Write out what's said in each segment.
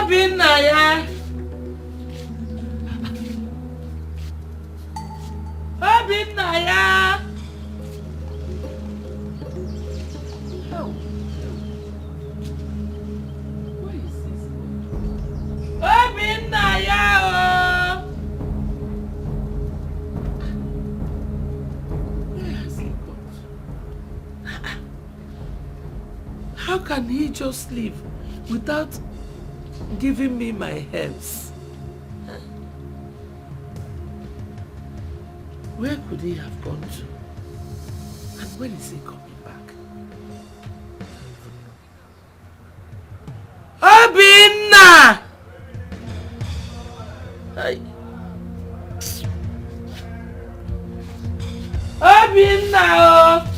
Obinaya! Obinaya! Oh. Where is this boy? Obinaya! Where has he gone? How can he just leave without giving me my herbs? Where could he have gone to? And when is he coming back? Obinna! Obinna!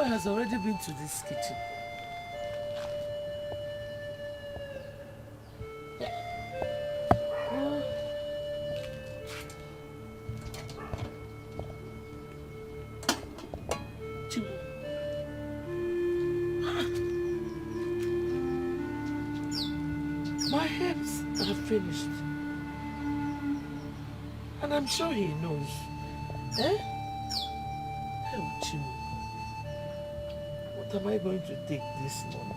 Has already been to this kitchen. My herbs are finished. And I'm sure he knows. Eh? Oh, Chimu. What am I going to take this morning?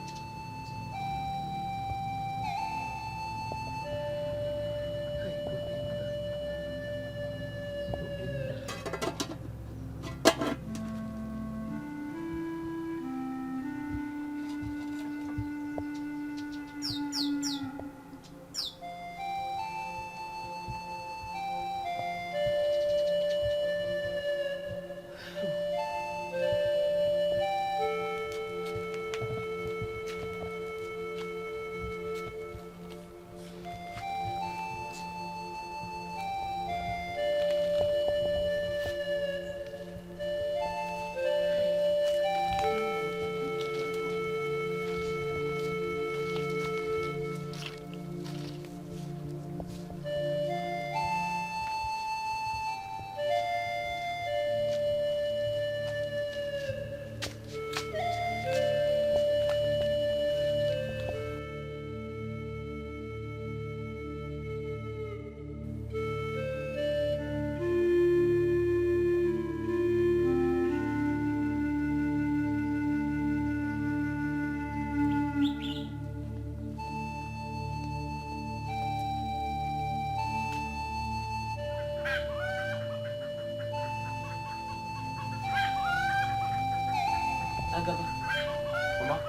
Mama?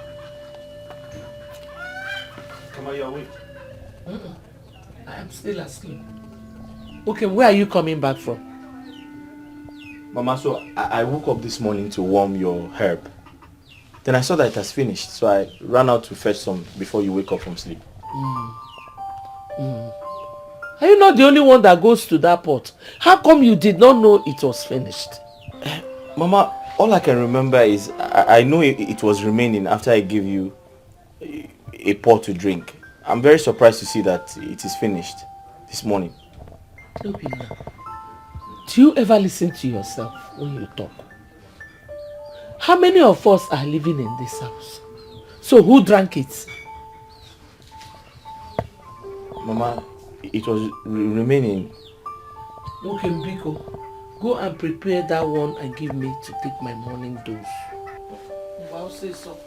Mama, you're awake. I am still asleep. Okay, where are you coming back from? Mama, so I woke up this morning to warm your herb. Then I saw that it has finished, so I ran out to fetch some before you wake up from sleep. Are you not the only one that goes to that pot? How come you did not know it was finished? Mama, all I can remember is I know it was remaining after I gave you a pot to drink. I'm very surprised to see that it is finished this morning. Obinna, do you ever listen to yourself when you talk? How many of us are living in this house? So who drank it? Mama, it was remaining. Okay, Mbiko, go and prepare that one and give me to take my morning dose. I'll say so.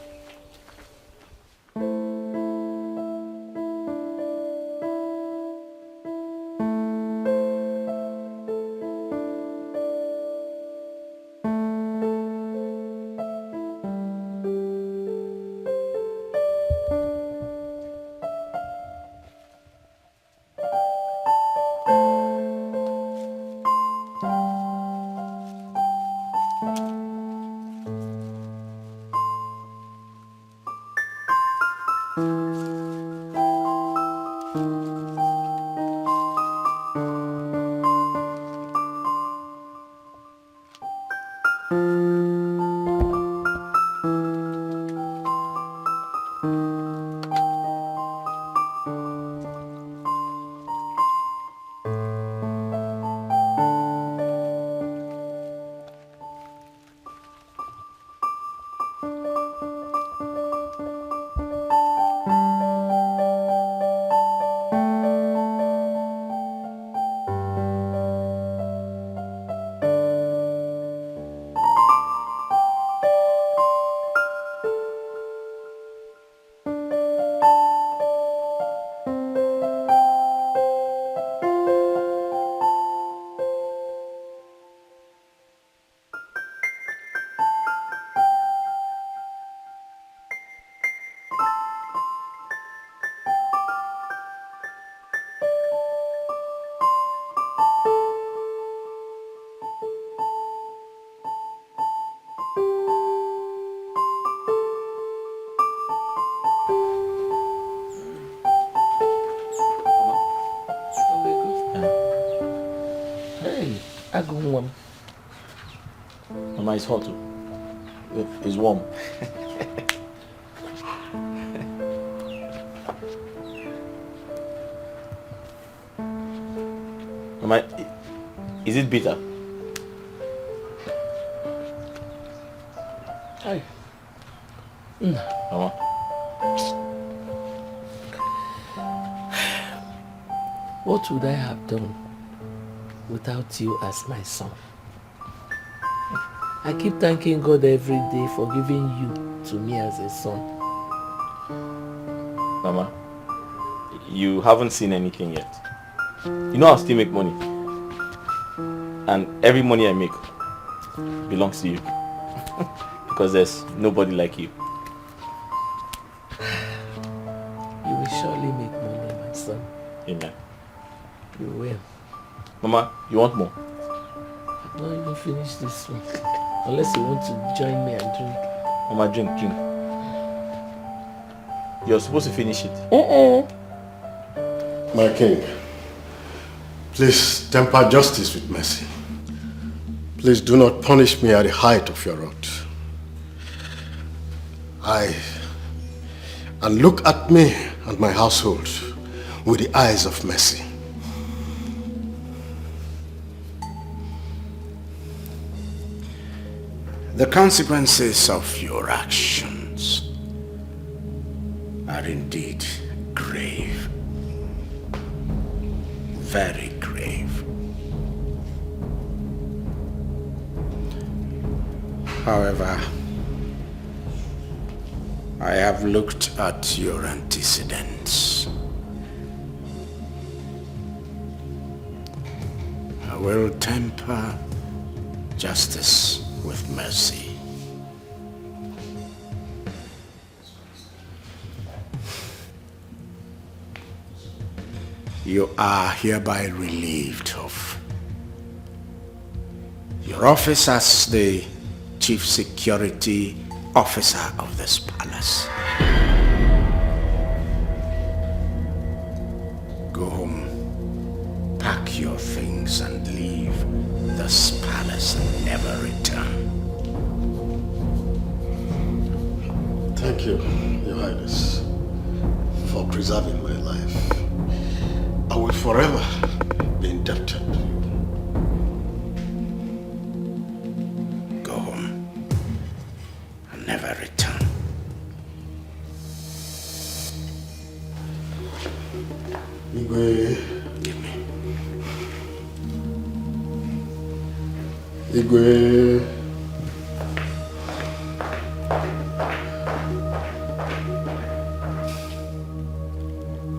Hey, Agumwam. Mama, it's hot too. It's warm. Mama, is it bitter? Hey. Mama. What would I have done without you as my son? I keep thanking God every day for giving you to me as a son. Mama, you haven't seen anything yet. You know I'll still make money. And every money I make belongs to you. Because there's nobody like you. You will surely make money, my son. Amen. You will. Mama, you want more? I've not even finished this one. Unless you want to join me and drink. Mama, drink. You're supposed to finish it. My king, please temper justice with mercy. Please do not punish me at the height of your wrath. And look at me and my household with the eyes of mercy. The consequences of your actions are indeed grave. Very grave. However, I have looked at your antecedents. I will temper justice with mercy. You are hereby relieved of your office as the Chief Security Officer of this palace. Go home, pack your things and leave this palace and never return. Thank you, Your Highness, for preserving my life. I will forever be indebted to you. Go home and never return. Igwe. Give me. Igwe.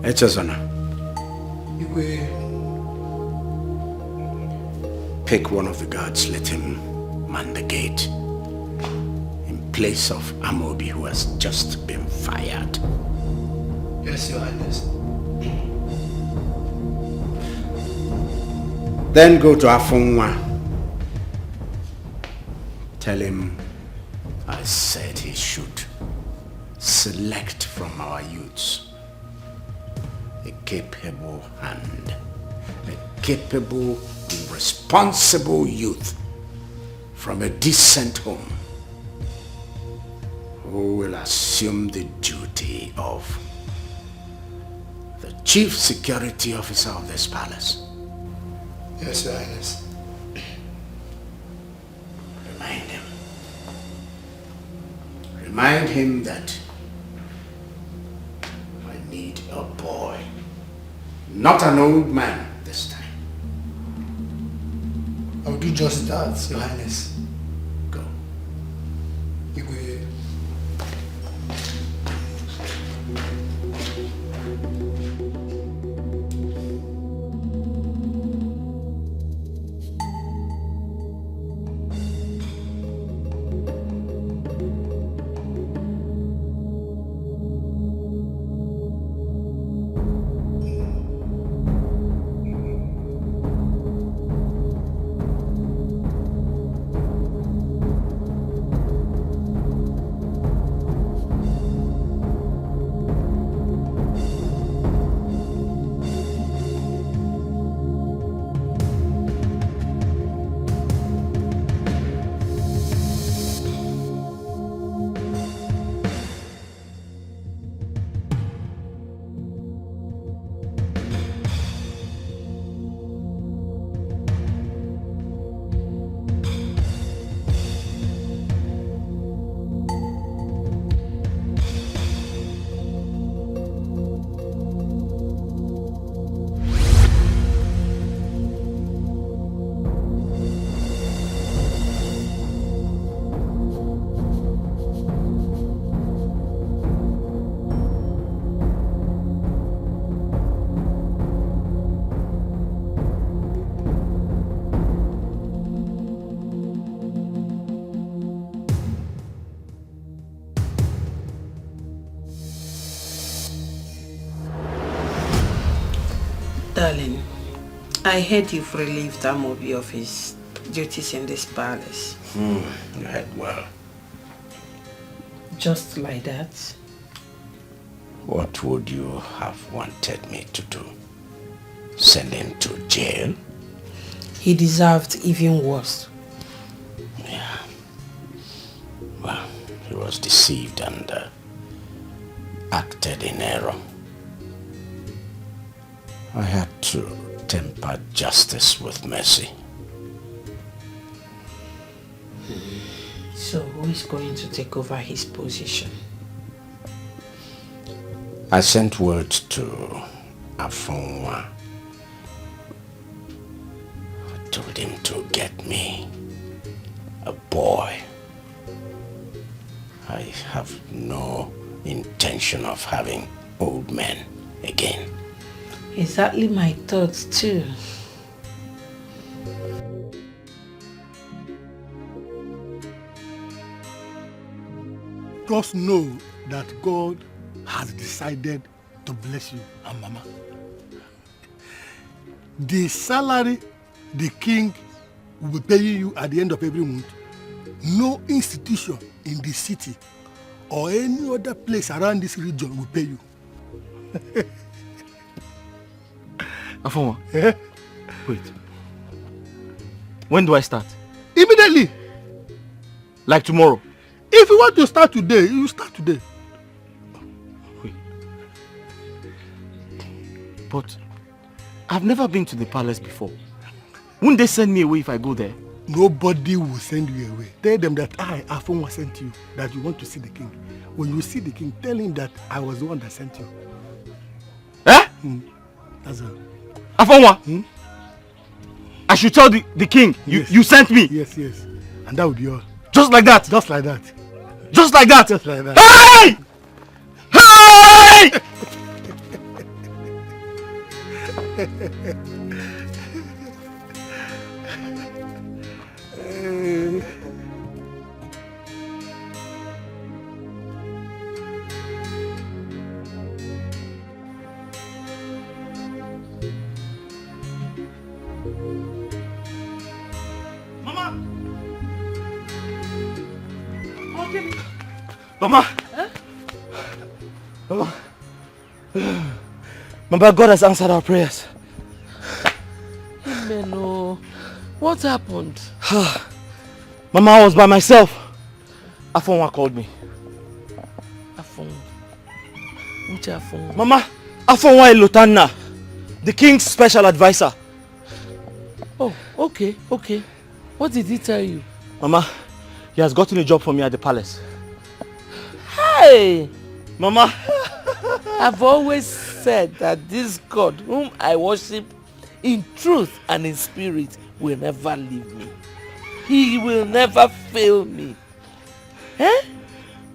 Echezona, Igwe. pick one of the guards, let him man the gate in place of Amobi, who has just been fired. Yes, Your Highness. Then go to Afunwa. Tell him I said he should select from our youths a capable hand, a capable, responsible youth from a decent home who will assume the duty of the Chief Security Officer of this palace. Yes, Your Highness. Remind him. Remind him that I need a boy, not an old man this time. I'll do just that, Your Highness. Go. Igwe. I heard you've relieved Amobi of his duties in this palace. You heard well. Just like that? What would you have wanted me to do? Send him to jail? He deserved even worse. Yeah. Well, he was deceived and acted in error. I had to temper justice with mercy. So who is going to take over his position? I sent word to Afonwa. I told him to get me a boy. I have no intention of having old men again. Exactly my thoughts too. Just know that God has decided to bless you and Mama. The salary the king will be paying you at the end of every month, no institution in the city or any other place around this region will pay you. Afonwa, wait. When do I start? Immediately. Like tomorrow? If you want to start today, you start today. Wait. But I've never been to the palace before. Wouldn't they send me away if I go there? Nobody will send you away. Tell them that I, Afonwa, sent you, that you want to see the king. When you see the king, tell him that I was the one that sent you. Eh? That's all. Afonwa? I should tell the king Yes. you sent me? Yes, yes. And that would be all. Just like that? Just like that. Just like that? Just like that. Hey! Hey! Mama! Huh? Mama! Mama, God has answered our prayers. Amen. Oh, what happened? Mama, I was by myself. Afonwa called me. Afonwa? Which Afonwa? Mama, Afonwa Elotana, the king's special advisor. Oh, okay. What did he tell you? Mama, he has gotten a job for me at the palace. Hey! Mama! I've always said that this God whom I worship in truth and in spirit will never leave me. He will never fail me. Eh?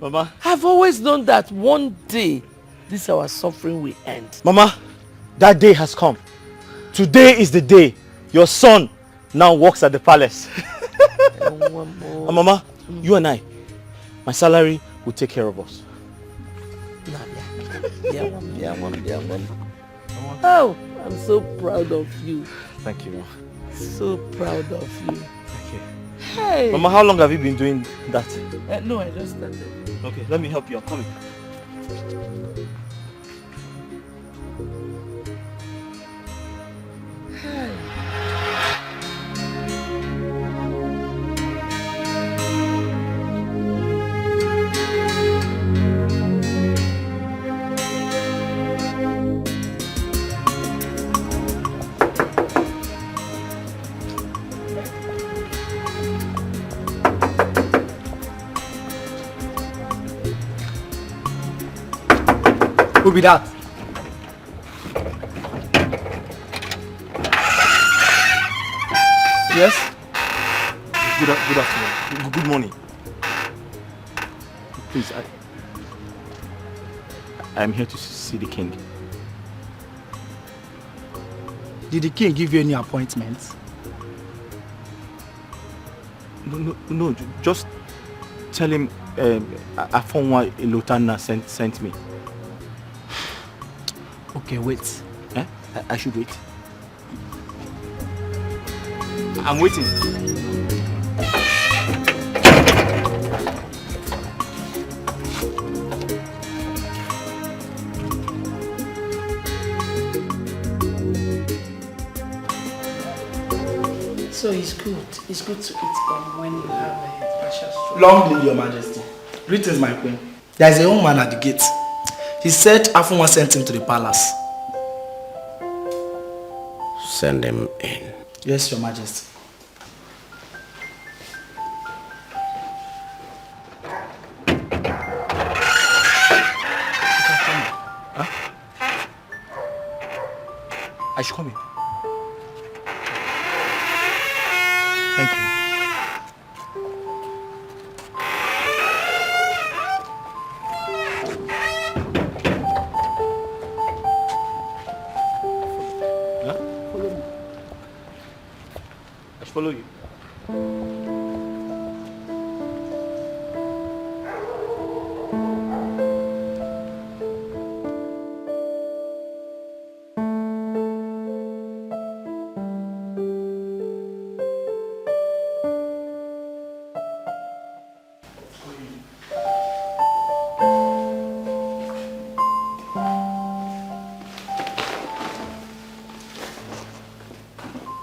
Mama? I've always known that one day this our suffering will end. Mama, that day has come. Today is the day your son now works at the palace. Mama, you and I, my salary will take care of us. Oh, I'm so proud of you. Thank you, Mama. So proud of you. Thank you. Hey. Mama, how long have you been doing that? No, I just started. Okay, let me help you. I'm coming. Who be that? Yes? Good afternoon. Good morning. Please, I'm here to see the king. Did the king give you any appointments? No, just tell him Afonwa Elotana sent me. Okay, wait. Eh? I should wait. I'm waiting. So it's good. It's good to eat gum when you have a partial stroke. Long live your majesty. Greetings, my queen. There is a young man at the gate. He said Afunwa sent him to the palace. Send him in. Yes, your majesty. I should come in. Thank you. Huh? Follow me. I should follow you.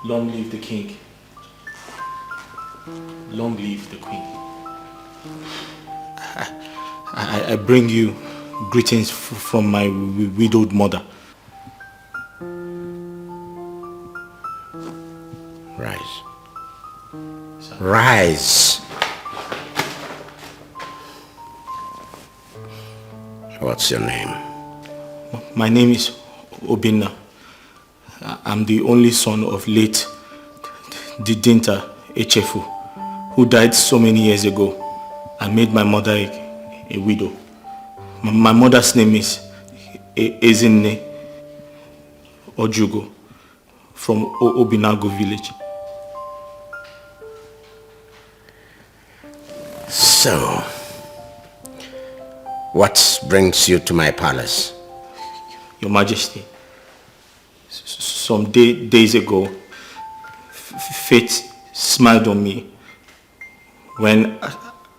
Long live the king. Long live the queen. I bring you greetings from my widowed mother. Rise. Rise. What's your name? My name is Obinna. I'm the only son of late Didinta Echefu, who died so many years ago and made my mother a widow. My mother's name is Ezinne Ojugo from Obinago village. So, what brings you to my palace? Your Majesty, some days ago, fate smiled on me when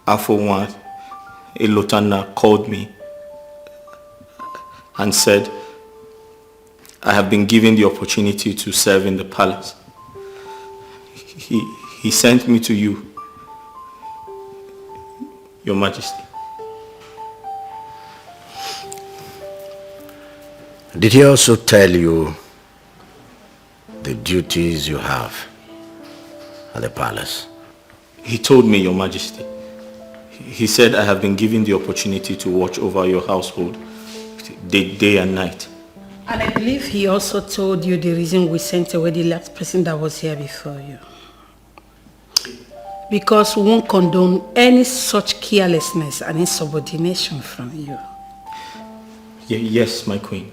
Afonwa Elotana called me and said, I have been given the opportunity to serve in the palace. He sent me to you, Your Majesty. Did he also tell you the duties you have at the palace? He told me, Your Majesty. He said I have been given the opportunity to watch over your household day and night. And I believe he also told you the reason we sent away the last person that was here before you. Because we won't condone any such carelessness and insubordination from you. Yes, my queen.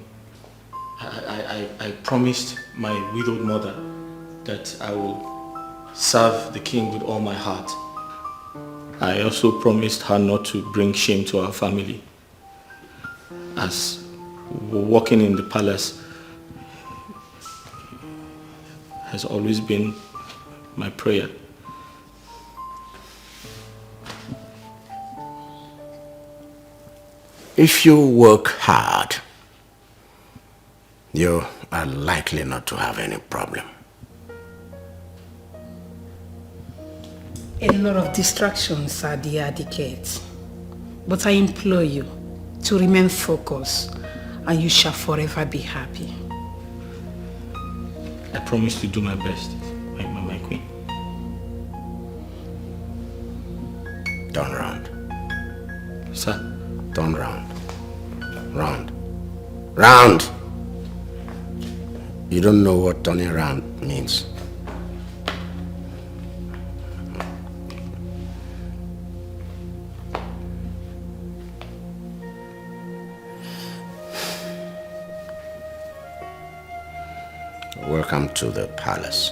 I promised my widowed mother that I will serve the king with all my heart. I also promised her not to bring shame to our family, as working in the palace has always been my prayer. If you work hard, you are likely not to have any problem. A lot of distractions are the etiquette. But I implore you to remain focused and you shall forever be happy. I promise to do my best, my queen. Turn round. Sir? Turn round. Round. Round! You don't know what turning around means. Welcome to the palace.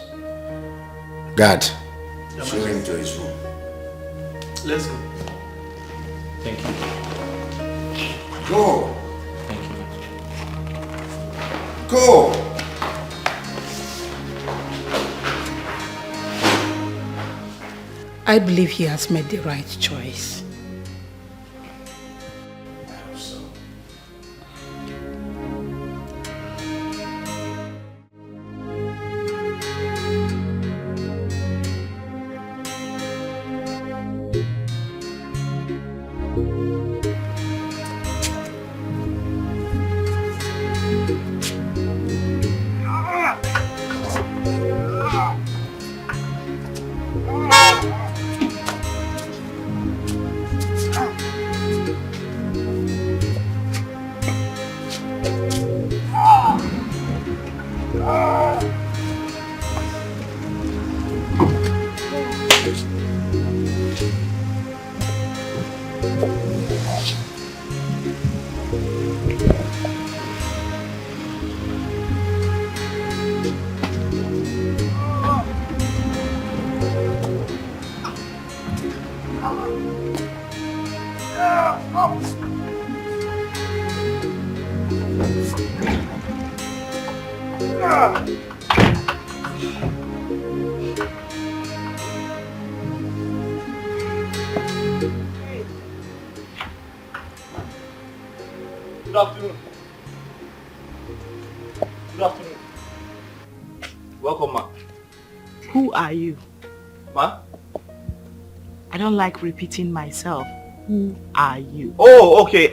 Guard, show him to his room. Let's go. Thank you. Go! Thank you. Go! I believe he has made the right choice. Good afternoon. Good afternoon. Welcome, ma. Who are you? Ma? I don't like repeating myself. Who are you? Oh, okay.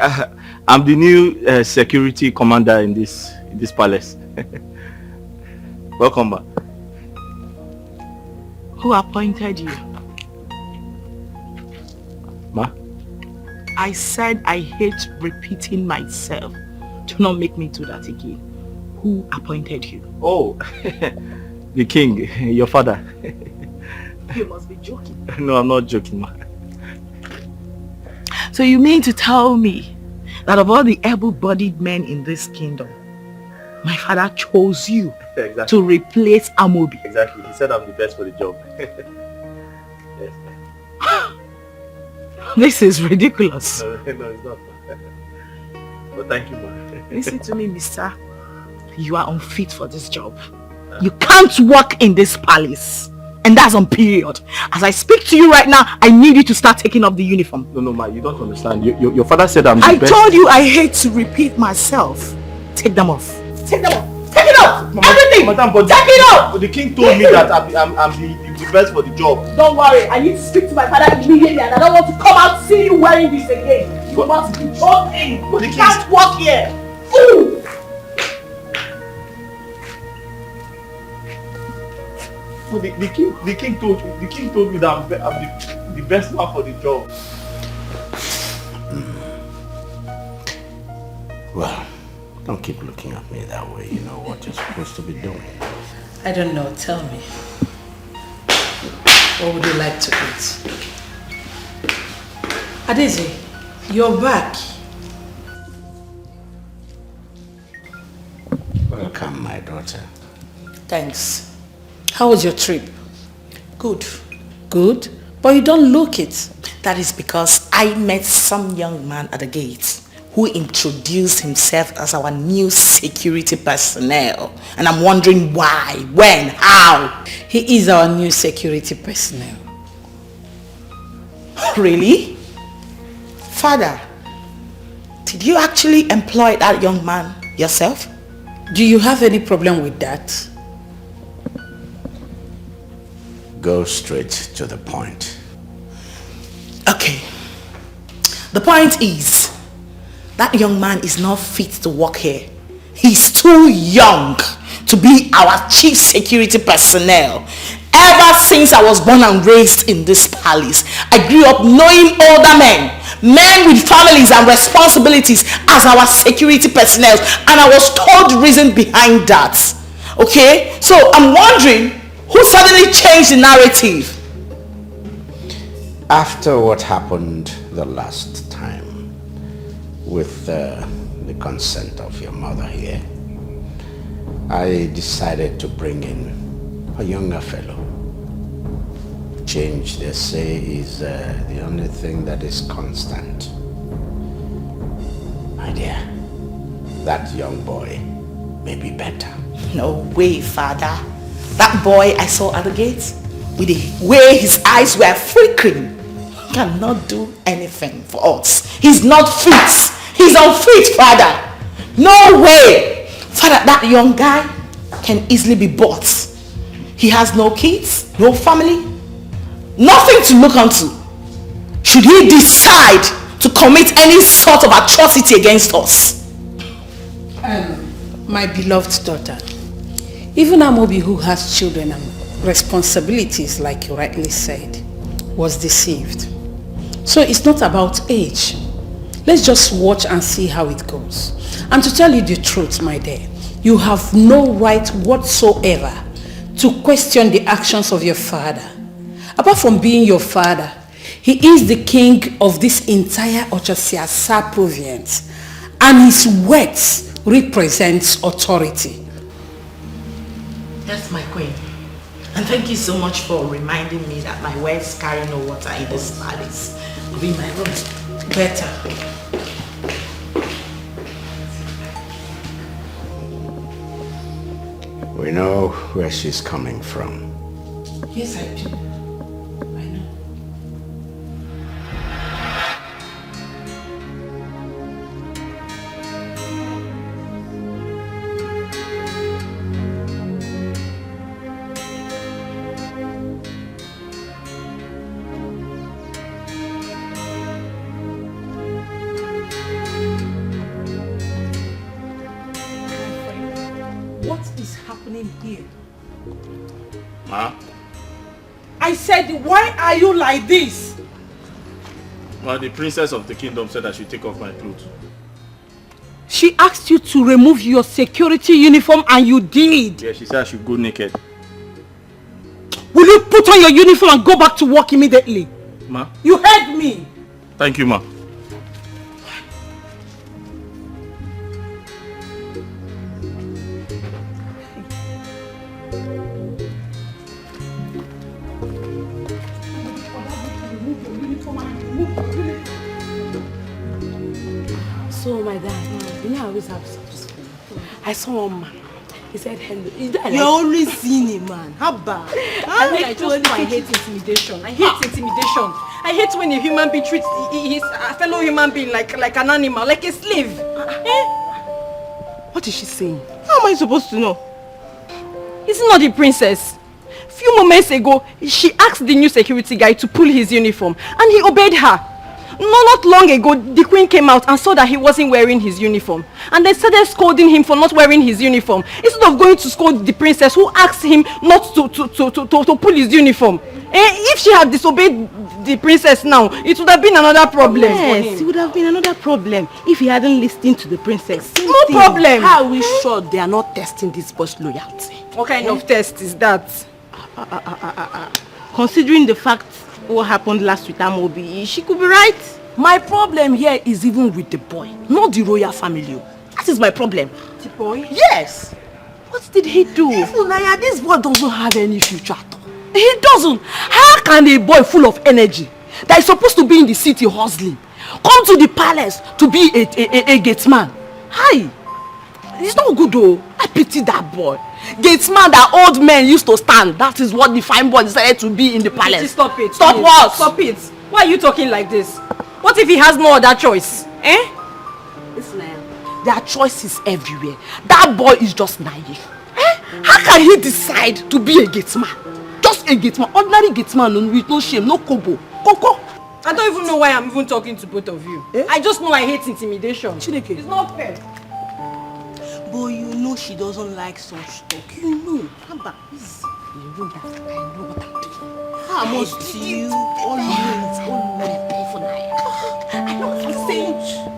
I'm the new security commander in this palace. Welcome, ma. Who appointed you? Ma? I said I hate repeating myself. Do not make me do that again. Who appointed you? Oh, the king, your father. You must be joking. No, I'm not joking, ma. So you mean to tell me that of all the able-bodied men in this kingdom, my father chose you Exactly. to replace Amobi? Exactly. He said I'm the best for the job. Yes. This is ridiculous. No, it's not. But thank you, ma. Listen to me, mister. You are unfit for this job. You can't work in this palace. And that's on period. As I speak to you right now, I need you to start taking off the uniform. No, ma, you don't understand. Your father said I'm the best. I told you I hate to repeat myself. Take them off. Take them off. Take it off. Everything. Madam, but take it off. But the king told me that I'm the best for the job. Don't worry. I need to speak to my father immediately and I don't want to come out see you wearing this again. You must be joking. But the You king... can't work here. Ooh. But the king told me that I'm the best man for the job. Well, don't keep looking at me that way. You know what you're supposed to be doing. I don't know. Tell me. What would you like to eat? Adeze, you're back. Welcome, my daughter. Thanks. How was your trip? Good. Good? But you don't look it. That is because I met some young man at the gate who introduced himself as our new security personnel. And I'm wondering why, when, how. He is our new security personnel. Really? Father, did you actually employ that young man yourself? Do you have any problem with that? Go straight to the point. Okay. The point is, that young man is not fit to work here. He's too young to be our chief security personnel. Ever since I was born and raised in this palace, I grew up knowing older men with families and responsibilities as our security personnel, and I was told the reason behind that. Okay? So I'm wondering, who suddenly changed the narrative? After what happened the last time, with the consent of your mother here, I decided to bring in a younger fellow. Change, they say, is the only thing that is constant. My dear, that young boy may be better. No way, Father. That boy I saw at the gate, with the way his eyes were flickering, cannot do anything for us. He's not fit. He's unfit, Father. No way. Father, that young guy can easily be bought. He has no kids, no family, nothing to look onto. Should he decide to commit any sort of atrocity against us? My beloved daughter, even Amobi, who has children and responsibilities, like you rightly said, was deceived. So it's not about age. Let's just watch and see how it goes. And to tell you the truth, my dear, you have no right whatsoever to question the actions of your father. Apart from being your father, he is the king of this entire Ochosiasa province, and his words represents authority. Yes, my queen. And thank you so much for reminding me that my words carry no water in this palace. I'll be in my room. Better. We know where she's coming from. Yes, I do. I know. What is happening here? Ma? I said, why are you like this? Well, the princess of the kingdom said I should take off my clothes. She asked you to remove your security uniform and you did. Yeah, she said I should go naked. Will you put on your uniform and go back to work immediately? Ma? You heard me. Thank you, ma. So my dad, you know I always have such school. I saw one man. He said hello. You're always seeing a man. How bad? I hate intimidation. I hate intimidation. I hate when a human being treats his fellow human being like an animal, like a slave. What is she saying? How am I supposed to know? Is it not the princess? A few moments ago, she asked the new security guy to pull his uniform and he obeyed her. Not long ago, the queen came out and saw that he wasn't wearing his uniform. And they started scolding him for not wearing his uniform. Instead of going to scold the princess who asked him not to pull his uniform. If she had disobeyed the princess now, it would have been another problem for him. Yes, it would have been another problem if he hadn't listened to the princess. No problem. How are we sure they are not testing this boy's loyalty? What kind of test is that? Considering the fact what happened last with Amobi, she could be right. My problem here is even with the boy, not the royal family. That is my problem. The boy? Yes. What did he do? Naya, this boy doesn't have any future at all. He doesn't. How can a boy full of energy that is supposed to be in the city hustling come to the palace to be a gatesman? Hi. It's not good though. I pity that boy. Gatesman that old men used to stand. That is what the fine boy decided to be in the palace. Stop it. Stop please. what? Stop it. Why are you talking like this? What if he has no other choice? Listen, their choice is everywhere. That boy is just naive. How can he decide to be a gatesman? Just a gatesman. Ordinary gatesman with no shame, no kobo. Koko. I don't even know why I'm even talking to both of you. I just know I hate intimidation. Chineke. It's not fair. But you know she doesn't like such talk. You know. Haba, please. You know that I know what I'm doing. How much do you always pay for Naya? I know what I'm saying.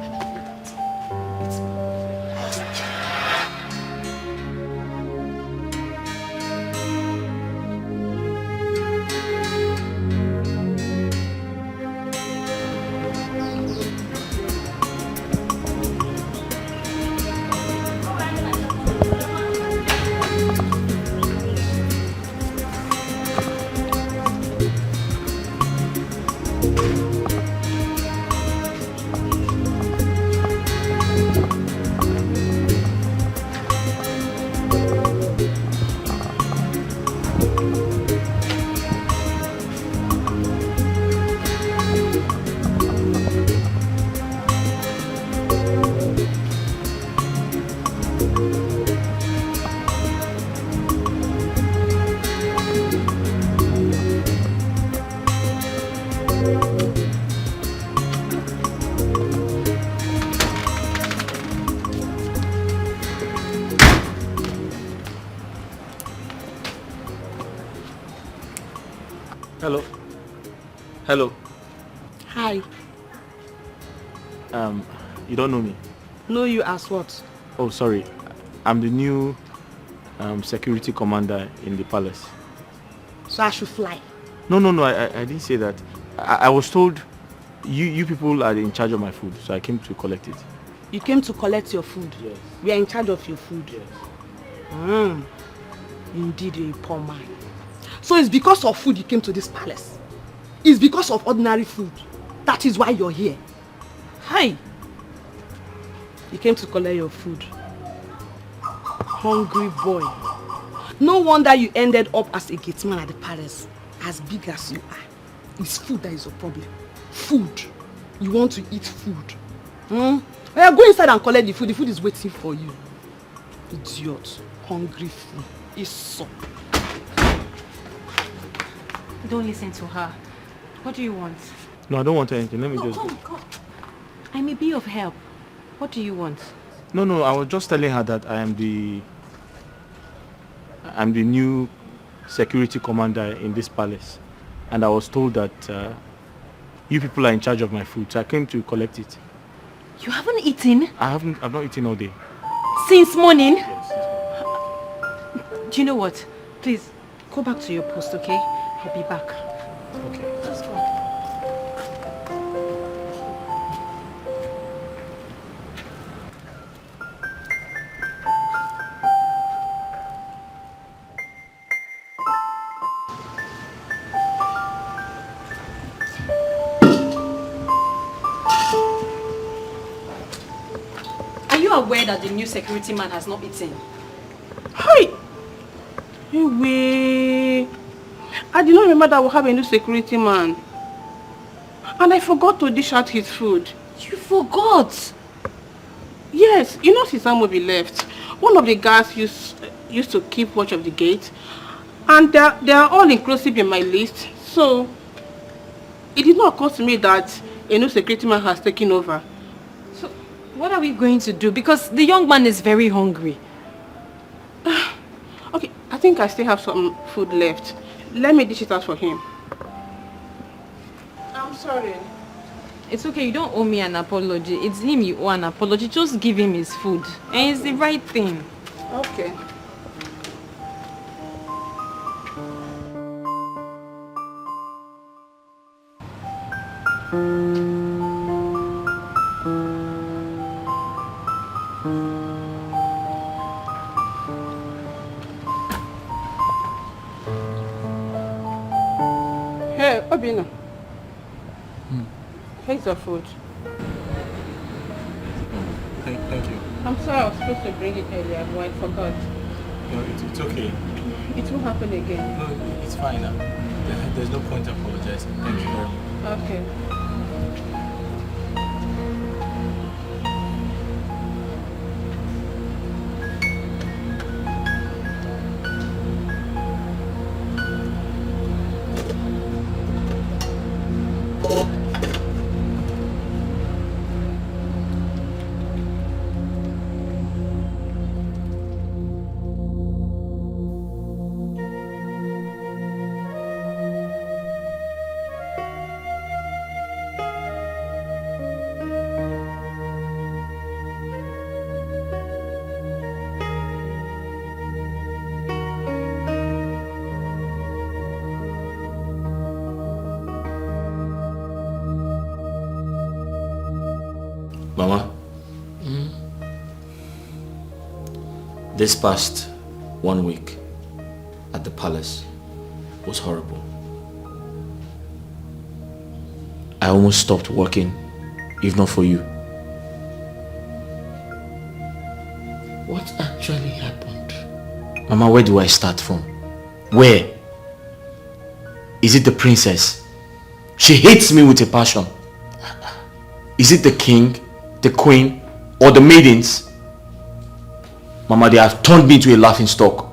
Hello. Hello. Hi. You don't know me? Know you as what? Oh, sorry. I'm the new security commander in the palace. So I should fly. No, I didn't say that. I was told you people are in charge of my food, so I came to collect it. You came to collect your food? Yes. We are in charge of your food? Yes. Indeed, you're a poor man. So it's because of food you came to this palace? It's because of ordinary food? That is why you're here? Hi! You came to collect your food. Hungry boy. No wonder you ended up as a gate man at the palace. As big as you are. It's food that is your problem. Food. You want to eat food. Well, go inside and collect the food. The food is waiting for you. Idiot. Hungry food. It's so. Don't listen to her. What do you want? No, I don't want anything. Let me just... Come. I may be of help. What do you want? No, I was just telling her that I'm the new security commander in this palace. And I was told that you people are in charge of my food, so I came to collect it. You haven't eaten? I've not eaten all day. Since morning? Yes. Do you know what? Please, go back to your post, okay? I'll be back. Okay. Just go. Are you aware that the new security man has not eaten? Hi! Hey, I did not remember that we'll have a new security man. And I forgot to dish out his food. You forgot! Yes, you know since Amobi left, one of the guards used to keep watch of the gate. And they are all inclusive in my list. So, it did not occur to me that a new security man has taken over. So, what are we going to do? Because the young man is very hungry. Okay, I think I still have some food left. Let me dish it out for him. I'm sorry. It's okay, you don't owe me an apology. It's him you owe an apology. Just give him his food. And it's the right thing. Okay. Hey, Obina. Here's your food. Thank you. I'm sorry I was supposed to bring it earlier, but I forgot. No, it's okay. It won't happen again. No, it's fine now. There's no point apologizing. Thank you very much. Okay. Mama, this past 1 week at the palace was horrible. I almost stopped working, if not for you. What actually happened? Mama, where do I start from? Where? Is it the princess? She hates me with a passion. Is it the king, the queen, or the maidens? Mama, they have turned me into a laughing stock.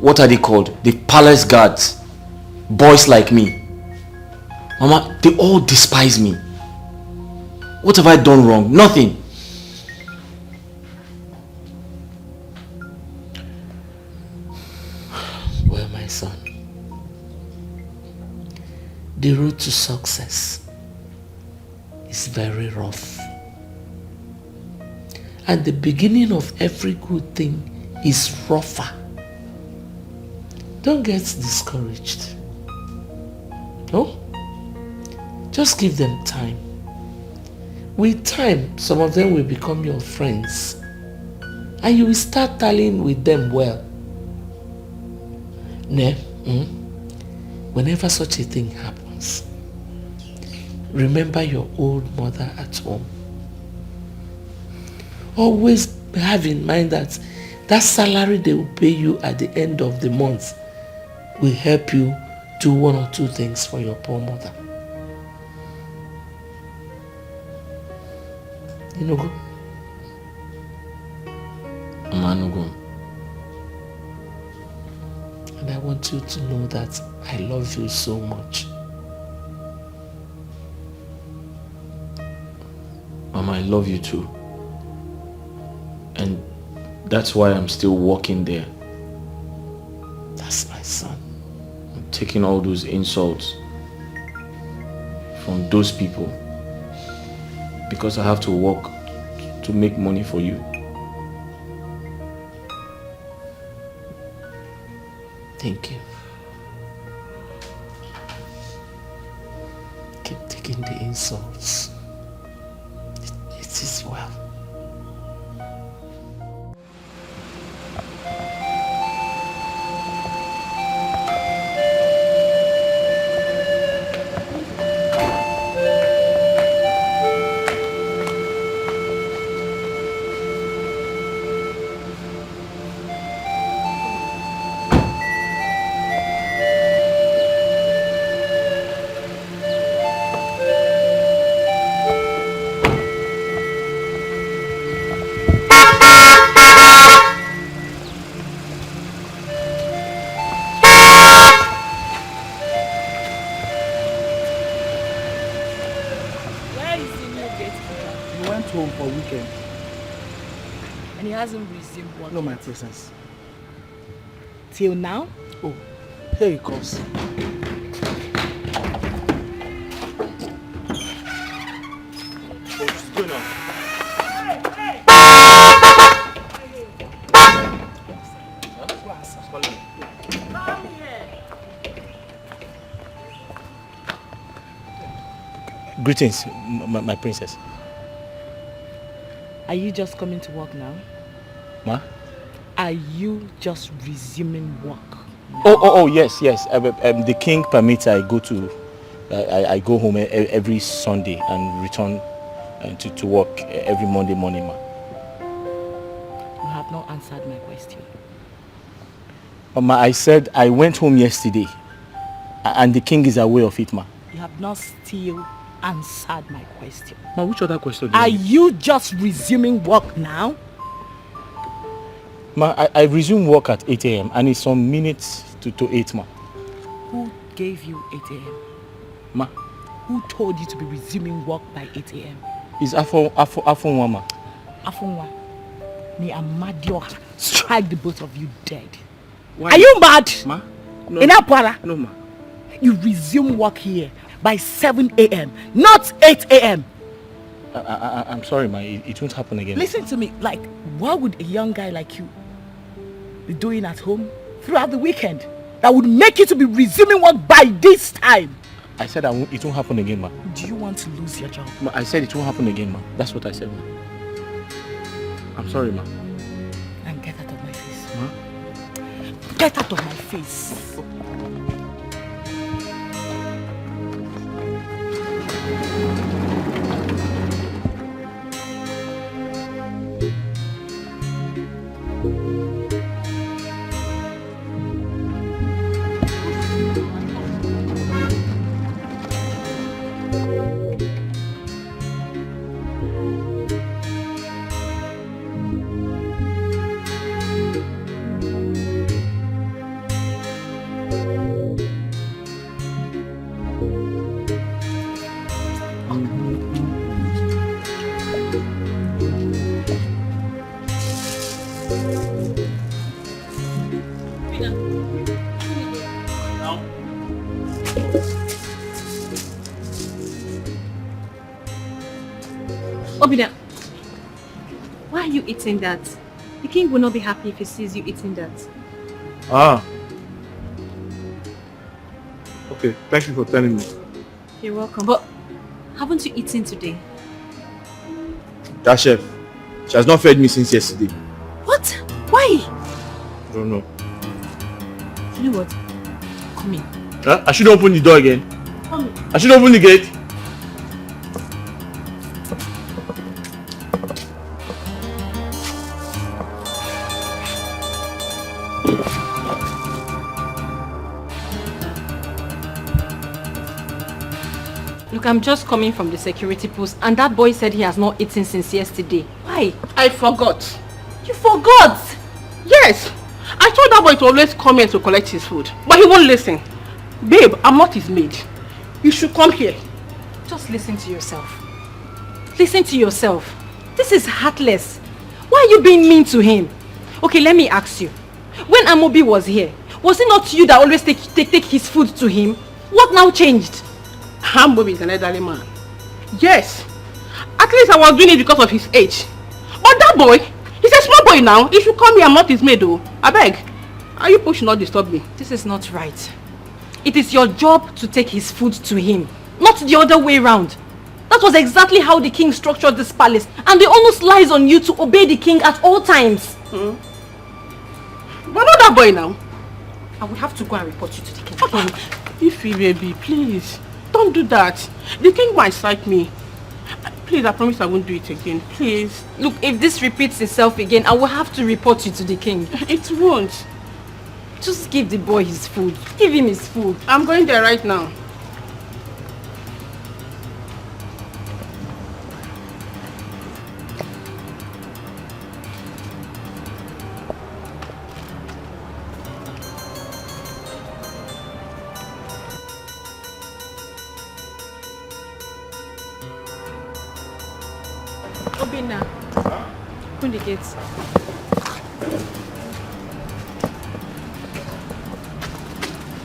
What are they called? The palace guards. Boys like me. Mama, they all despise me. What have I done wrong? Nothing. son, the road to success is very rough. And the beginning of every good thing is rougher. Don't get discouraged. No? Just give them time. With time, some of them will become your friends. And you will start tallying with them well. Whenever such a thing happens, remember your old mother at home. Always have in mind that salary they will pay you at the end of the month will help you do one or two things for your poor mother. You know, go. Manugo. And I want you to know that I love you so much. Mama, I love you too. And that's why I'm still walking there. That's my son. I'm taking all those insults from those people because I have to work to make money for you. Thank you. Keep taking the insults. It is well. No, my presence. Till now? Oh, here he comes. What's going on? Greetings, my princess. Are you just coming to work now? Ma? Are you just resuming work? Oh, yes. The king permits I go home every Sunday and return to work every Monday morning, ma. You have not answered my question. Ma, I said I went home yesterday and the king is aware of it, ma. You have not still answered my question. Ma, which other question? Are you just resuming work now? Ma, I resume work at 8 a.m. and it's some minutes to 8, ma. Who gave you 8 a.m.? Ma. Who told you to be resuming work by 8 a.m.? It's Afonwa, ma. Afonwa, may Amadioha strike the both of you dead. Why? Are you mad? Ma? No. In Apara? No, ma. You resume work here by 7 a.m., not 8 a.m. I'm sorry, ma. It won't happen again. Listen to me. Like, what would a young guy like you be doing at home throughout the weekend that would make you to be resuming work by this time? I said it won't happen again, ma. Do you want to lose your job? Ma, I said it won't happen again, ma. That's what I said, ma. I'm sorry, ma. And get out of my face. Ma? Get out of my face. Obida, why are you eating that? The king will not be happy if he sees you eating that. Ah. Okay, thank you for telling me. You're welcome. But haven't you eaten today? That chef, she has not fed me since yesterday. What? Why? I don't know. You know what? Come in. Huh? I should open the door again. Come in. I should open the gate. Look, I'm just coming from the security post and that boy said he has not eaten since yesterday. Why? I forgot. You forgot! Yes. I told that boy to always come here to collect his food. But he won't listen. Babe, I'm not his maid. You should come here. Just listen to yourself. Listen to yourself. This is heartless. Why are you being mean to him? Okay, let me ask you. When Amobi was here, was it not you that always take his food to him? What now changed? Amobi is an elderly man. Yes. At least I was doing it because of his age. But that boy, he's a small boy now. He should come here. I'm not his maid though. I beg. Are you pushing not disturb me? This is not right. It is your job to take his food to him, not the other way around. That was exactly how the king structured this palace, and the onus lies on you to obey the king at all times. But not that boy now. I will have to go and report you to the king. Ify, baby, please. Don't do that. The king might strike me. Please, I promise I won't do it again. Please. Look, if this repeats itself again, I will have to report you to the king. It won't. Just give the boy his food. Give him his food. I'm going there right now. Obina, open the gates.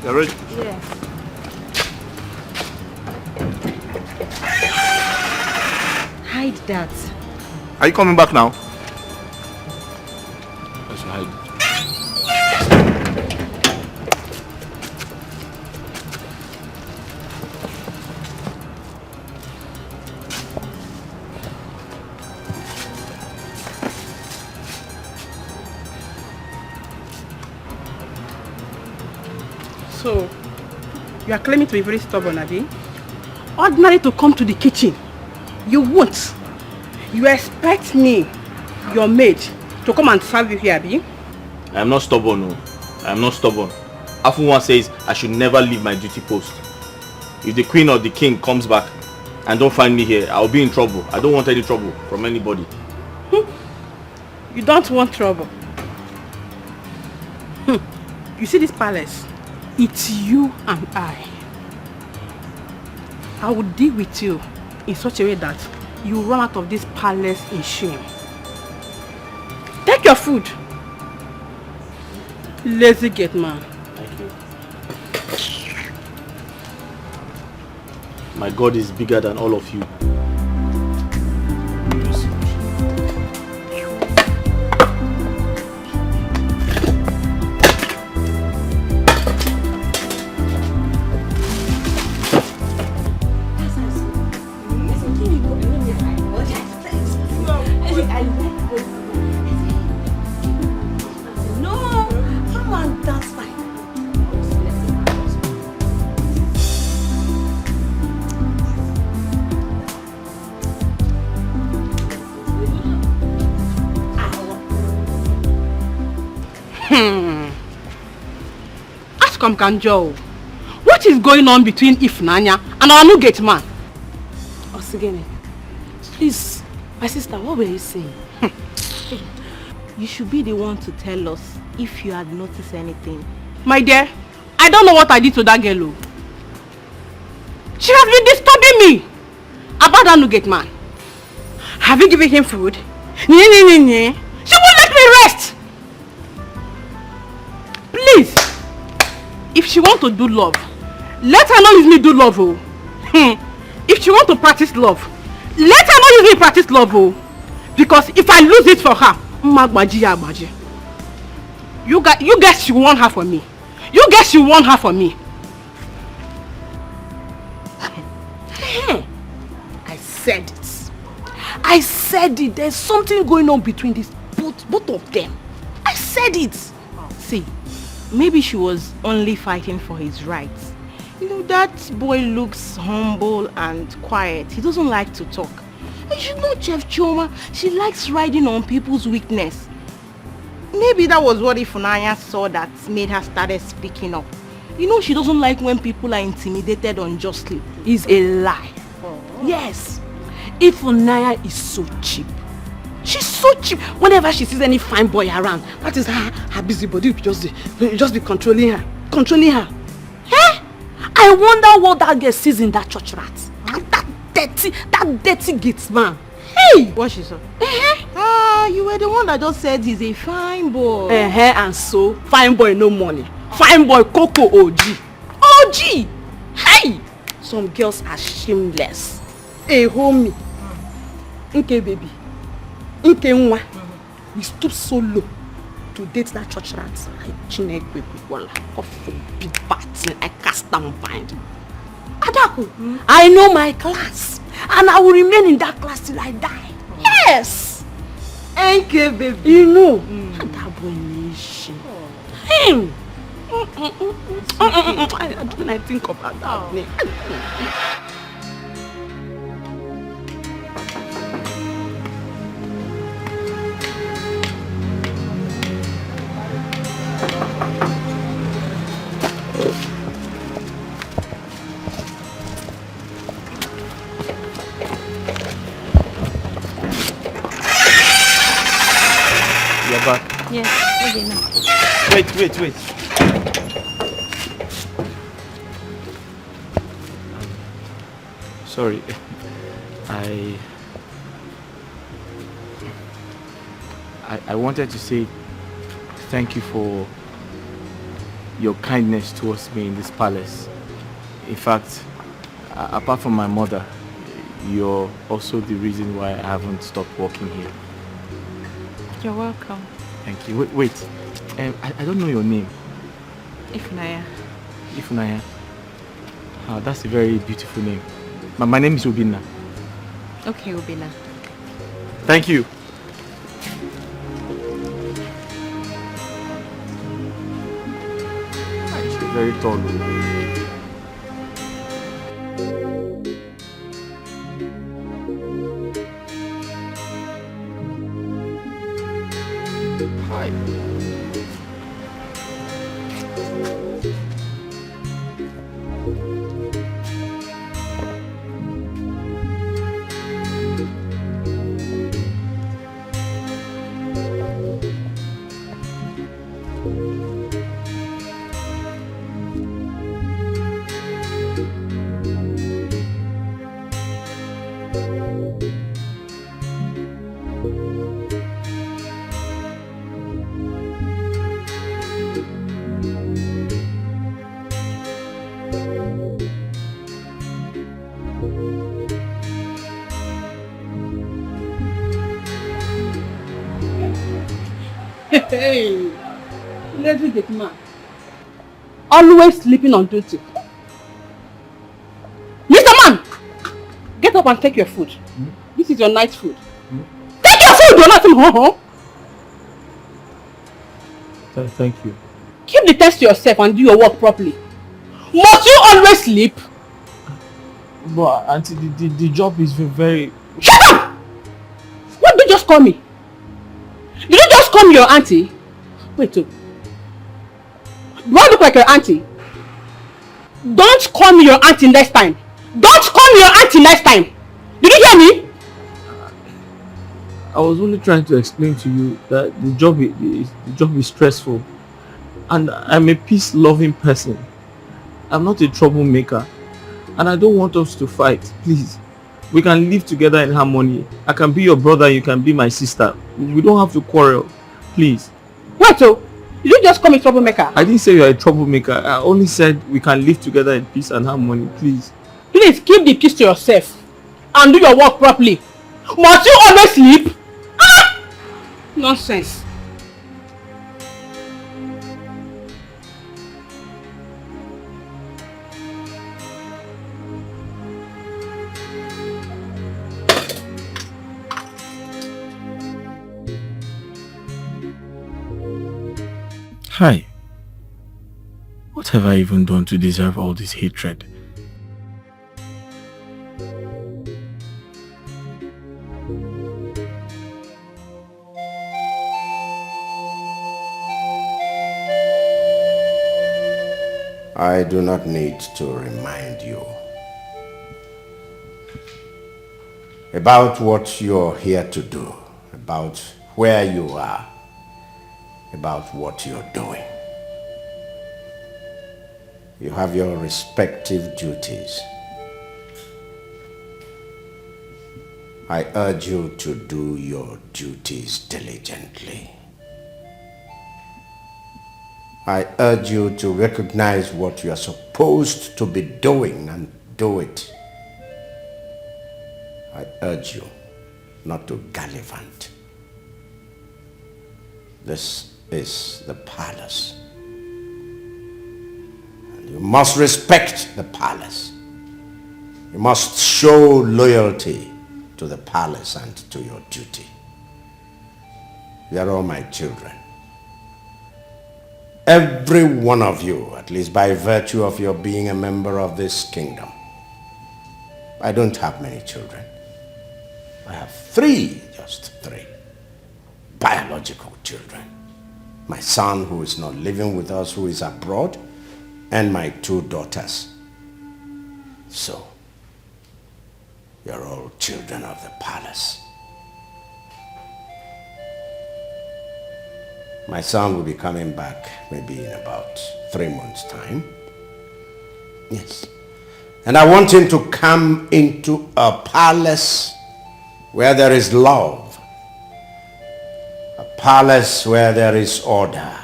You're ready? Yes. Hide that. Are you coming back now? Let's hide. So, you are claiming to be very stubborn, Abi? Ordinary to come to the kitchen. You won't. You expect me, your maid, to come and serve you here, Abi? I am not stubborn, no. I am not stubborn. Afunwa says I should never leave my duty post. If the queen or the king comes back and don't find me here, I'll be in trouble. I don't want any trouble from anybody. You don't want trouble. You see this palace? It's you and I. I will deal with you in such a way that you run out of this palace in shame. Take your food. Lazy gate man. Thank you. My God is bigger than all of you. Kanjo, what is going on between Ifnanya and our new gate man? Osigene, please, my sister, what were you saying? You should be the one to tell us if you had noticed anything. My dear, I don't know what I did to that girl. She has been disturbing me about that new gate man. Have you given him food? She won't let me rest. Please. If she wants to do love, let her not use me do love. If she wants to practice love, Let her not use me in practice love, oh. Because if I lose it for her, you guess you want her for me. You guess you want her for me. I said it. I said it. There's something going on between these both of them. I said it. See, maybe she was only fighting for his rights. You know, that boy looks humble and quiet. He doesn't like to talk. And you know, Chef Choma, she likes riding on people's weakness. Maybe that was what Ifunanya saw that made her started speaking up. You know, she doesn't like when people are intimidated unjustly. It's a lie. Oh. Yes. Ifunanya is so cheap. She's so cheap. Whenever she sees any fine boy around, that is her busybody just be controlling her. Controlling her. Eh? I wonder what that girl sees in that church rat. That dirty gate man. Hey! What she saw? You were the one that just said he's a fine boy. And so, fine boy no money. Fine boy Coco OG. OG! Hey! Some girls are shameless. Hey, homie. Okay, baby. Okay, nwa. We stoop so low to date that church rat. I forbid bad. I cast down bind. Adaku, I know my class. And I will remain in that class till I die. Yes! Okay, baby. You know. That boy nation. Him. I think about that name. You're back. Yes, okay now. Wait. Sorry. I wanted to say thank you for your kindness towards me in this palace. In fact, apart from my mother, you're also the reason why I haven't stopped working here. You're welcome. Thank you. Wait. I don't know your name. Ifunanya. Oh, that's a very beautiful name. My name is Obina. Okay, Obina. Thank you. She's very tall. Hi. Hey, lazy gate man. Always sleeping on duty. Mr. Man! Get up and take your food. This is your night food. Take your food! You're not in Thank you. Keep the test to yourself and do your work properly. Must you always sleep? But auntie, the job is very... Shut up! What did you just call me? Did you just call me your auntie? Wait, do I look like your auntie? Don't call me your auntie next time. Don't call me your auntie next time. Did you hear me? I was only trying to explain to you that the job is stressful, and I'm a peace-loving person. I'm not a troublemaker, and I don't want us to fight. Please, we can live together in harmony. I can be your brother, you can be my sister. We don't have to quarrel. Please. What? So you didn't just call me troublemaker. I didn't say you're a troublemaker. I only said we can live together in peace and harmony. Please. Please keep the peace to yourself and do your work properly. Must you always sleep? Ah! Nonsense. Hi. What have I even done to deserve all this hatred? I do not need to remind you about what you're here to do, about where you are, about what you're doing. You have your respective duties. I urge you to do your duties diligently. I urge you to recognize what you are supposed to be doing and do it. I urge you not to gallivant. This is the palace. And you must respect the palace. You must show loyalty to the palace and to your duty. You are all my children. Every one of you, at least by virtue of your being a member of this kingdom. I don't have many children. I have just three biological children. My son, who is not living with us, who is abroad, and my 2 daughters. So, you're all children of the palace. My son will be coming back maybe in about 3 months' time. Yes. And I want him to come into a palace where there is love. A palace where there is order.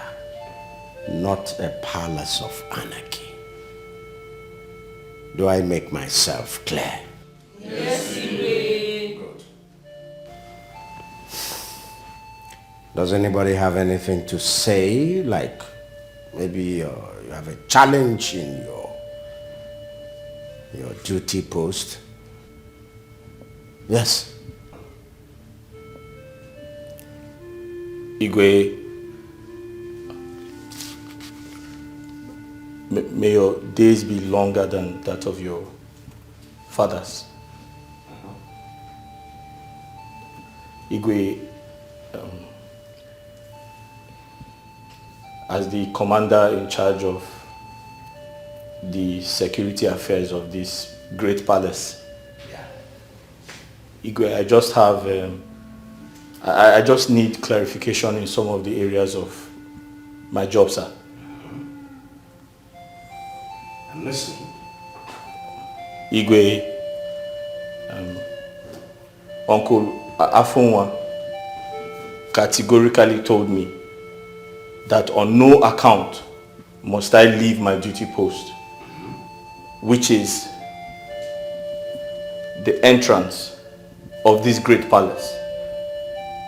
Not a palace of anarchy. Do I make myself clear? Yes, you will. Good. Does anybody have anything to say? Like maybe you have a challenge in your duty post? Yes. Igwe, may your days be longer than that of your fathers. Igwe, as the commander in charge of the security affairs of this great palace, Igwe, I just have, I just need clarification in some of the areas of my job, sir. I'm listening. Igwe, Uncle Afonwa categorically told me that on no account must I leave my duty post, which is the entrance of this great palace,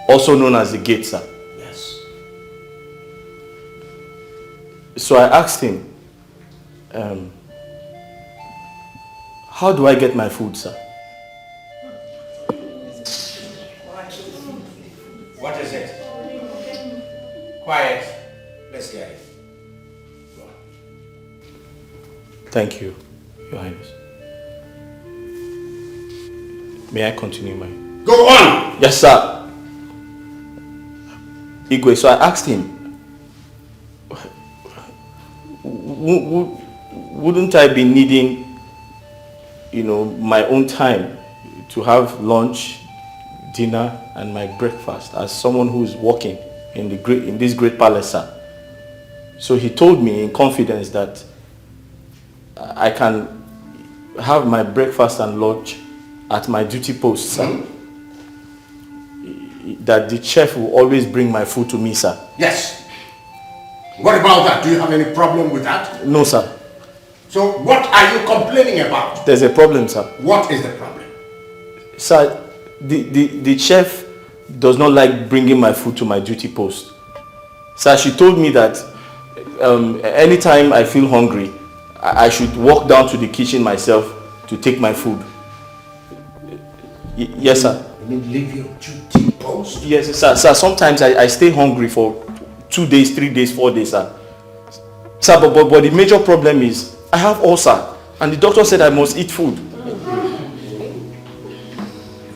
also known as the gate, sir. Yes. So I asked him, how do I get my food, sir? What is it? Quiet. Let's hear it. Go on. Thank you, Your Highness. May I continue my... Go on! Yes, sir. Igwe, so I asked him, wouldn't I be needing, my own time to have lunch, dinner, and my breakfast as someone who is working in this great palace, sir? So he told me in confidence that I can have my breakfast and lunch at my duty post, sir. That the chef will always bring my food to me, sir. Yes. What about that? Do you have any problem with that? No, sir. So what are you complaining about? There's a problem, sir. What is the problem? Sir, the chef does not like bringing my food to my duty post. Sir, she told me that anytime I feel hungry, I should walk down to the kitchen myself to take my food. Yes, sir. You mean leave your duty post? Yes, sir. Sir, sometimes I stay hungry for 2 days, 3 days, 4 days, sir. Sir, but the major problem is I have ulcer, and the doctor said I must eat food.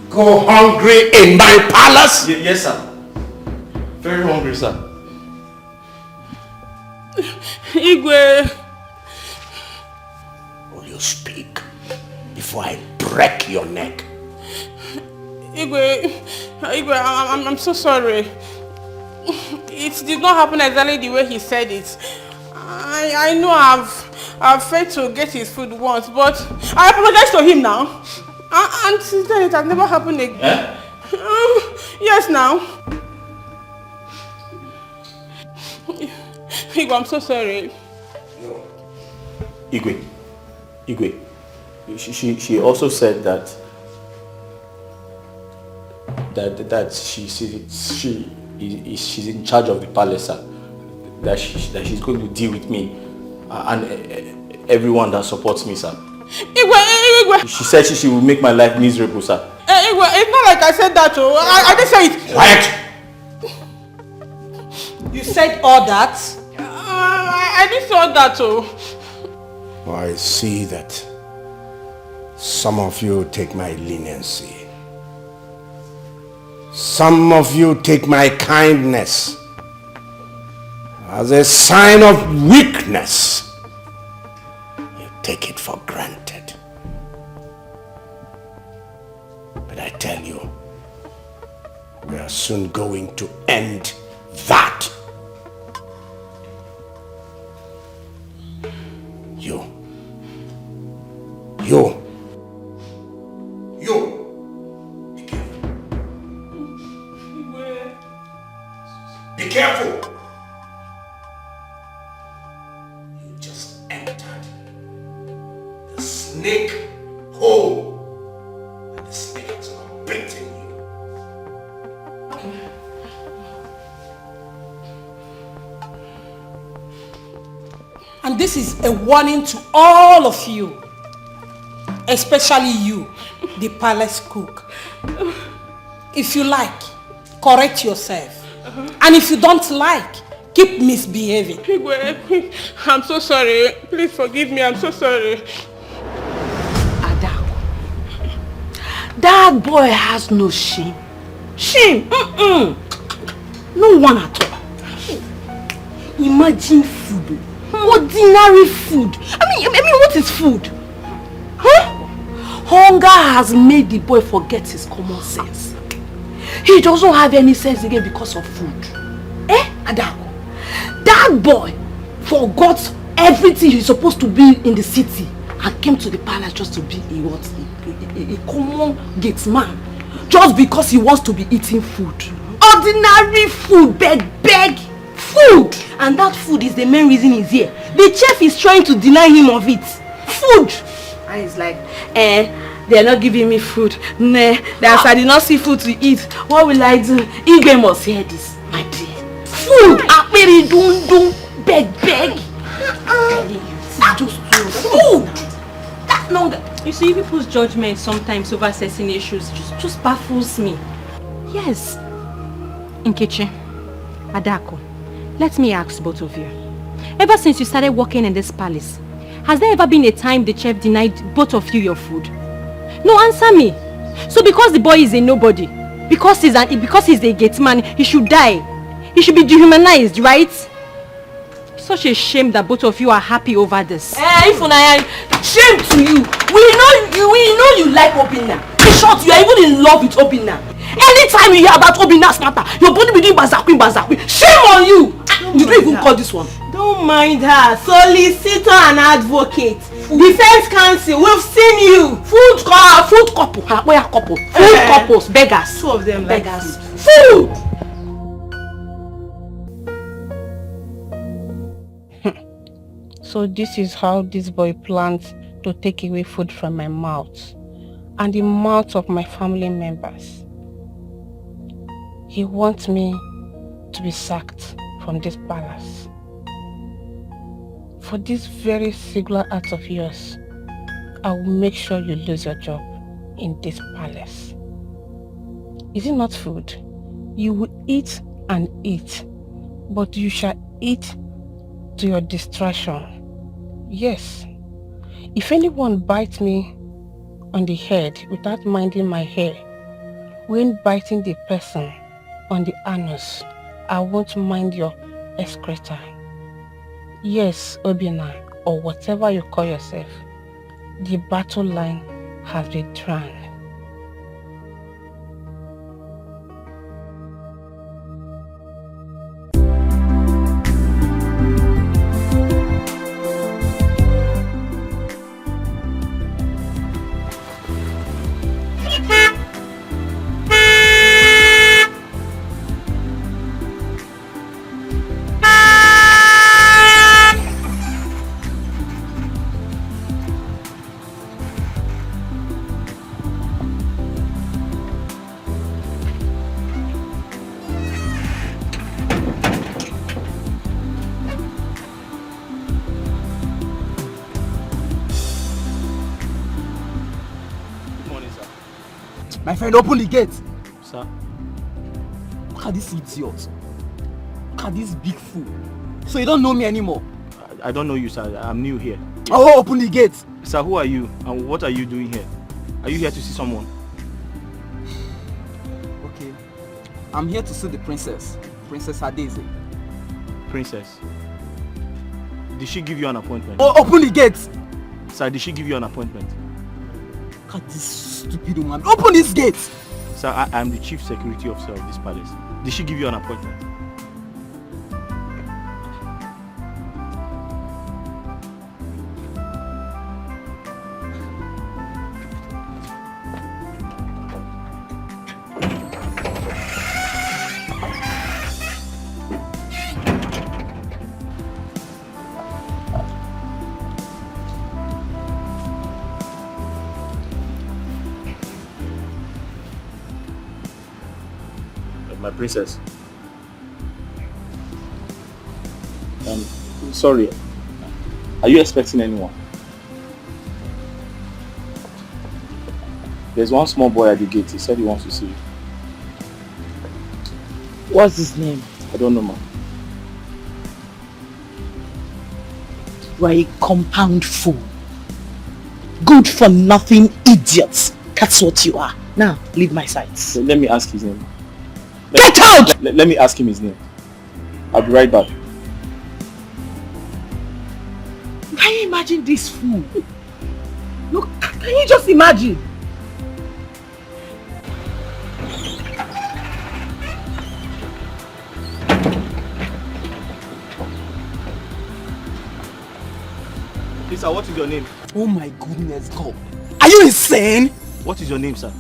Go hungry in my palace? Yes, sir. Very hungry, sir. Igwe. Will you speak before I break your neck? Igwe, I'm so sorry. It did not happen exactly the way he said it. I know I've failed to get his food once, but I apologize to him now. And since then it has never happened again. Eh? Yes, now. Igwe, I'm so sorry. Igwe. She also said that she's in charge of the palace, sir. That she's going to deal with me and everyone that supports me, sir. Igwe. She said she will make my life miserable, sir. Igwe, it's not like I said that, oh. I didn't say it. Quiet! You said all that? I didn't say all that, oh. I see that some of you take my leniency. Some of you take my kindness as a sign of weakness. You take it for granted. But I tell you, we are soon going to end that. You. Be careful. Be careful. You just entered the snake hole, and the snake has now bitten you. And this is a warning to all of you, especially you, the palace cook. If you like, correct yourself. And if you don't like, keep misbehaving. Igwe, I'm so sorry. Please forgive me. I'm so sorry. Ada, that boy has no shame. Shame? No one at all. Imagine food. Ordinary food. I mean, what is food? Huh? Hunger has made the boy forget his common sense. He doesn't have any sense again because of food. Adako? That boy forgot everything he's supposed to be in the city and came to the palace just to be a common gate man. Just because he wants to be eating food. Ordinary food, beg food. And that food is the main reason he's here. The chef is trying to deny him of it. Food. And he's like, they're not giving me food. Nah, that's I did not see food to eat. What will I do? Igwe must hear this, my dear. Food! Akperi dun beg. Just food! That longer. You see, people's judgment sometimes over certain issues just baffles me. Yes. Nkechi, Adako, let me ask both of you. Ever since you started working in this palace, has there ever been a time the chef denied both of you your food? No, answer me. So because the boy is a nobody, because he's a gate man, he should die. He should be dehumanized, right? Such a shame that both of you are happy over this. Shame to you. We know you like Obinna. In short, you are even in love with Obinna. Anytime you hear about Obinna's matter, your body be doing bazakwi. Shame on you. You don't even call this one. Don't mind her. Solicitor and advocate. Defense counsel, we've seen you. Food couple. Where are couple? Food couples, beggars. Two of them like beggars. Food. So this is how this boy plans to take away food from my mouth. and the mouth of my family members. He wants me to be sacked from this palace. For this very singular act of yours, I will make sure you lose your job in this palace. Is it not food? You will eat and eat, but you shall eat to your distraction. Yes. If anyone bites me on the head without minding my hair, when biting the person on the anus, I won't mind your excreta. Yes, Obina, or whatever you call yourself, the battle line has been drawn. My friend, open the gate. Sir? Look at this idiot. Look at this big fool. So you don't know me anymore? I don't know you, sir. I'm new here. Oh, open the gate. Sir, who are you? And what are you doing here? Are you here to see someone? Okay. I'm here to see the princess. Princess Adeze. Princess? Did she give you an appointment? Oh, open the gate. Sir, did she give you an appointment? Look at this stupid woman. Open this gate. Sir, I am the chief security officer of this palace. Did she give you an appointment? My princess. Sorry. Are you expecting anyone? There's one small boy at the gate. He said he wants to see you. What's his name? I don't know, ma'am. You are a compound fool. Good for nothing idiots. That's what you are. Now, leave my sight. Let me ask his name. Get out! Let me ask him his name. I'll be right back. Can you imagine this fool? Look, can you just imagine? Please, sir, what is your name? Oh my goodness, God. Are you insane? What is your name, sir?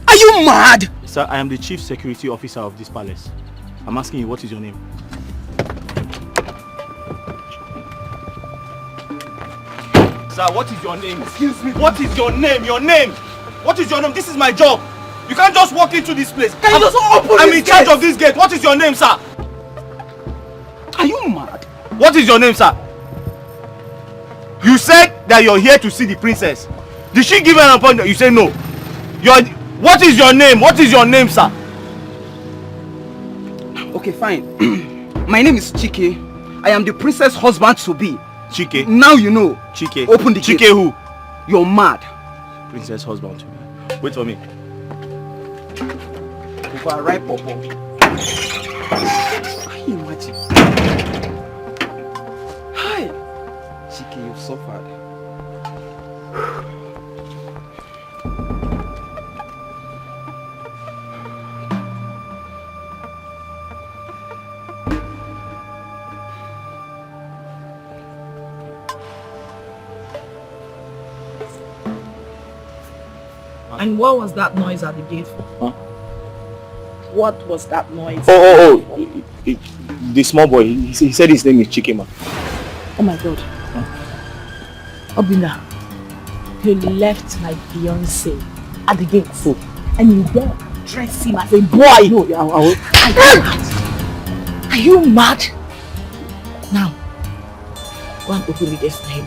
Are you mad? Sir, I am the chief security officer of this palace. I'm asking you, what is your name? Sir, what is your name? Excuse me. What is your name? Your name? What is your name? This is my job. You can't just walk into this place. Can you just open I'm this in charge gate? of this gate. What is your name, sir? Are you mad? What is your name, sir? You said that you're here to see the princess. Did she give you an appointment? You say no. What is your name? What is your name, sir? Okay, fine. My name is Chike. I am the princess husband to be. Chike. Now you know. Chike. Open the gate. Chike who? You're mad. Princess husband to be. Wait for me. Over right, Popo. Can you imagine? Hi. Chike, you've suffered. And what was that noise at the gate for? Huh? What was that noise? Oh. The small boy. He said his name is Chikema. Oh my God. Obina, you left my fiancé at the gate. So, and you then dress him as a boy. No, I will. Are you mad? Now, go and open the gate for him.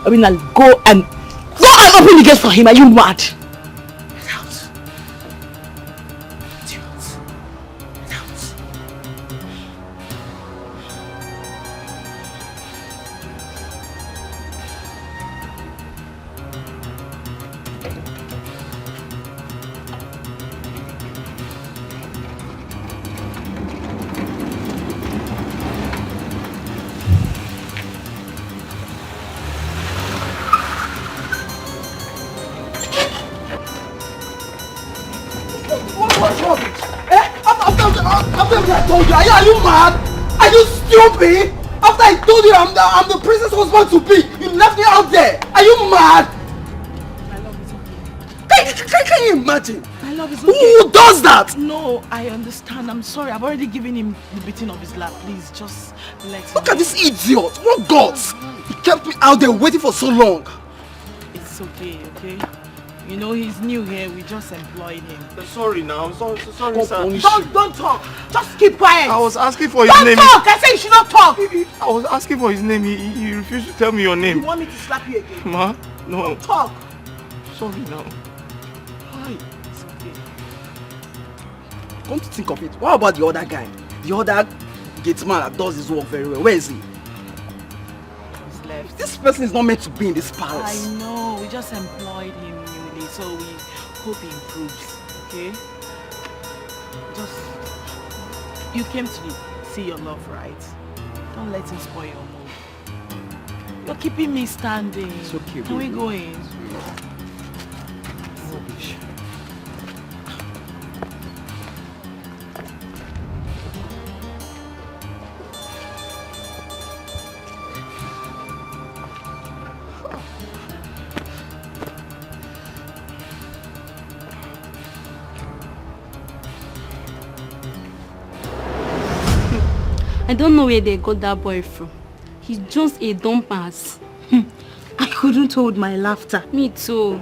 I mean, I'll go and open the gate for him. Are you mad? Get out. Idiot. Get out. What's wrong? After I told you, are you mad? Are you stupid? After I told you I'm the princess husband to be, you left me out there. Are you mad? My love is okay. Can you imagine? My love is okay. Who does that? No, I understand. I'm sorry. I've already given him the beating of his lap. Please, just let him. Look at this idiot. What guts? He kept me out there waiting for so long. It's okay, okay? You know, he's new here. We just employed him. Sorry now. Sorry, sir. Don't talk. Just keep quiet. I was asking for his name. Don't talk. I said you should not talk. I was asking for his name. He refused to tell me your name. You want me to slap you again? Ma? No. Don't talk. Sorry now. Why? It's okay. Come to think of it, what about the other guy? The other gate man that does his work very well. Where is he? He's left. This person is not meant to be in this palace. I know. We just employed him newly, so we hope he improves. Okay? Just... You came to see your love, right? Don't let him spoil your mood. You're keeping me standing. It's okay, Can we baby. go in? Rubbish. I don't know where they got that boy from. He's just a dumb ass. I couldn't hold my laughter. Me too.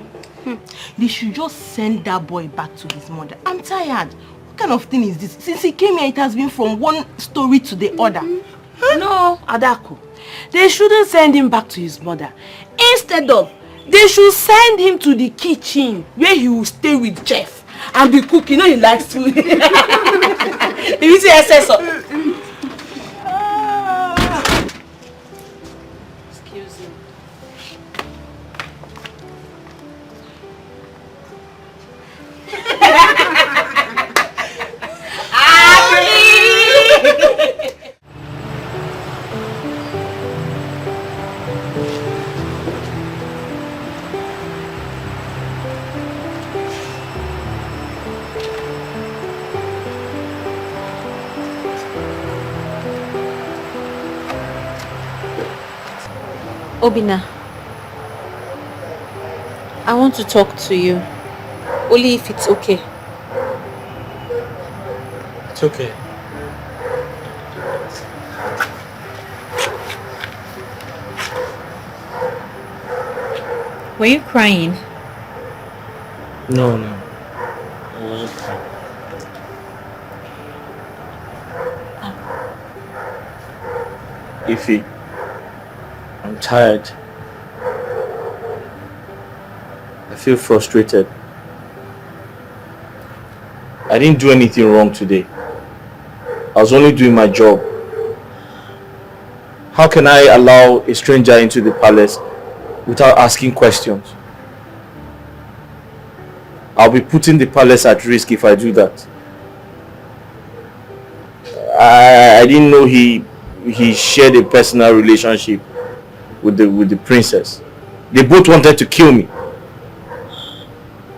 They should just send that boy back to his mother. I'm tired. What kind of thing is this? Since he came here, it has been from one story to the other. No, Adako. They shouldn't send him back to his mother. Instead of, they should send him to the kitchen where he will stay with Jeff and be cooking. You know he likes food. If you see excess of... Excuse me. Obina, I want to talk to you, only if it's okay. It's okay. Were you crying? No. I wasn't crying. Ify, I'm tired. I feel frustrated. I didn't do anything wrong today. I was only doing my job. How can I allow a stranger into the palace without asking questions? I'll be putting the palace at risk if I do that. I didn't know he shared a personal relationship with the princess. They both wanted to kill me.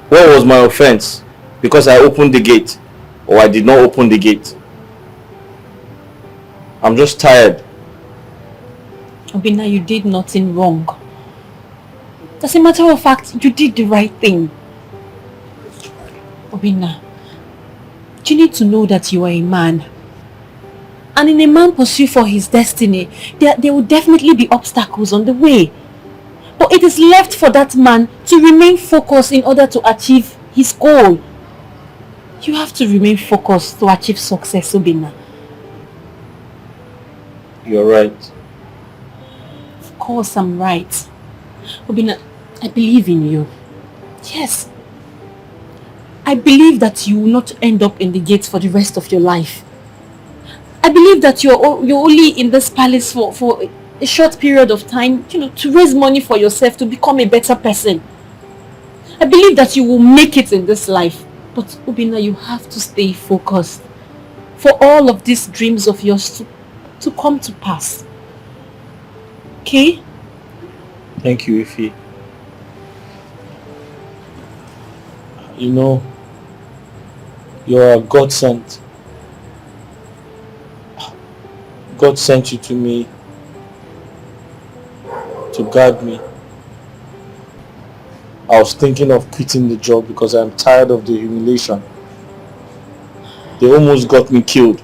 What was my offense? Because I opened the gate, or I did not open the gate? I'm just tired. Obina, you did nothing wrong. As a matter of fact, you did the right thing. Obina, you need to know that you are a man. And in a man pursuit for his destiny, there will definitely be obstacles on the way. But it is left for that man to remain focused in order to achieve his goal. You have to remain focused to achieve success, Obinna. You're right. Of course I'm right. Obinna, I believe in you. Yes. I believe that you will not end up in the gates for the rest of your life. I believe that you're only in this palace for a short period of time, to raise money for yourself, to become a better person. I believe that you will make it in this life. But Obinna, you have to stay focused for all of these dreams of yours to come to pass. Okay? Thank you, Ify. You know, you're a godsend. God sent you to me to guide me. I was thinking of quitting the job because I'm tired of the humiliation. They almost got me killed.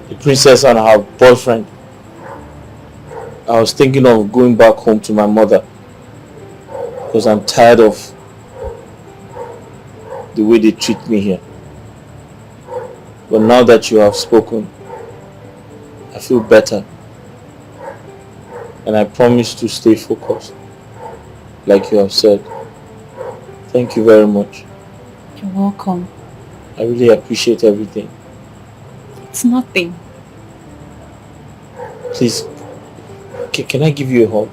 The princess and her boyfriend. I was thinking of going back home to my mother because I'm tired of the way they treat me here. But now that you have spoken, I feel better. And I promise to stay focused, like you have said. Thank you very much. You're welcome. I really appreciate everything. It's nothing. Please, can I give you a hug?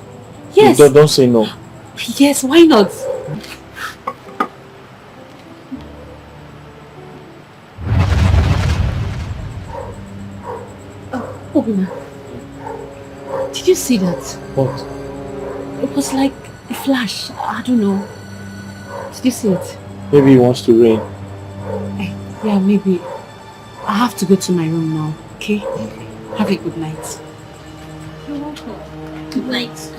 Yes. Don't say no. Yes, why not? Obinna, did you see that? What? It was like a flash. I don't know. Did you see it? Maybe he wants to rain. Yeah, maybe. I have to go to my room now, okay? Have a good night. You're welcome. Good night.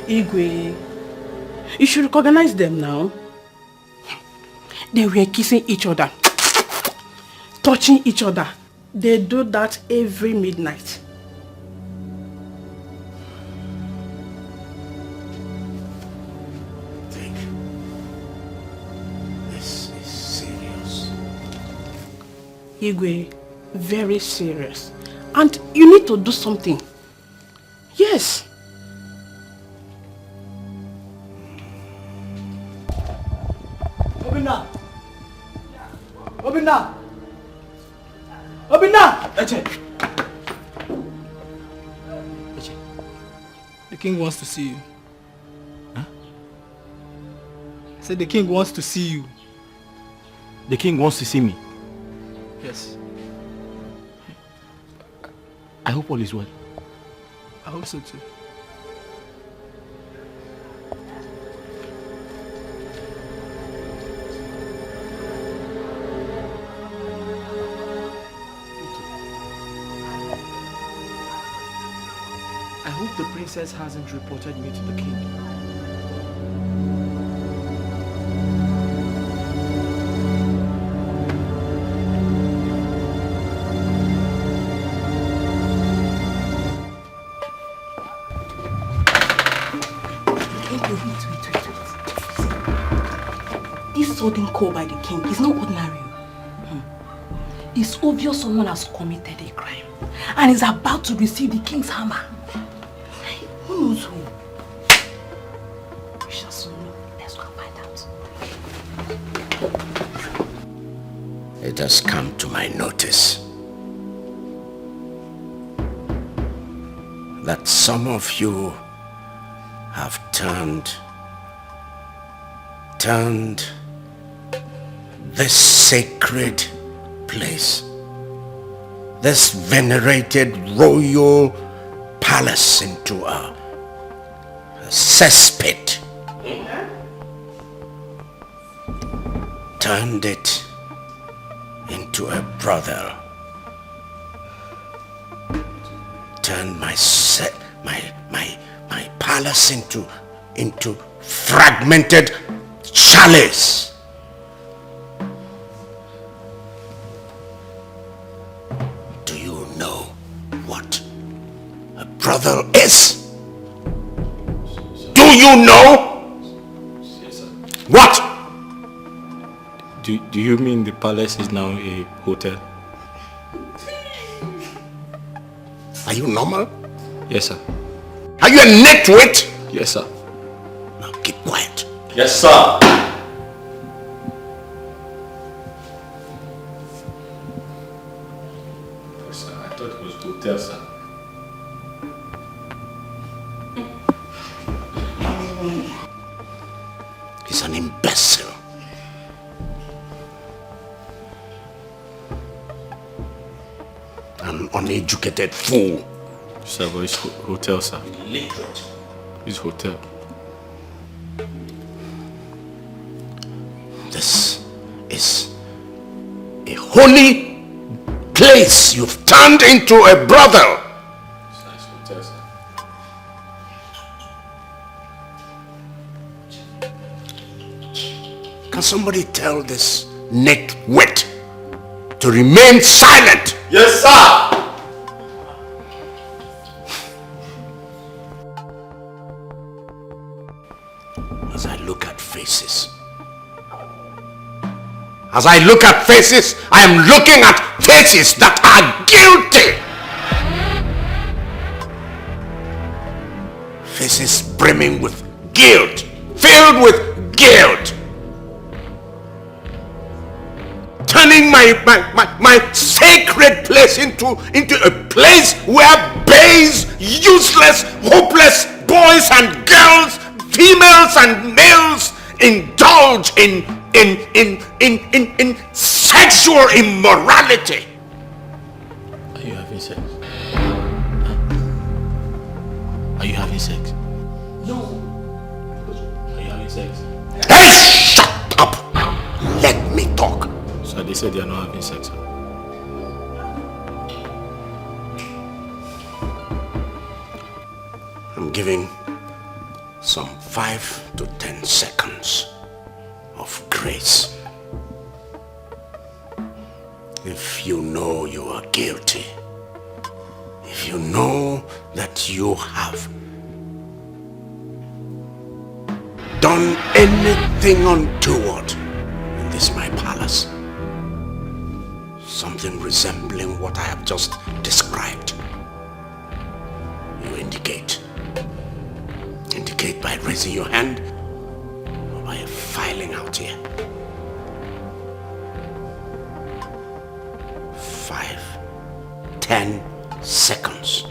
Igwe, you should recognize them now. They were kissing each other, touching each other. They do that every midnight. This is serious. Igwe, very serious. And you need to do something. Yes. Obinna! Obinna! Obinna! Eche! Eche. The king wants to see you. Huh? I said the king wants to see you. The king wants to see me. Yes. I hope all is well. I hope so too. I hope the princess hasn't reported me to the king. This sudden call by the king is not ordinary. It's obvious someone has committed a crime and is about to receive the king's hammer. Who knows who? We shall soon know. Let's go and find out. It has come to my notice that some of you have turned this sacred place, this venerated royal palace, into a cesspit. Turned it into a brothel. Turned my palace into fragmented chalice. Do you know what a brothel is? Do you know? What? Do you mean the palace is now a hotel? Are you normal? Yes, sir. Are you a nitwit? Yes, sir. Now keep quiet. Yes, sir. Sir, I thought it was hotel, sir. He's an imbecile. An uneducated fool. Sir, but it's hotel, sir. Illiterate. It's hotel. This is a holy place you've turned into a brothel. Sir, it's hotel, sir. Can somebody tell this nitwit to remain silent? Yes, sir! As I look at faces, I am looking at faces that are guilty. Faces brimming with guilt, filled with guilt. Turning my sacred place into a place where babes, useless, hopeless boys and girls, females and males indulge in sexual immorality. Are you having sex? Are you having sex? No. Are you having sex? Hey, shut up! Let me talk. So they said they are not having sex, sir. I'm giving some 5 to 10 seconds of grace. If you know you are guilty, if you know that you have done anything untoward in this my palace, something resembling what I have just described, you indicate by raising your hand or by filing out here. 5, 10 seconds.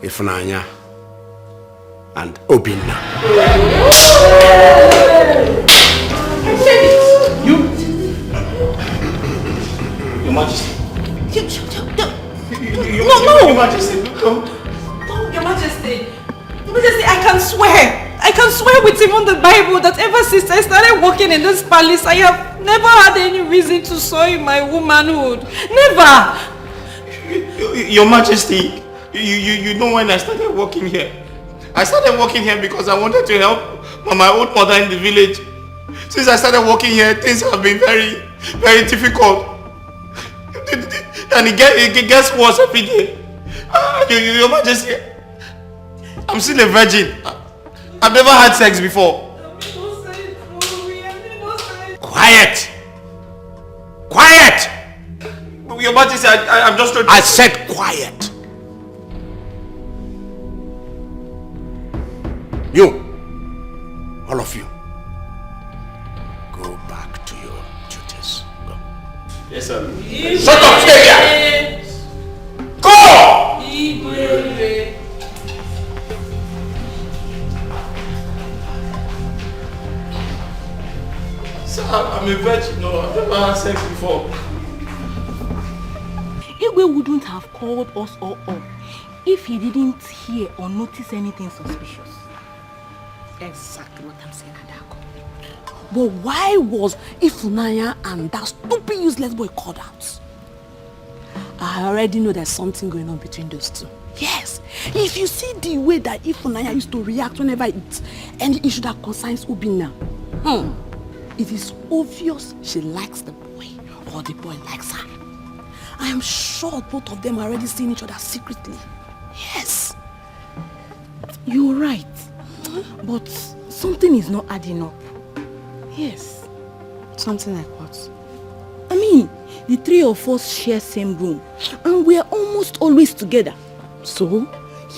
Ifunanya and Obinna. Your Majesty. No. Your Majesty, come. No, Your Majesty. Your Majesty, I can swear with even the Bible that ever since I started working in this palace, I have never had any reason to soil my womanhood. Never. Your Majesty, you know when I started working here? I started working here because I wanted to help my old mother in the village. Since I started working here, things have been very, very difficult. And it gets worse every day. Your Majesty, I'm still a virgin. I've never had sex before. Quiet! Quiet! Your Majesty, I'm just trying to... I said quiet. You, all of you, go back to your duties. Go. Yes, sir. Shut up, stay here! Go! Sir, I'm a virgin, no, I've never had sex before. Igwe wouldn't have called us all up if he didn't hear or notice anything suspicious. Exactly what I'm saying, Adako. But why was Ifunanya and that stupid useless boy called out? I already know there's something going on between those two. Yes, if you see the way that Ifunanya used to react whenever it's any issue that concerns Ubina, it is obvious she likes the boy or the boy likes her. I am sure both of them are already seeing each other secretly. Yes. You're right. But something is not adding up. Yes. Something like what? I mean, the three of us share same room and we are almost always together. So,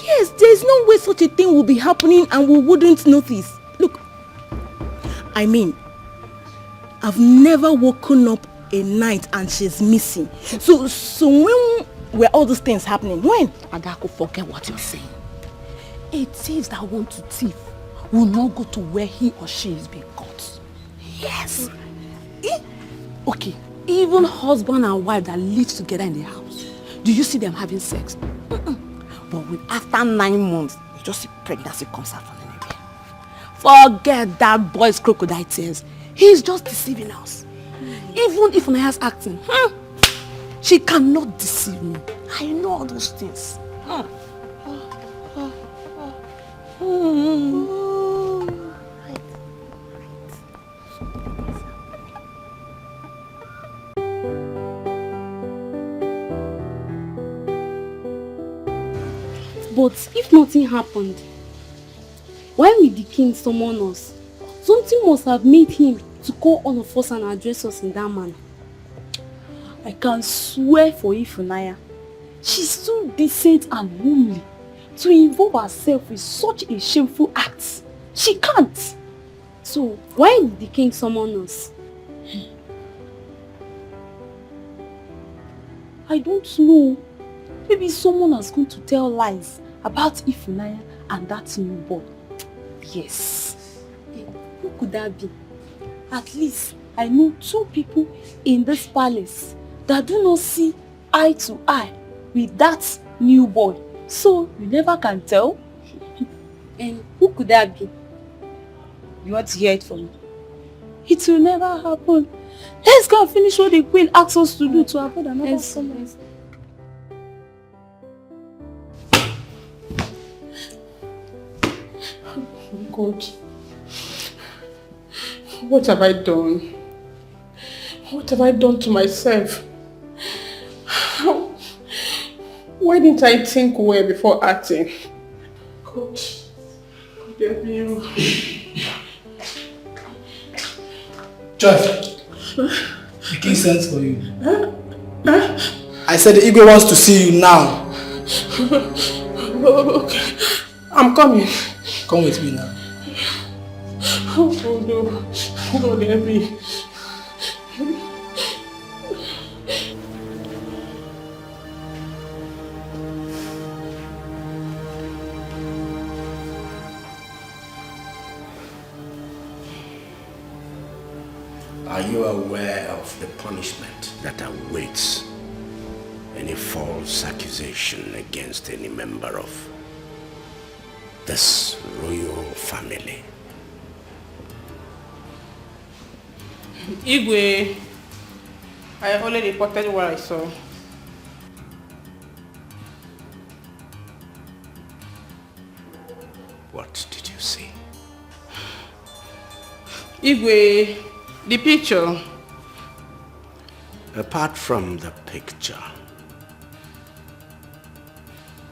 yes, there's no way such a thing will be happening and we wouldn't notice. Look, I mean, I've never woken up a night and she's missing. So when were all these things happening? When? Adako, forget what you're saying. A thief that wants to thief will not go to where he or she is being caught. Yes. Okay, even husband and wife that live together in the house, do you see them having sex? But after 9 months, you just see pregnancy comes out from anywhere. Forget that boy's crocodile tears. He's just deceiving us. Even if Unaya's acting, she cannot deceive me. I know all those things. But if nothing happened, why will the king summon us? Something must have made him to call all of us and address us in that manner. I can swear for Ifunanya, she's too decent and homely to involve herself with such a shameful act. She can't. So why did the king summon us? I don't know. Maybe someone is going to tell lies about Ifunanya and that new boy. Yes. Who could that be? At least I know 2 people in this palace that do not see eye to eye with that new boy. So you never can tell? And who could that be? You want to hear it from me? It will never happen. Let's go and finish what the queen asked us to do to avoid another summer. God, what have I done? What have I done to myself? Why didn't I think well before acting? God, forgive me. Joy, the king sends for you. I said the Igwe wants to see you now. Okay, I'm coming. Come with me now. Oh no, God help me. Are you aware of the punishment that awaits any false accusation against any member of this royal family? Igwe, I already reported what I saw. What did you see? Igwe, the picture. Apart from the picture,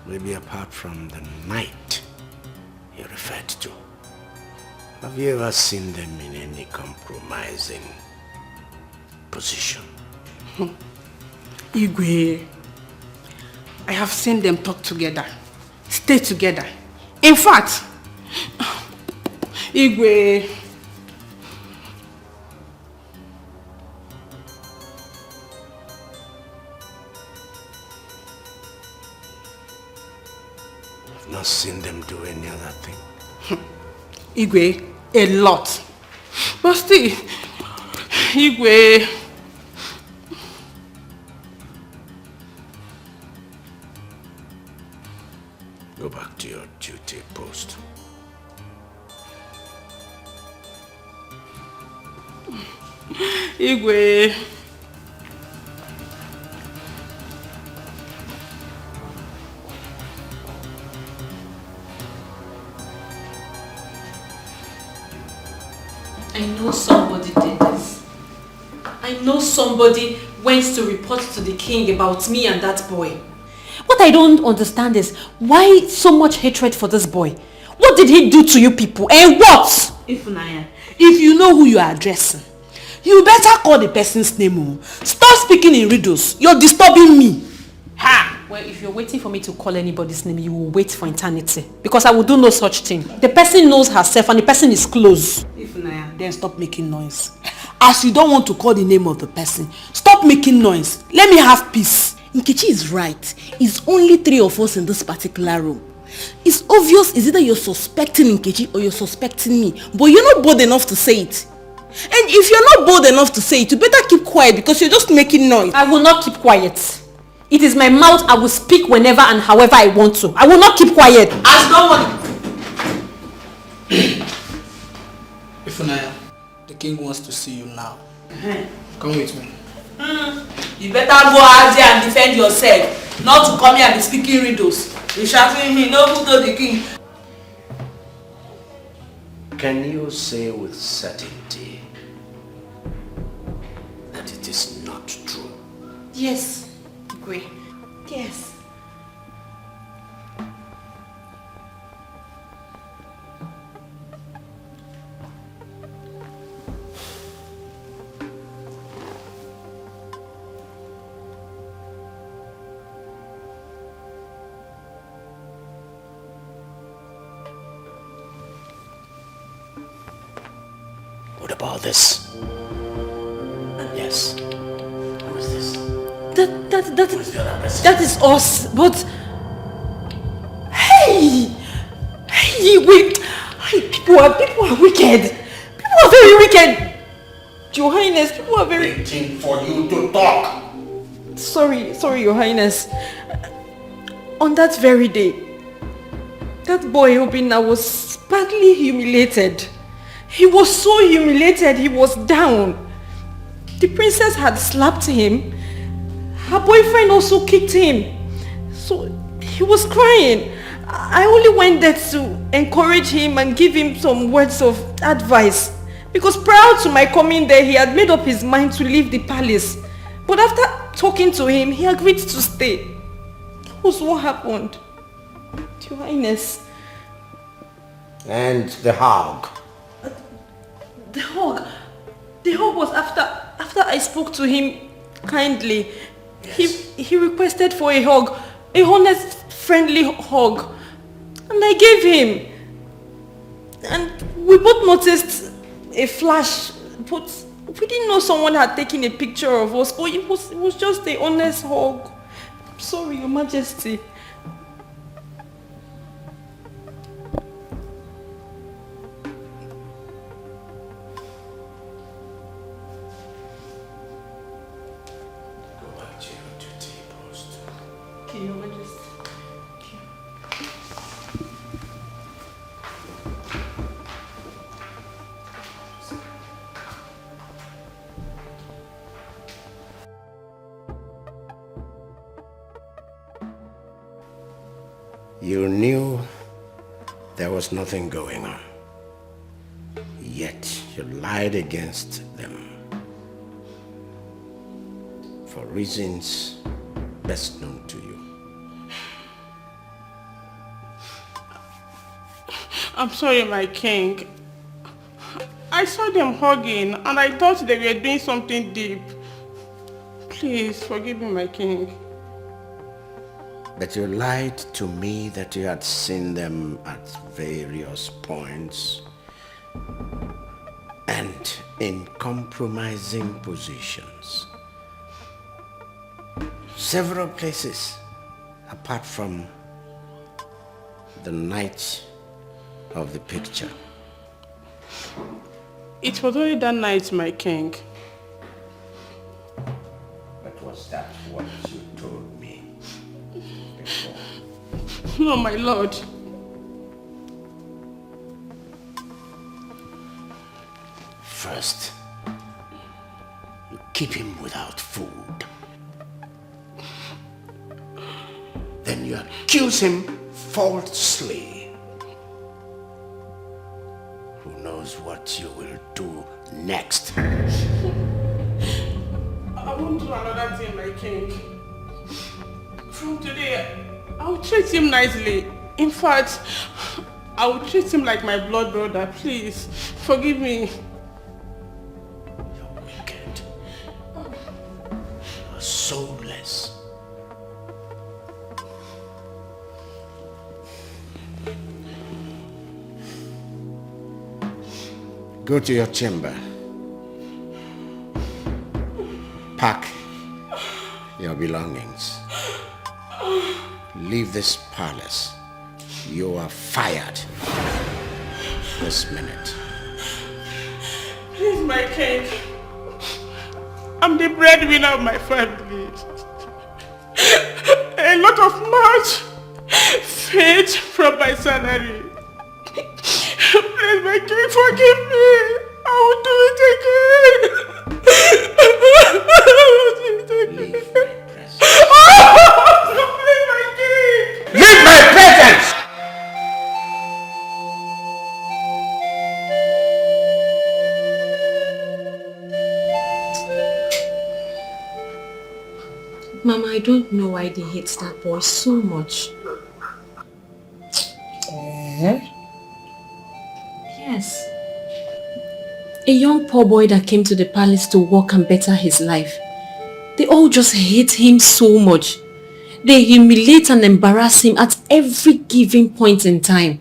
maybe apart from the night you referred to, have you ever seen them in any compromising position? Igwe, I have seen them talk together, stay together. In fact, Igwe, I've not seen them do any other thing. Igwe, a lot. But still, Igwe. Go back to your duty post. Igwe. I know somebody did this. I know somebody went to report to the king about me and that boy. What I don't understand is why so much hatred for this boy? What did he do to you people? And what? Ifunanya, if you know who you are addressing, you better call the person's name. Stop speaking in riddles. You're disturbing me. Ha! Well, if you're waiting for me to call anybody's name, you will wait for eternity. Because I will do no such thing. The person knows herself and the person is close. Ifunanya, then stop making noise. As you don't want to call the name of the person, stop making noise. Let me have peace. Nkechi is right. It's only 3 of us in this particular room. It's obvious it's either you're suspecting Nkechi or you're suspecting me. But you're not bold enough to say it. And if you're not bold enough to say it, you better keep quiet because you're just making noise. I will not keep quiet. It is my mouth. I will speak whenever and however I want to. I will not keep quiet. As no one... Ifunanya, the king wants to see you now. Come with me. You better go out there and defend yourself. Not to come here and be speaking riddles. You're shouting him, no food to the king. Can you say with certainty that it is not true? Yes, agree. Yes. What about this? Yes. Who is this? That is us. But hey, people are wicked. People are very wicked. Your Highness, people are very... Waiting for you to talk. Sorry, Your Highness. On that very day, that boy Obinna was badly humiliated. He was so humiliated, he was down. The princess had slapped him. Her boyfriend also kicked him. So he was crying. I only went there to encourage him and give him some words of advice. Because prior to my coming there, he had made up his mind to leave the palace. But after talking to him, he agreed to stay. That was what happened. Your Highness. And the hog? The hug was after I spoke to him kindly. Yes. He requested for a hug, a honest, friendly hug, and I gave him. And we both noticed a flash, but we didn't know someone had taken a picture of us. But it was just a honest hug. I'm sorry, Your Majesty. Your Majesty. You knew there was nothing going on, yet you lied against them for reasons best known to you. I'm sorry, my king. I saw them hugging and I thought they were doing something deep. Please forgive me, my king. But you lied to me that you had seen them at various points and in compromising positions. Several places apart from the night of the picture. It was only that night, my king. what you told me before. No, my lord. First, you keep him without food. Then you accuse him falsely. Who knows what you will do next? I won't do another thing, my king. From today, I'll treat him nicely. In fact, I will treat him like my blood brother. Please, forgive me. You're wicked. You're soulless. Go to your chamber. Pack your belongings. Leave this palace. You are fired this minute. Please, my king. I'm the breadwinner of my family. A lot of much fed from my salary. Please, my king, forgive me. I will do it again. Leave my presence. Please, my king. Leave my presence! Mama, I don't know why they hate that boy so much. Yes. A young poor boy that came to the palace to work and better his life. They all just hate him so much. They humiliate and embarrass him at every given point in time.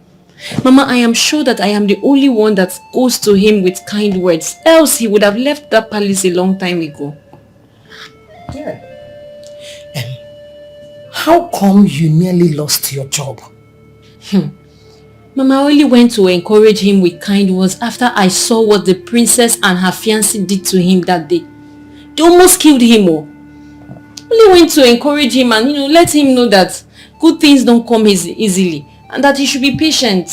Mama, I am sure that I am the only one that goes to him with kind words. Else he would have left that palace a long time ago. Yeah. How come you nearly lost your job? Mama, I only went to encourage him with kind words after I saw what the princess and her fiancé did to him that day. They almost killed him. Only went to encourage him and let him know that good things don't come easily and that he should be patient.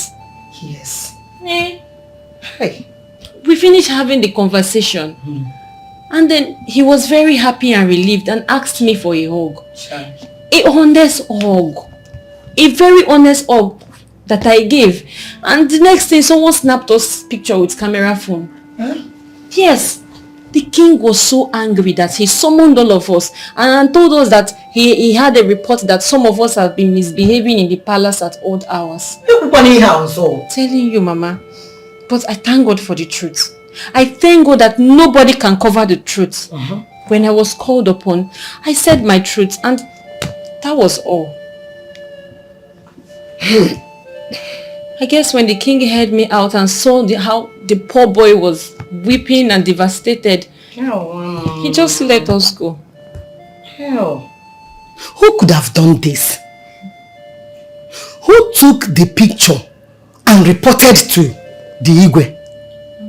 Yes. Hey. We finished having the conversation and then he was very happy and relieved and asked me for a hug. A honest hug. A very honest hug that I gave. And the next thing, someone snapped us picture with camera phone. Yes. The king was so angry that he summoned all of us and told us that he had a report that some of us have been misbehaving in the palace at odd hours. Telling you, Mama. But I thank God for the truth. I thank God that nobody can cover the truth. When I was called upon, I said my truth and that was all. I guess when the king heard me out and saw how the poor boy was weeping and devastated, he just let us go. Who could have done this? Who took the picture and reported to the Igwe?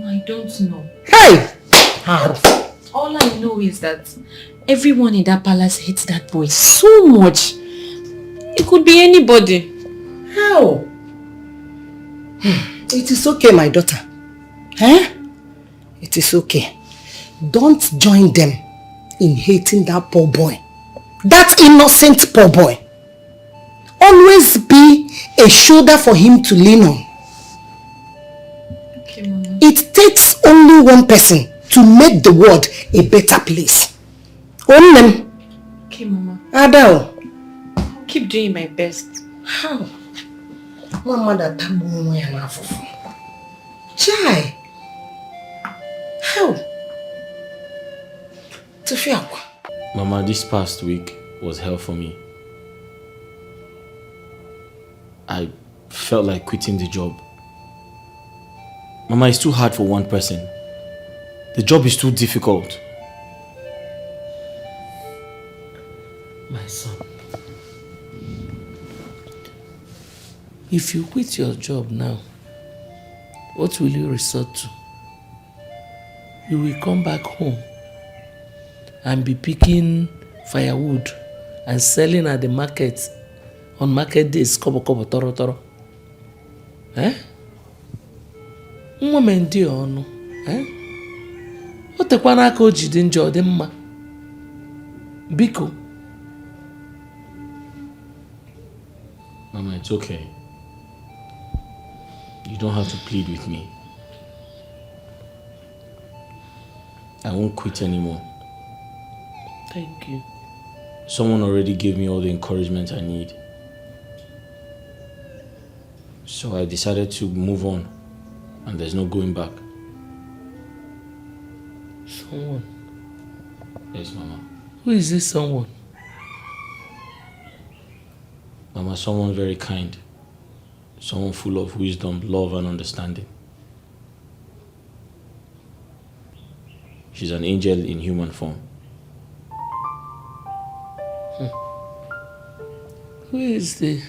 I don't know. Hey! All I know is that everyone in that palace hates that boy so much. It could be anybody. How? It is okay, my daughter. It is okay. Don't join them in hating that poor boy. That innocent poor boy. Always be a shoulder for him to lean on. Okay, Mama. It takes only one person to make the world a better place. Only. Okay, Mama. Adele. I'll keep doing my best. How? Mama that Chai. How? Mama, this past week was hell for me. I felt like quitting the job. Mama, it's too hard for one person. The job is too difficult. My son, if you quit your job now, what will you resort to? You will come back home and be picking firewood and selling at the market on market days kobo toro toro. Nwa m ndị ọnụ. O tekwana aka o ji dị njọ dị mma. Biko. Mama, it's okay. You don't have to plead with me. I won't quit anymore. Thank you. Someone already gave me all the encouragement I need. So I decided to move on, and there's no going back. Someone? Yes, Mama. Who is this someone? Mama, someone very kind. Someone full of wisdom, love, and understanding. She's an angel in human form. Who is this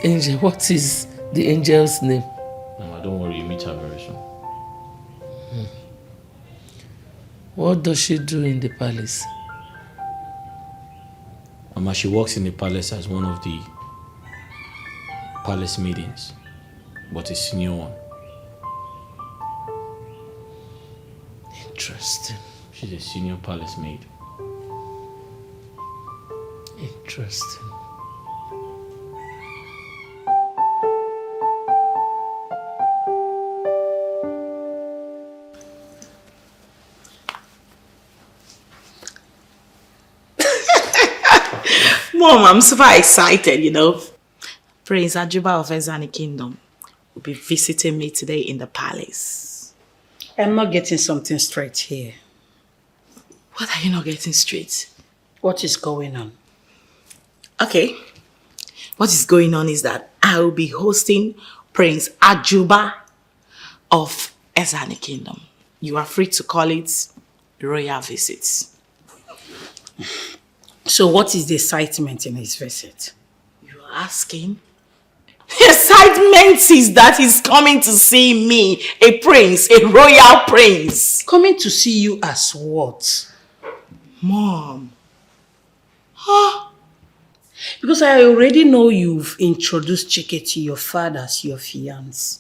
angel? What is the angel's name? Mama, don't worry, you meet her very soon. What does she do in the palace? Mama, she works in the palace as one of the palace maidens, but a senior one. Interesting. She's a senior palace maid. Interesting. Mom, I'm super excited, you know. Prince Ajuba of Ezani Kingdom will be visiting me today in the palace. I'm not getting something straight here. What are you not getting straight? What is going on? Okay. What is going on is that I will be hosting Prince Ajuba of Ezani Kingdom. You are free to call it royal visits. So what is the excitement in his visit? You are asking? The excitement is that he's coming to see me, a prince, a royal prince. Coming to see you as what? Mom. Because I already know you've introduced Chike to your father as your fiancé.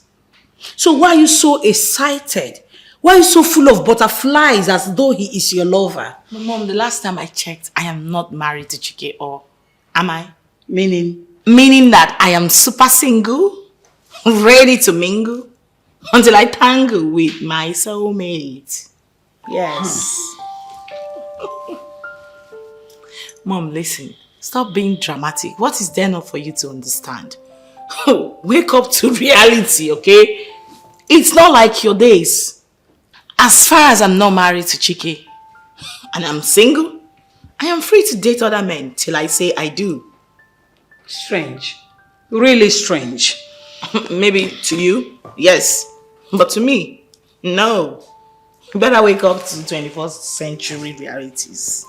So why are you so excited? Why are you so full of butterflies as though he is your lover? Mom, the last time I checked, I am not married to Chike, or am I? Meaning? Meaning that I am super single, ready to mingle, until I tangle with my soulmate. Yes. Mom, listen. Stop being dramatic. What is there not for you to understand? Wake up to reality, okay? It's not like your days. As far as I'm not married to Chike, and I'm single, I am free to date other men till I say I do. Strange. Really strange. Maybe to you, yes. But to me, no. You better wake up to 21st century realities.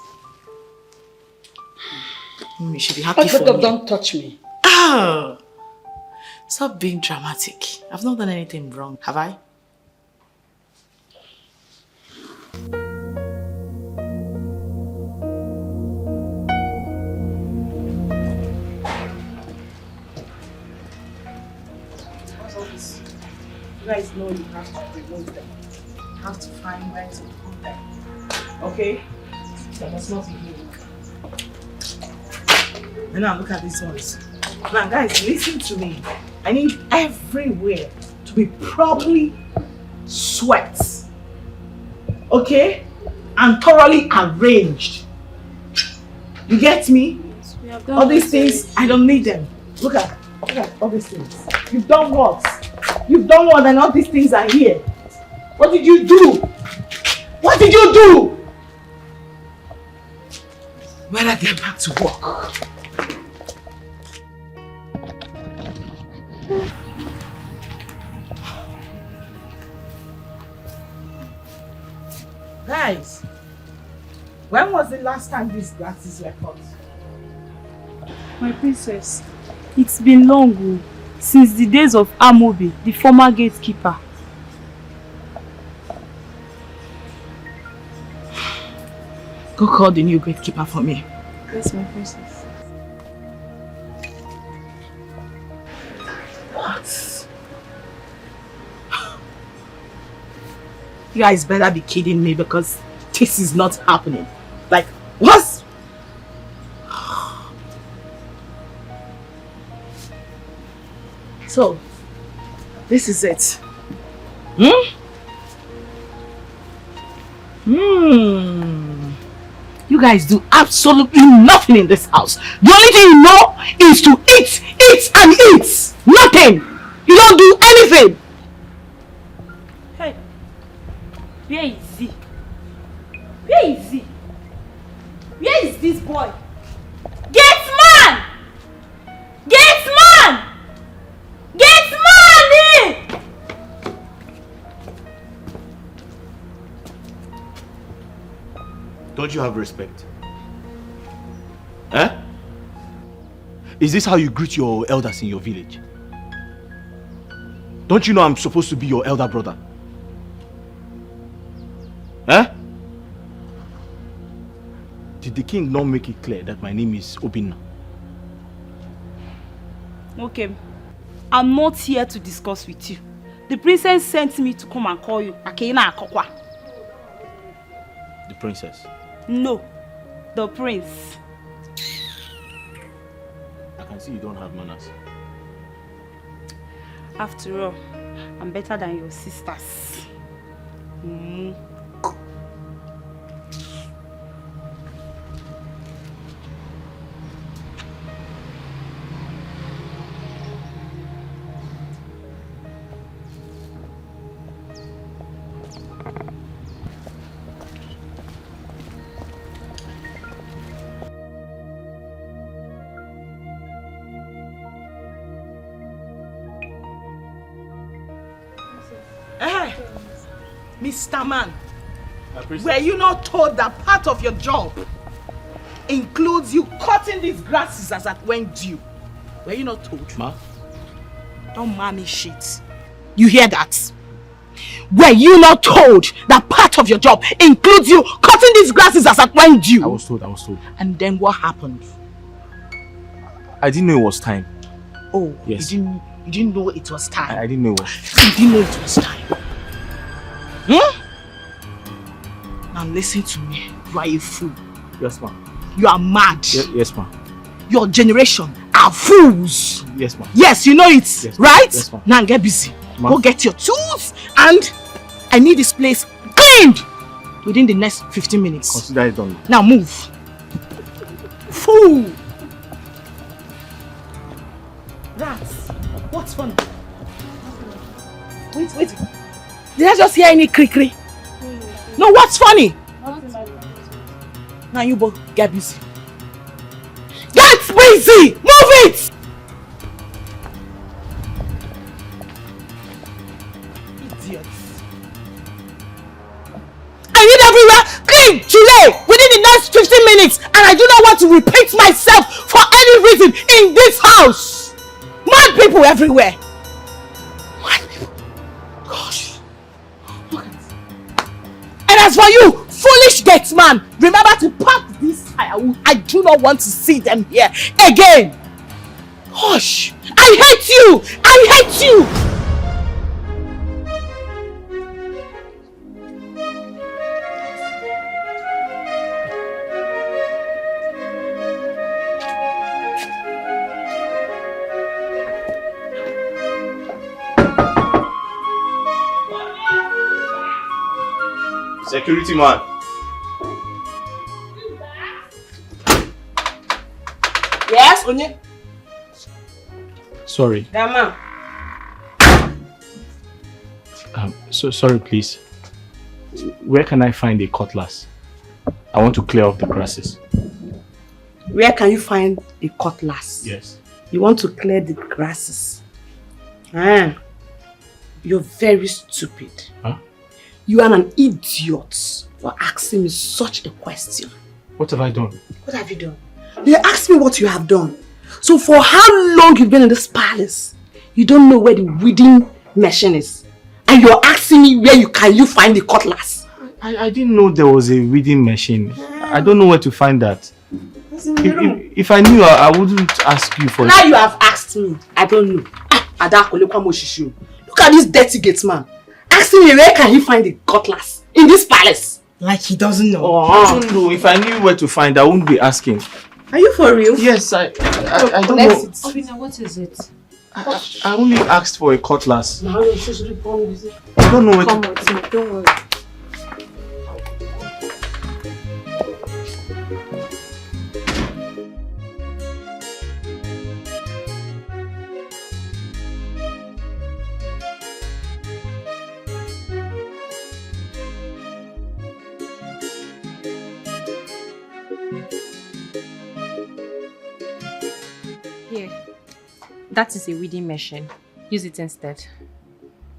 You should be happy for me. Don't touch me. Oh, stop being dramatic. I've not done anything wrong, have I? What's all this? You guys know you have to remove them. You have to find where to put them. Okay? That must not be here. And now look at these ones. Now guys, listen to me. I need everywhere to be properly swept. Okay? And thoroughly arranged. You get me? All these things, I don't need them. Look at all these things. You've done what? You've done what and all these things are here. What did you do? What did you do? When I get back to work. Guys, when was the last time these glasses were cut? My princess, it's been long, since the days of Amobi, the former gatekeeper. Go call the new gatekeeper for me. Yes, my princess. What? You guys better be kidding me because this is not happening. Like, what? So, this is it. You guys do absolutely nothing in this house. The only thing you know is to eat, eat, and eat. Nothing. You don't do anything. Hey, where is he? Where is he? Where is this boy? Get man! Get man! Get money! Don't you have respect? Eh? Is this how you greet your elders in your village? Don't you know I'm supposed to be your elder brother? Eh? Did the king not make it clear that my name is Obinna? Okay, I'm not here to discuss with you. The princess sent me to come and call you. Akina Akokwa. The princess? No, the prince. I can see you don't have manners. After all, I'm better than your sisters. Mr. Man, were you not told that part of your job includes you cutting these grasses as at when due? Were you not told? Ma? Don't mommy shit. You hear that? Were you not told that part of your job includes you cutting these grasses as at when due? I was told. And then what happened? I didn't know it was time. Oh, yes. You didn't know it was time? I didn't know it was. You didn't know it was time? Now listen to me. You are a fool. Yes, ma'am. You are mad. Yes, ma'am. Your generation are fools. Yes, ma'am. Yes, you know it, yes, right? Yes, ma'am. Now get busy. Go get your tools and I need this place cleaned within the next 15 minutes. Consider it done. Now move. Fool. Rats. What's funny? Wait. Did I just hear any crick-crick? No, what's funny? Now you both get busy. Get busy! Move it! Idiots. I need everywhere clean today within the next 15 minutes and I do not want to repeat myself for any reason in this house. Mad people everywhere. Mad people. Gosh. Look at this. And as for you, foolish gate man, remember to pack this firewood. I do not want to see them here again. Gosh, I hate you. I hate you. Security man. Yes, Onye. Sorry. Dama. So sorry, please. Where can I find a cutlass? I want to clear off the grasses. Where can you find a cutlass? Yes. You want to clear the grasses? You're very stupid. Huh? You are an idiot for asking me such a question. What have I done? What have you done? They asked me what you have done. So for how long you've been in this palace, you don't know where the weeding machine is. And you're asking me where you find the cutlass. I didn't know there was a weeding machine. I don't know where to find that. If I knew, I wouldn't ask you for it. Now you have asked me. I don't know. Look at this dirty gate man. Asking me where can he find the cutlass in this palace? Like he doesn't know. I don't know. If I knew where to find, I wouldn't be asking. Are you for real? Yes, I don't know. Obina, what is it? I only asked for a cutlass. Now you're supposed to be I don't know where Come to... on, don't worry. Here, that is a weeding machine. Use it instead.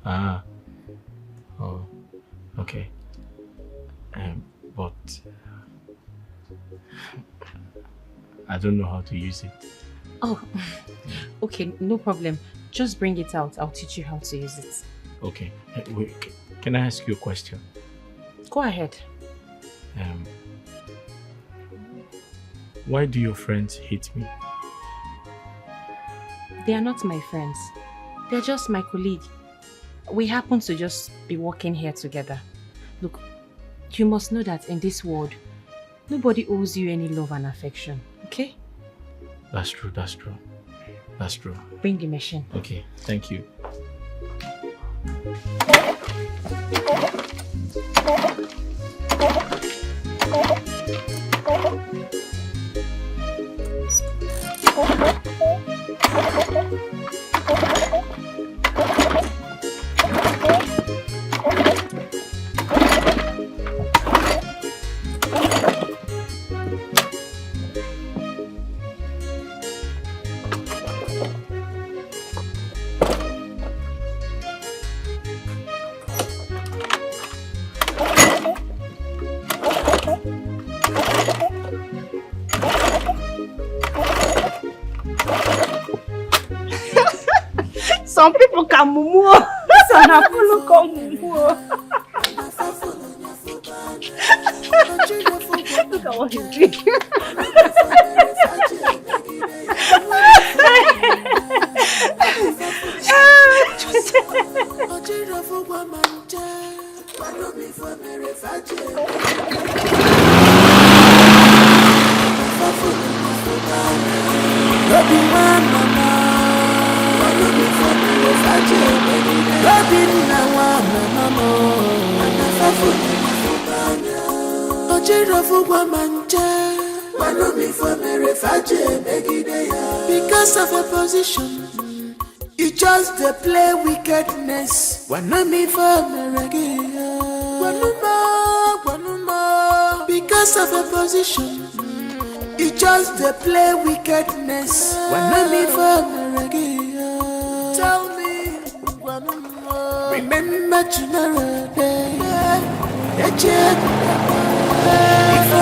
Ah. Oh. Okay. But I don't know how to use it. Oh, okay, no problem. Just bring it out. I'll teach you how to use it. Okay. Wait, can I ask you a question? Go ahead. Why do your friends hate me? They are not my friends. They're just my colleague. We happen to just be working here together. Look, you must know that in this world, nobody owes you any love and affection, okay? That's true, that's true. That's true. Bring the machine. Okay, thank you. Some people can mumu. Some people can mumu. Look at what he's drinking. Because of a position, you just play wickedness. Wanna for because of a position, you just play wickedness. Wanna for tell me, remember tomorrow day. If I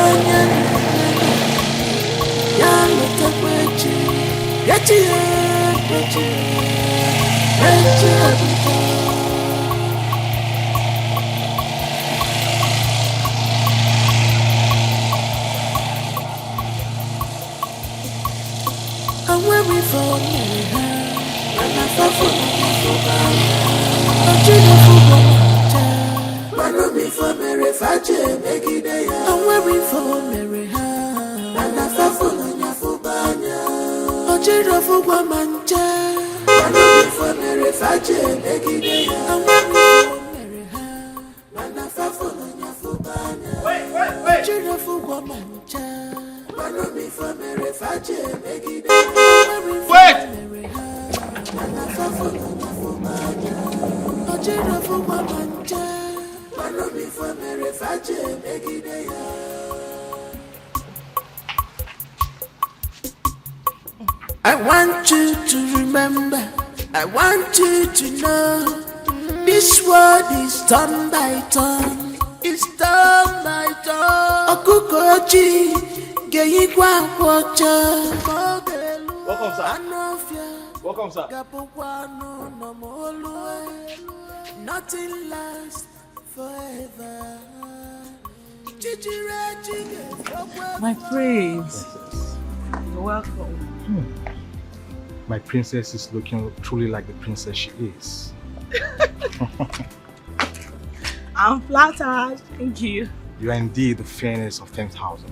I'm weary for me. I'm weary for Mary. Ojiro fugwa manja. Wanu before Mary Faje Megide. Wait. Ojiro fugwa manja. Wanu before Mary Faje Megide. Wait. Ojiro fugwa manja. Wanu before Mary Faje Megide. I want you to remember, I want you to know, this world is turn by turn, it's turn by turn. Okukochi, Geyigwa Wacha. Welcome, sir. Nothing lasts forever. My prince. You're welcome. My princess is looking truly like the princess she is. I'm flattered. Thank you. You are indeed the fairness of 10,000.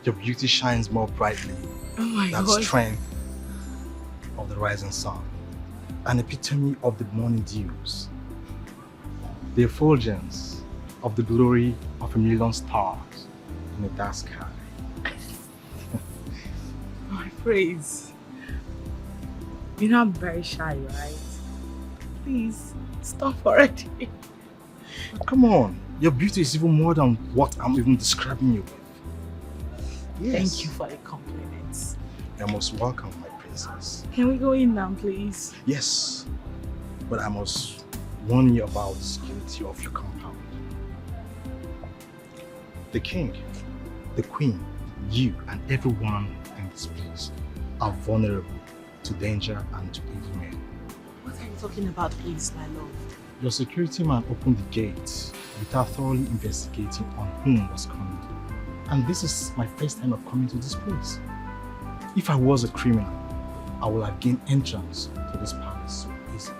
Your beauty shines more brightly Oh my than God. strength of the rising sun, an epitome of the morning dews, the effulgence of the glory of a million stars in the dark sky. My praise. You know I'm very shy, right? Please, stop already. Come on, your beauty is even more than what I'm even describing you with. Yes. Thank you for the compliments. You're most welcome, my princess. Can we go in now, please? Yes, but I must warn you about the security of your compound. The king, the queen, you and everyone in this place are vulnerable to danger and to evil men. What are you talking about, please, my love? Your security man opened the gates without thoroughly investigating on whom was coming. And this is my first time of coming to this place. If I was a criminal, I would have gained entrance to this palace so easily.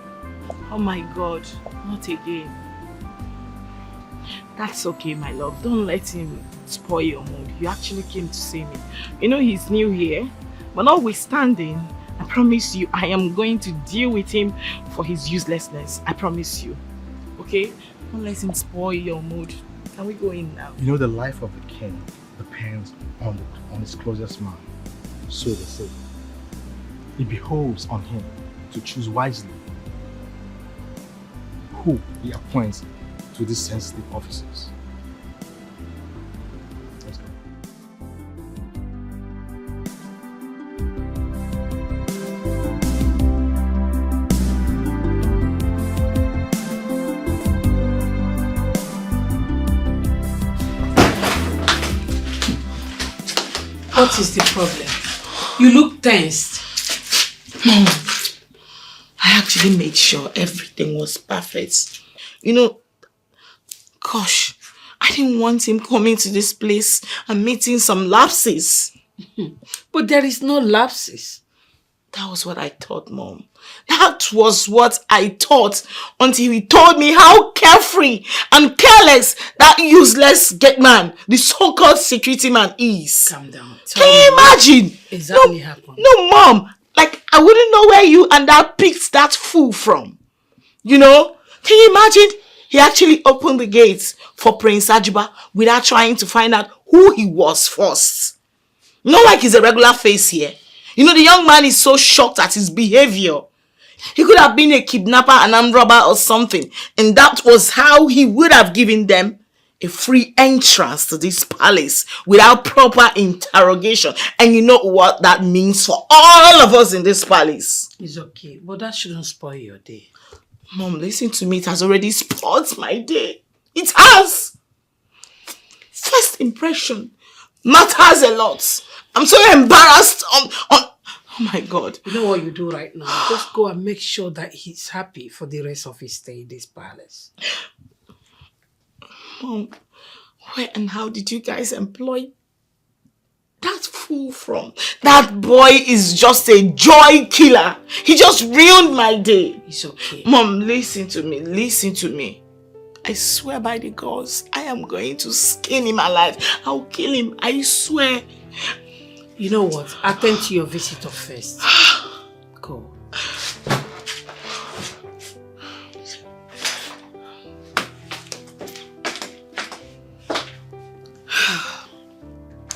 Oh my God, not again. That's okay, my love. Don't let him spoil your mood. You actually came to see me. You know he's new here, but notwithstanding, I promise you I am going to deal with him for his uselessness. I promise you. Okay? Don't let him spoil your mood. Can we go in now? You know the life of the king depends on his closest man. So they say. It behoves on him to choose wisely who he appoints to these sensitive offices. Let's go. What is the problem? You look tensed. Mom, I actually made sure everything was perfect. You know, gosh, I didn't want him coming to this place and meeting some lapses. But there is no lapses. That was what I thought, Mom. That was what I thought until he told me how carefree and careless that useless man, the so-called security man, is. Calm down. Can you imagine? Exactly happened. No, Mom. Like, I wouldn't know where you and that picked that fool from. You know? Can you imagine? He actually opened the gates for Prince Ajiba without trying to find out who he was first. Not like he's a regular face here. You know, the young man is so shocked at his behavior. He could have been a kidnapper, an armed robber or something. And that was how he would have given them a free entrance to this palace without proper interrogation. And you know what that means for all of us in this palace. It's okay, but that shouldn't spoil your day. Mom, listen to me. It has already spoiled my day. It has. First impression matters a lot. I'm so embarrassed oh my God. You know what you do right now? Just go and make sure that he's happy for the rest of his stay in this palace. Mom, where and how did you guys employ that fool from? That boy is just a joy killer. He just ruined my day. It's okay. Mom, listen to me. Listen to me. I swear by the gods, I am going to skin him alive. I'll kill him. I swear. You know what? Attend to your visitor first. Go.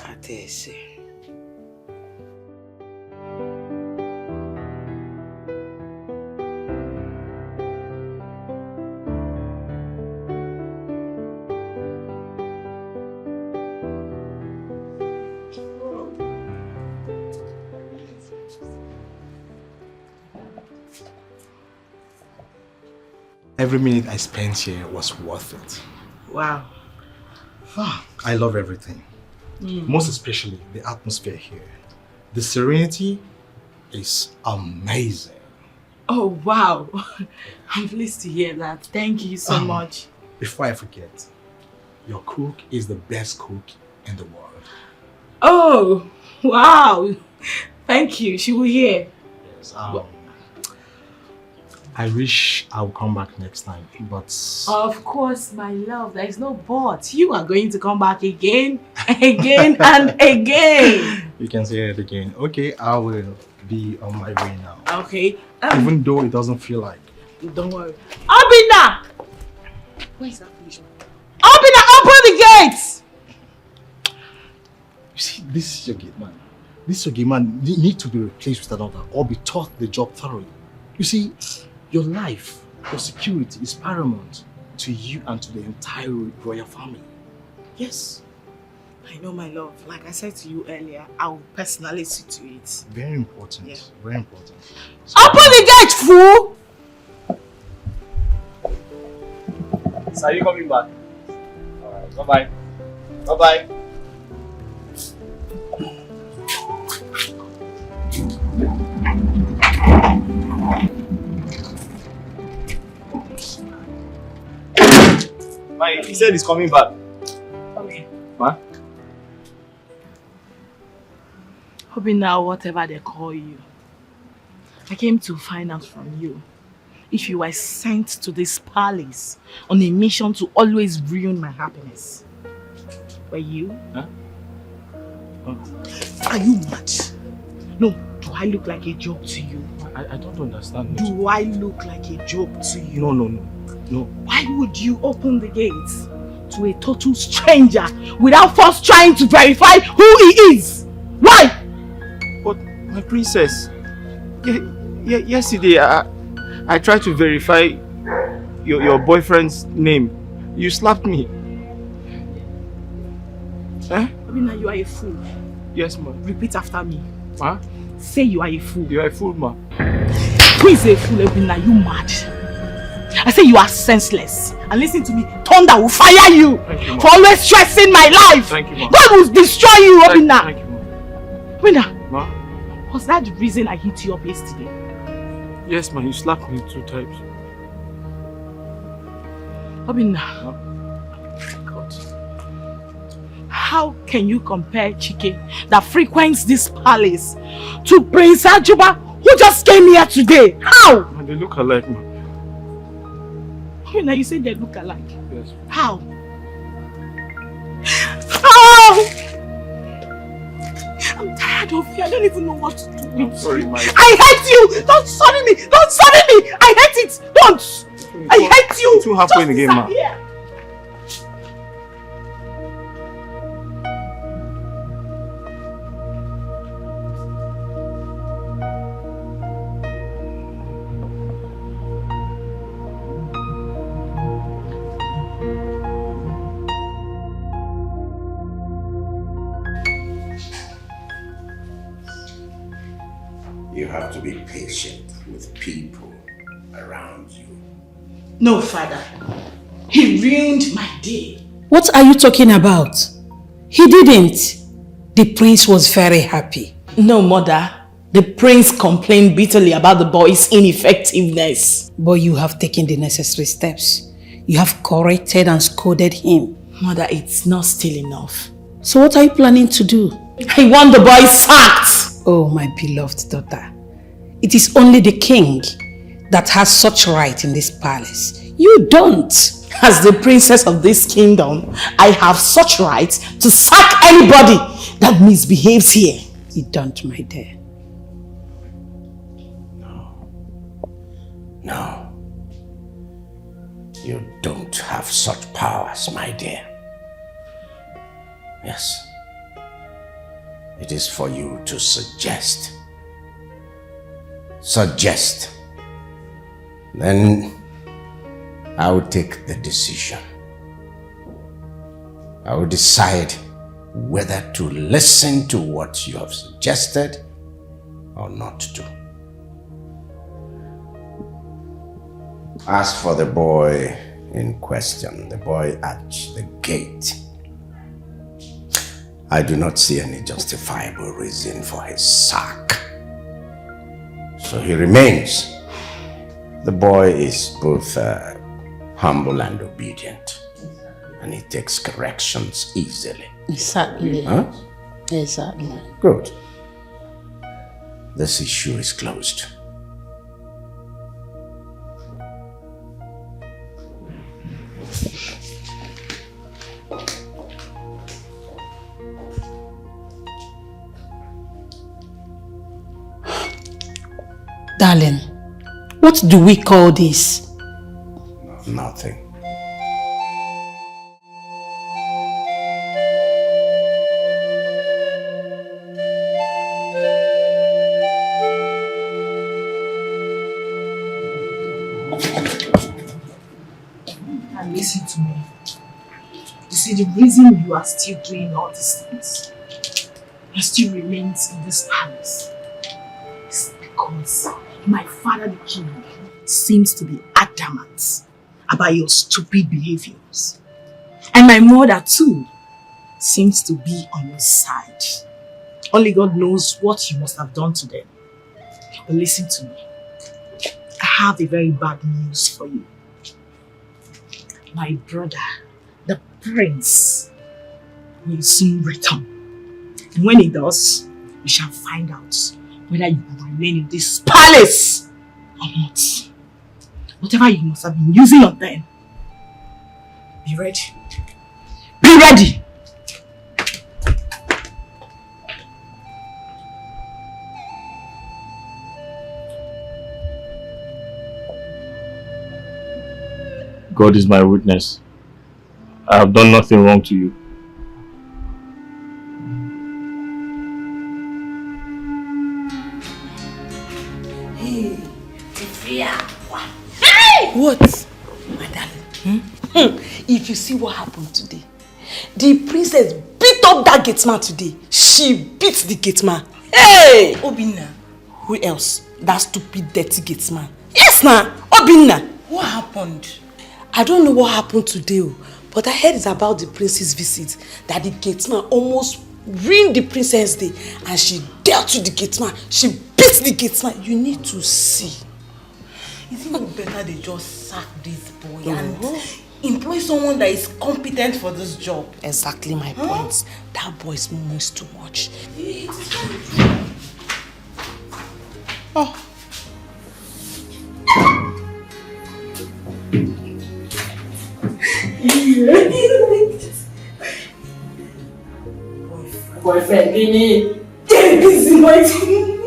I dare say. Every minute I spent here was worth it. Wow. I love everything. Most especially the atmosphere here. The serenity is amazing. Oh, wow. I'm pleased to hear that. Thank you so much. Before I forget, Your cook is the best cook in the world. Oh, wow. Thank you. She will hear. Yes, I wish I would come back next time, but... Of course, my love. There is no but. You are going to come back again, again, and again. You can say it again. Okay, I will be on my way now. Okay. Even though it doesn't feel like. Don't worry. Obina! Where is that fish? Obina, open the gates! You see, this is your gate man. This is your gate man. You need to be replaced with another or be taught the job thoroughly. You see, your life, your security is paramount to you and to the entire royal family. Yes. I know, my love. Like I said to you earlier, I will personally see to it. Very important. Yeah. Very important. So, open the gate, fool! So are you coming back? Alright, bye-bye. Bye-bye. He said he's coming back. Okay. What? Hoping now, whatever they call you, I came to find out from you if you were sent to this palace on a mission to always ruin my happiness. Were you? Huh? Oh. Are you mad? No, do I look like a joke to you? I don't understand. Do I look like a joke to you? No. Why would you open the gates to a total stranger without first trying to verify who he is? Why? But my princess, yesterday I tried to verify your boyfriend's name. You slapped me. Huh? Obina, you are a fool. Yes, ma. Repeat after me. Huh? Say you are a fool. You are a fool, ma. Who is a fool, Obina? You mad? I say you are senseless. And listen to me, thunder will fire you, for always stressing my life. Thank you, ma. God will destroy you, Obina. Thank you, ma. Obina, Ma? was that the reason I hit you up yesterday? Yes, ma. You slapped me 2 times. Obina. God. How can you compare Chike that frequents this palace to Prince Ajuba who just came here today? How? Ma, they look alike, ma. Now you say they look alike. Yes. How? How? I'm tired of you. I don't even know what to do with I'm sorry, my... I hate you! Don't sorry me! Don't sorry me! I hate it! Don't! I hate you! It won't happen again, ma. Here. You have to be patient with people around you. No, father. He ruined my day. What are you talking about? He didn't. The prince was very happy. No, mother. The prince complained bitterly about the boy's ineffectiveness. But you have taken the necessary steps. You have corrected and scolded him. Mother, it's not still enough. So what are you planning to do? I want the boy sacked. Oh, my beloved daughter. It is only the king that has such right in this palace. You don't. As the princess of this kingdom, I have such right to sack anybody that misbehaves here. You don't, my dear. No. You don't have such powers, my dear. Yes. It is for you to suggest. Suggest. Then I will take the decision. I will decide whether to listen to what you have suggested or not to. As for the boy in question, the boy at the gate, I do not see any justifiable reason for his sack. So he remains. The boy is both humble and obedient. and he takes corrections easily. Exactly. Huh? Exactly. Good. This issue is closed. Darling, what do we call this? Nothing. And listen to me. You see, the reason you are still doing all these things, you still remains in this palace, is because my father the king seems to be adamant about your stupid behaviors. And my mother too seems to be on your side. Only God knows what you must have done to them. But listen to me. I have a very bad news for you. My brother, the prince, will soon return. And when he does, you shall find out whether you will remain in this palace or not. Whatever you must have been using on them, be ready. Be ready! God is my witness. I have done nothing wrong to you. Hey, what? My darling, if you see what happened today, the princess beat up that gate man today. She beat the gate man. Hey! Obinna. Who else? That stupid dirty gate man. Yes, nah. Obinna. What happened? I don't know what happened today, but I heard it's about the prince's visit, that the gate man almost ruined the princess' day, and she dealt with the gate man. She beat the gate man. You need to see. Is it not better they just sack this boy and employ someone that is competent for this job? Exactly my point. That boy is almost too much. Oh. Boyfriend, Nini. Get busy, my team.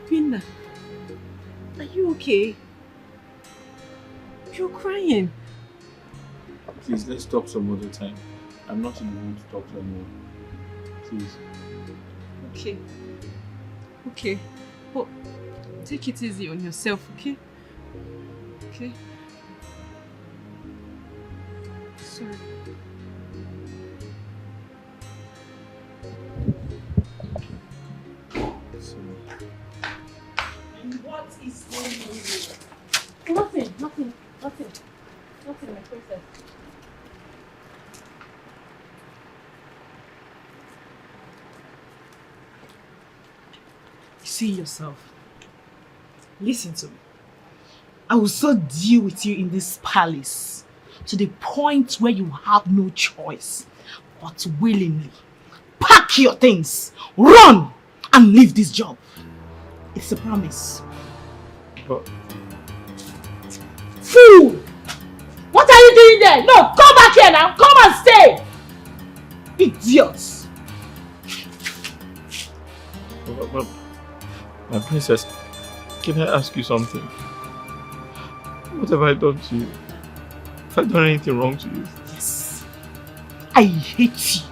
Pinna, are you okay? You're crying. Please, let's talk some other time. I'm not in the mood to talk to anyone. Please. Okay. Okay. But take it easy on yourself, okay? Okay? Sorry. What is going on here? Nothing, nothing, nothing. Nothing, my princess. See yourself. Listen to me. I will so deal with you in this palace to the point where you have no choice but to willingly pack your things, run, and leave this job. It's a promise. But Fool! What are you doing there? No, come back here now. Come and stay. Idiots. my princess, can I ask you something? What have I done to you? Have I done anything wrong to you? Yes. I hate you.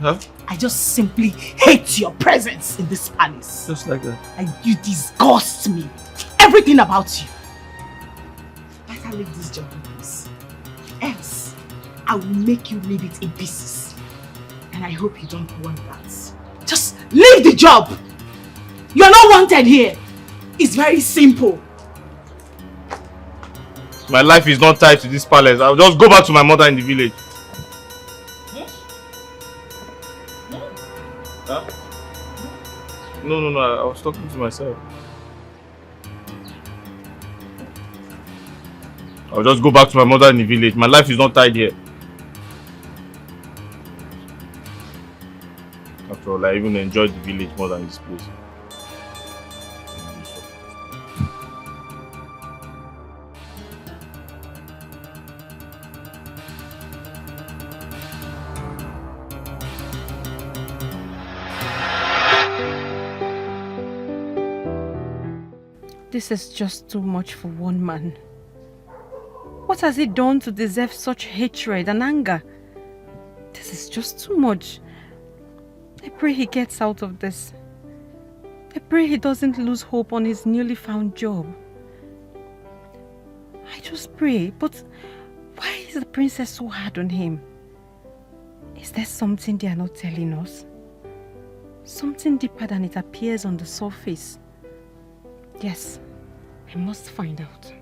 Huh? I just simply hate your presence in this palace. Just like that? And you disgust me. Everything about you. Better leave this job in peace. Else, I will make you leave it in pieces. And I hope you don't want that. Just leave the job. You're not wanted here. It's very simple. My life is not tied to this palace. I'll just go back to my mother in the village. Huh? No, I was talking to myself. I'll just go back to my mother in the village. My life is not tied here. After all, I even enjoy the village more than this place. This is just too much for one man. What has he done to deserve such hatred and anger? This is just too much. I pray he gets out of this. I pray he doesn't lose hope on his newly found job. I just pray, but why is the princess so hard on him? Is there something they are not telling us? Something deeper than it appears on the surface? Yes, I must find out.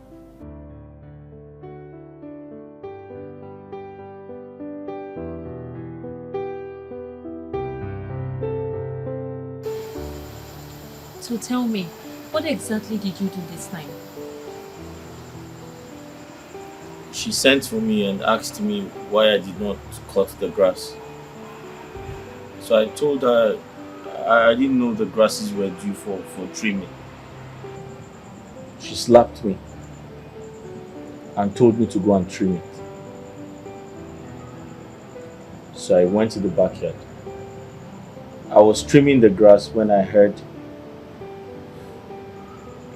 So tell me, what exactly did you do this time? She sent for me and asked me why I did not cut the grass. So I told her I didn't know the grasses were due for trimming. She slapped me and told me to go and trim it. So I went to the backyard. I was trimming the grass when I heard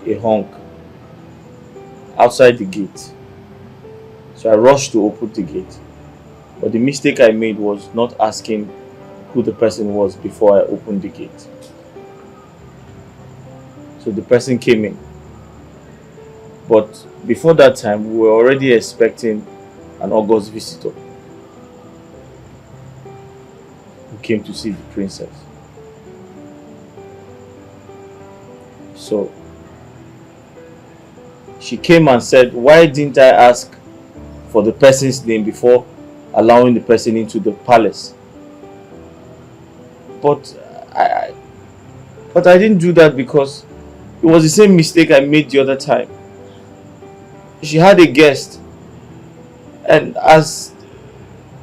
a honk outside the gate. So I rushed to open the gate. But the mistake I made was not asking who the person was before I opened the gate. So the person came in. But before that time, we were already expecting an August visitor who came to see the princess. So she came and said, why didn't I ask for the person's name before allowing the person into the palace? But I didn't do that because it was the same mistake I made the other time. She had a guest, and as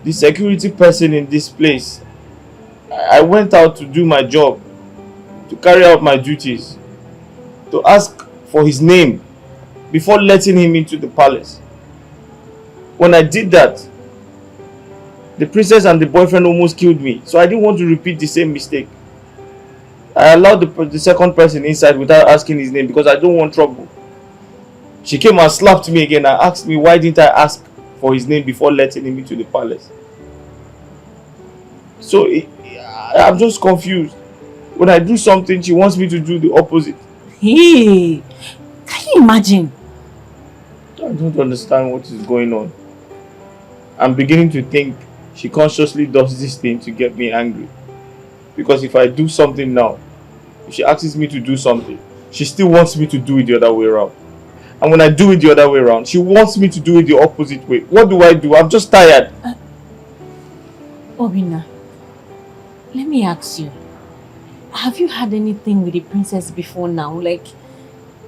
the security person in this place, I went out to do my job, to carry out my duties, to ask for his name before letting him into the palace. When I did that, the princess and the boyfriend almost killed me, so I didn't want to repeat the same mistake. I allowed the second person inside without asking his name because I don't want trouble. She came and slapped me again and asked me why didn't I ask for his name before letting him into the palace. So I'm just confused. When I do something, she wants me to do the opposite. Hey, can you imagine? I don't understand what is going on. I'm beginning to think she consciously does this thing to get me angry. Because if I do something now, if she asks me to do something, she still wants me to do it the other way around. And when I do it the other way around, she wants me to do it the opposite way. What do I do? I'm just tired. Obina, let me ask you. Have you had anything with the princess before now? Like,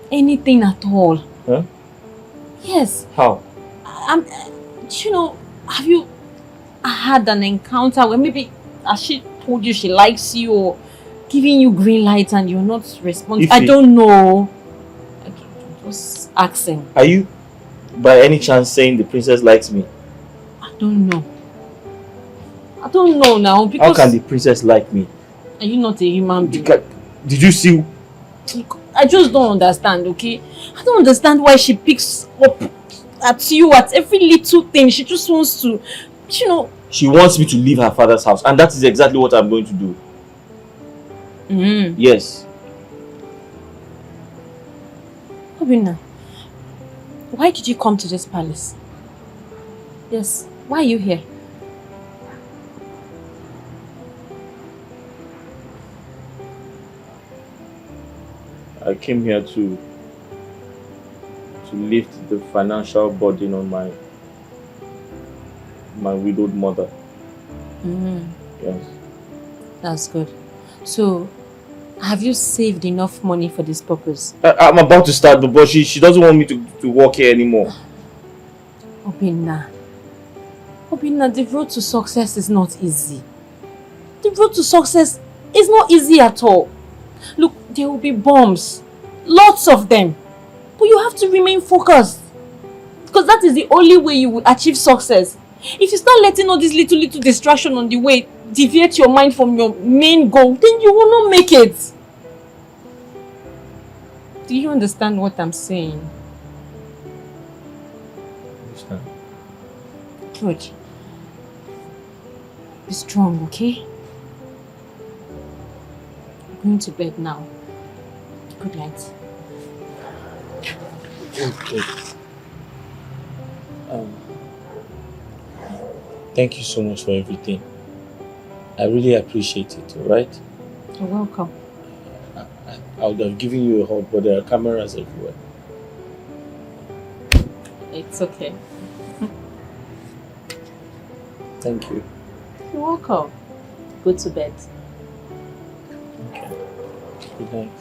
anything at all? Huh? Yes. How? You know, have you had an encounter where maybe has she told you she likes you or giving you green lights and you're not responding? I don't know. Just asking. Are you by any chance saying the princess likes me? I don't know. I don't know now because... How can the princess like me? Are you not a human being? Did you see? I just don't understand, okay? I don't understand why she picks up at you at every little thing. She just wants to, you know... She wants me to leave her father's house, and that is exactly what I'm going to do. Yes. Obina, why did you come to this palace? Yes, why are you here? I came here to to lift the financial burden on my widowed mother. Yes. That's good. So, have you saved enough money for this purpose? I'm about to start, but she doesn't want me to work here anymore. Obinna, the road to success is not easy. The road to success is not easy at all. Look, there will be bombs. Lots of them. But you have to remain focused. Because that is the only way you will achieve success. If you start letting all these little distractions on the way deviate your mind from your main goal, then you will not make it. Do you understand what I'm saying? Understand. Good. Be strong, okay? I'm going to bed now. Good night. Okay. Thank you so much for everything. I really appreciate it, alright? You're welcome. I would have given you a hug, but there are cameras everywhere. It's okay. Thank you. You're welcome. Go to bed. Okay. Good night.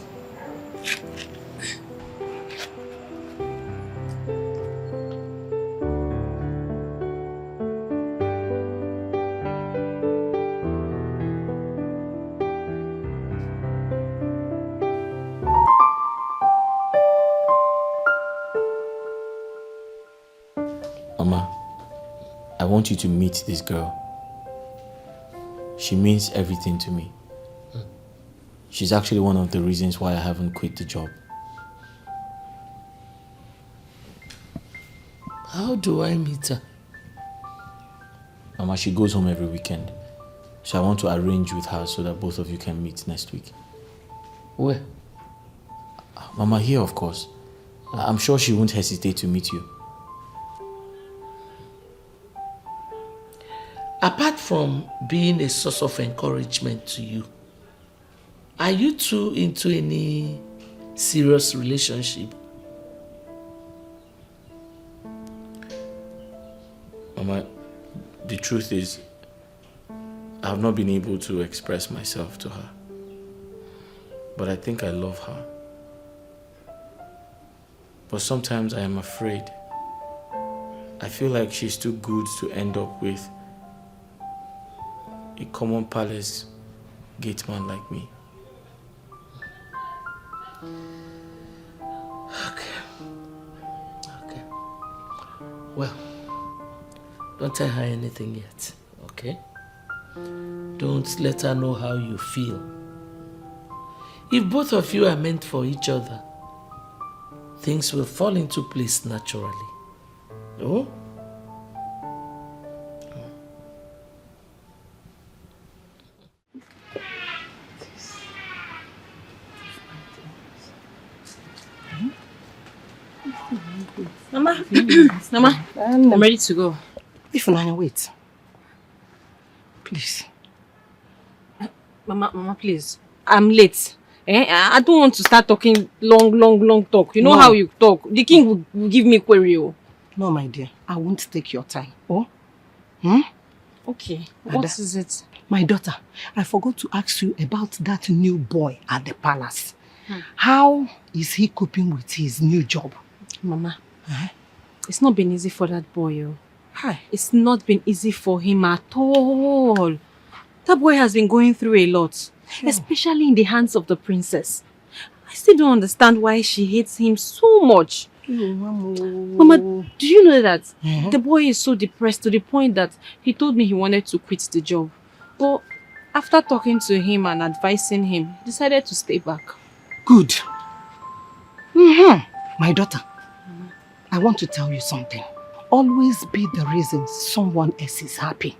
Mama, I want you to meet this girl. She means everything to me. She's actually one of the reasons why I haven't quit the job. How do I meet her? Mama, she goes home every weekend. So I want to arrange with her so that both of you can meet next week. Where? Mama, here of course. I'm sure she won't hesitate to meet you. Apart from being a source of encouragement to you, are you two into any serious relationship? Mama, the truth is, I have not been able to express myself to her. But I think I love her. But sometimes I am afraid. I feel like she's too good to end up with a common palace gate man like me. Okay. Well, don't tell her anything yet, okay? Don't let her know how you feel. If both of you are meant for each other, things will fall into place naturally. Oh? Mama, Mama, I'm ready to go. Ifunanya, wait. Please. Mama, please. I'm late. I don't want to start talking long talk. You know how you talk. The king will give me query. No, my dear. I won't take your time. Oh? Okay. What is it? My daughter, I forgot to ask you about that new boy at the palace. How is he coping with his new job? Mama, it's not been easy for that boy. It's not been easy for him at all. That boy has been going through a lot, especially in the hands of the princess. I still don't understand why she hates him so much. Mama, do you know that the boy is so depressed to the point that he told me he wanted to quit the job. But after talking to him and advising him, he decided to stay back. Good. My daughter, I want to tell you something. Always be the reason someone else is happy.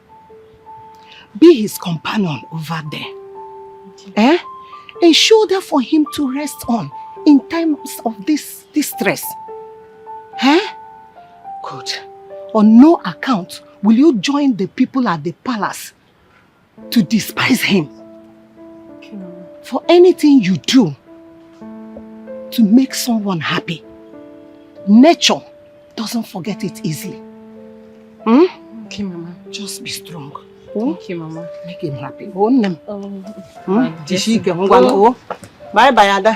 Be his companion over there. A shoulder for him to rest on in times of this stress. Good. On no account will you join the people at the palace to despise him. For anything you do to make someone happy, nature doesn't forget it easily. Hmm? Okay, Mama. Just be strong. Thank you, Mama. Make him happy. Oh. Bye bye, Ada.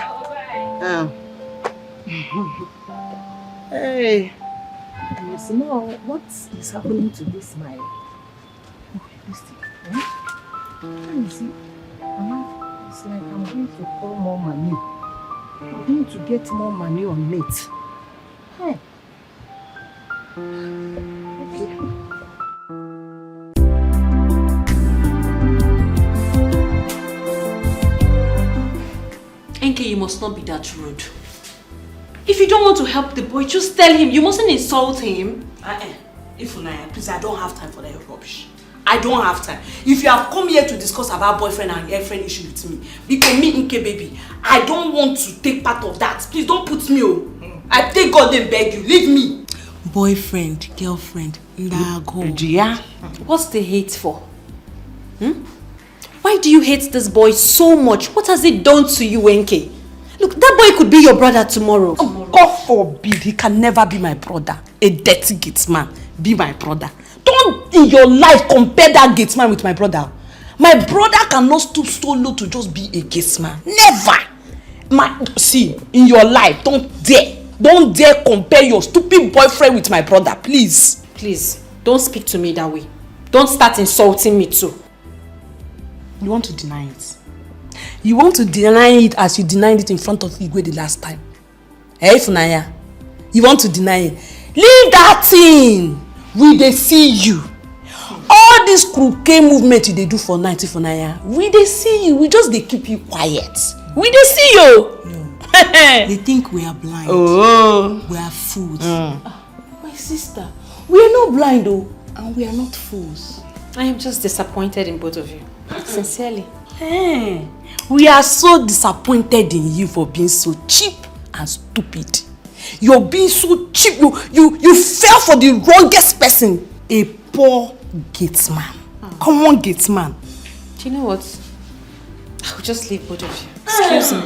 Hey. You know what is happening to this smile? Listen. You see, Mama, it's like I'm going to pour more money. I'm going to get more money on it. Hey. Okay. Enke, you must not be that rude. If you don't want to help the boy, just tell him. You mustn't insult him. Ifunanya, please, I don't have time for that rubbish. I don't have time. If you have come here to discuss about boyfriend and girlfriend issue with me, because me, Nke baby, I don't want to take part of that. Please don't put me on. I take God and beg you, leave me. Boyfriend, girlfriend, Ndago. Yeah. What's the hate for? Why do you hate this boy so much? What has he done to you, Enke? Look, that boy could be your brother tomorrow. Oh, God forbid, he can never be my brother. A dirty gate man be my brother. Don't in your life compare that gate man with my brother. My brother cannot stoop so low to just be a gate man. Never. See, in your life, don't dare compare your stupid boyfriend with my brother, please. Please, don't speak to me that way. Don't start insulting me too. You want to deny it? You want to deny it as you denied it in front of Igwe the last time. Hey, Funaya, you want to deny it? Leave that thing. We dey see you. All this crooked movement they do for night, Funaya. We dey see you. We just dey keep you quiet. We dey see you. No. They think we are blind. Oh. We are fools. My sister, we are not blind though, and we are not fools. I am just disappointed in both of you. Sincerely. Hey, we are so disappointed in you for being so cheap and stupid. You're being so cheap. You fell for the wrongest person. A poor gate man. Come on, gate man. Do you know what? I'll just leave both of you. Excuse me.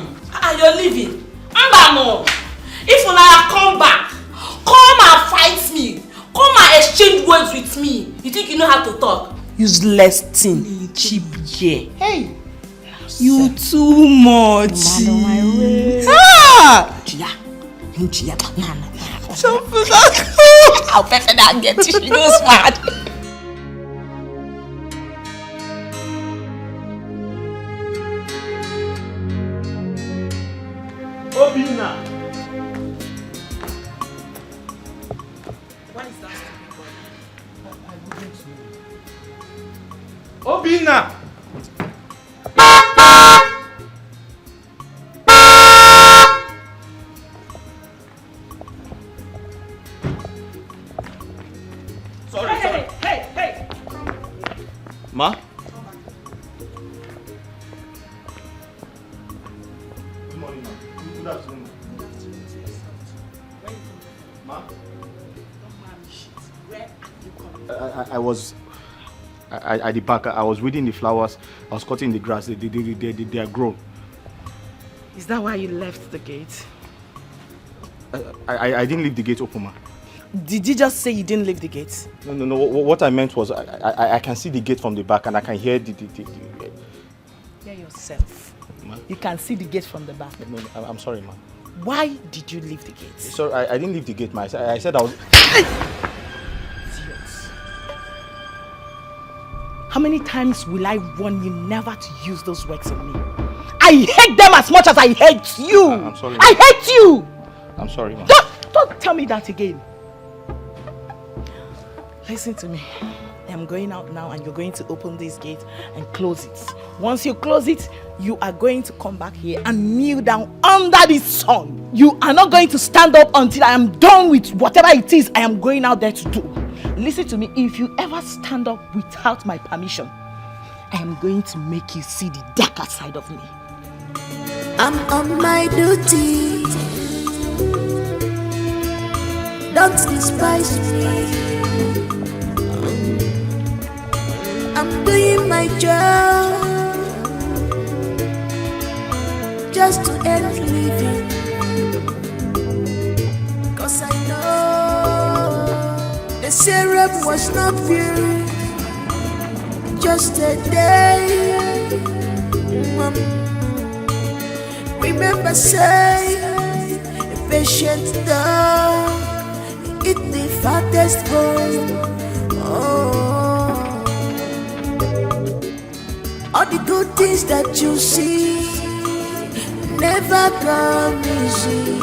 You're leaving. Mbano. If Unaya come back, come and fight me. Come and exchange words with me. You think you know how to talk? Useless thing. Cheap yeah. Hey. You too much. I'll better not get you. She knows mad. Obina. What is that? Obina. Sorry. Hey. Ma? Good morning, ma. Good afternoon. Ma? I was at the park. I was weeding the flowers. I was cutting the grass. They are grown. Is that why you left the gate? I didn't leave the gate open, ma. Did you just say you didn't leave the gate? No. What I meant was I can see the gate from the back and I can hear the Hear yourself. Ma? You can see the gate from the back. No, I'm sorry, ma. Why did you leave the gate? Sorry, I didn't leave the gate, ma. I said I was... Idiots. How many times will I warn you never to use those words on me? I hate them as much as I hate you. I'm sorry, ma. I hate you. I'm sorry, ma. Don't tell me that again. Listen to me. I'm going out now and you're going to open this gate and close it. Once you close it, you are going to come back here and kneel down under this sun. You are not going to stand up until I am done with whatever it is I am going out there to do. Listen to me. If you ever stand up without my permission, I am going to make you see the darker side of me. I'm on my duty. Don't despise me. I'm doing my job just to earn a living. 'Cause I syrup was not filled, just a day. Remember, say, a patient dog eat the fattest bone. Oh, all the good things that you see never come easy.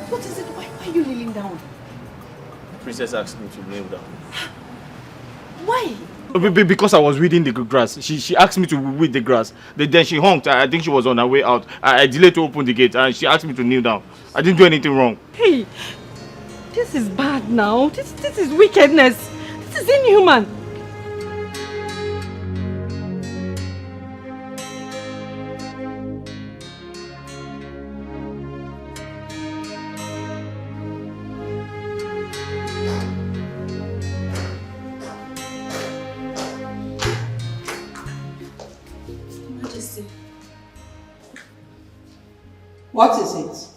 What is it? Why are you kneeling down? The princess asked me to kneel down. Why? Because I was weeding the grass. She asked me to weed the grass. Then she honked. I think she was on her way out. I delayed to open the gate and she asked me to kneel down. I didn't do anything wrong. Hey, this is bad now. This is wickedness. This is inhuman. What is it?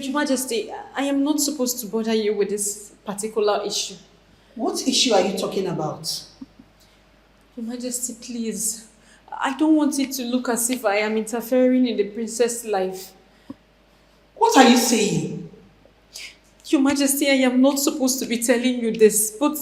Your Majesty, I am not supposed to bother you with this particular issue. What issue are you talking about? Your Majesty, please. I don't want it to look as if I am interfering in the princess' life. What are you saying? Your Majesty, I am not supposed to be telling you this, but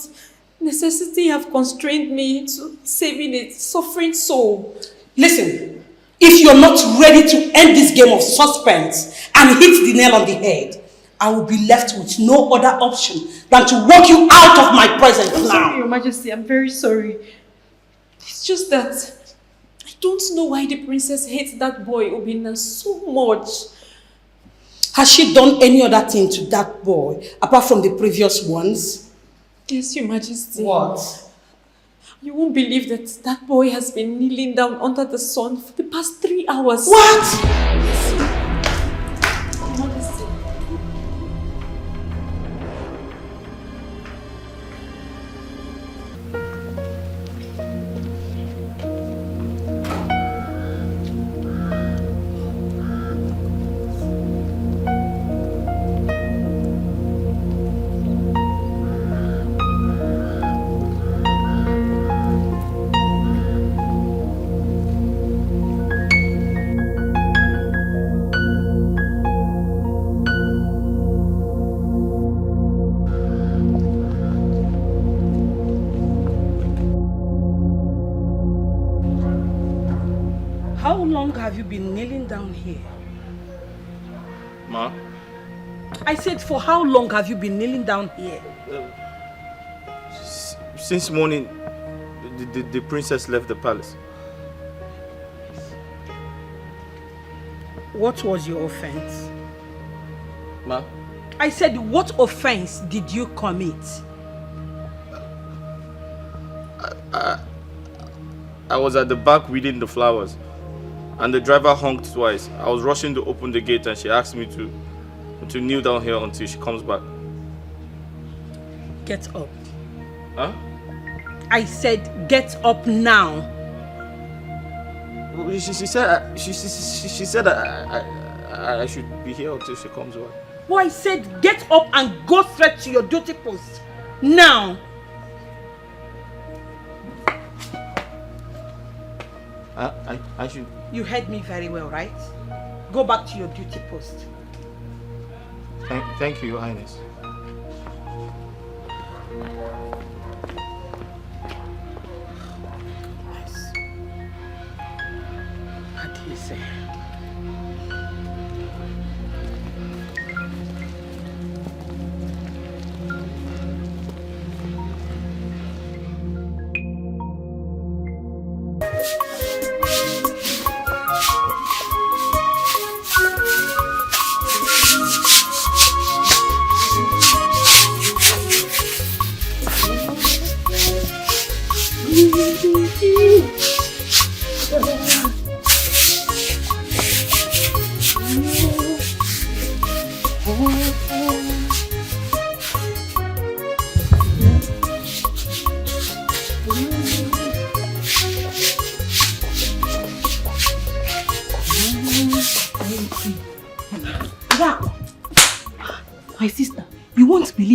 necessity have constrained me to saving a suffering soul. Listen. If you're not ready to end this game of suspense and hit the nail on the head, I will be left with no other option than to walk you out of my presence now. Sorry, Your Majesty, I'm very sorry. It's just that I don't know why the princess hates that boy Obinna so much. Has she done any other thing to that boy apart from the previous ones? Yes, Your Majesty. What? You won't believe that boy has been kneeling down under the sun for the past 3 hours. What? Your Majesty. Have you been kneeling down here? Ma? I said, for how long have you been kneeling down here? Since morning, the princess left the palace. What was your offense? Ma? I said, what offense did you commit? I was at the back weeding the flowers. And the driver honked twice. I was rushing to open the gate and she asked me to kneel down here until she comes back. Get up. Huh? I said get up now. She said I should be here until she comes back. Oh, I said get up and go straight to your duty post. Now. I should... You heard me very well, right? Go back to your duty post. Thank you, Your Highness. Yes. What do you say?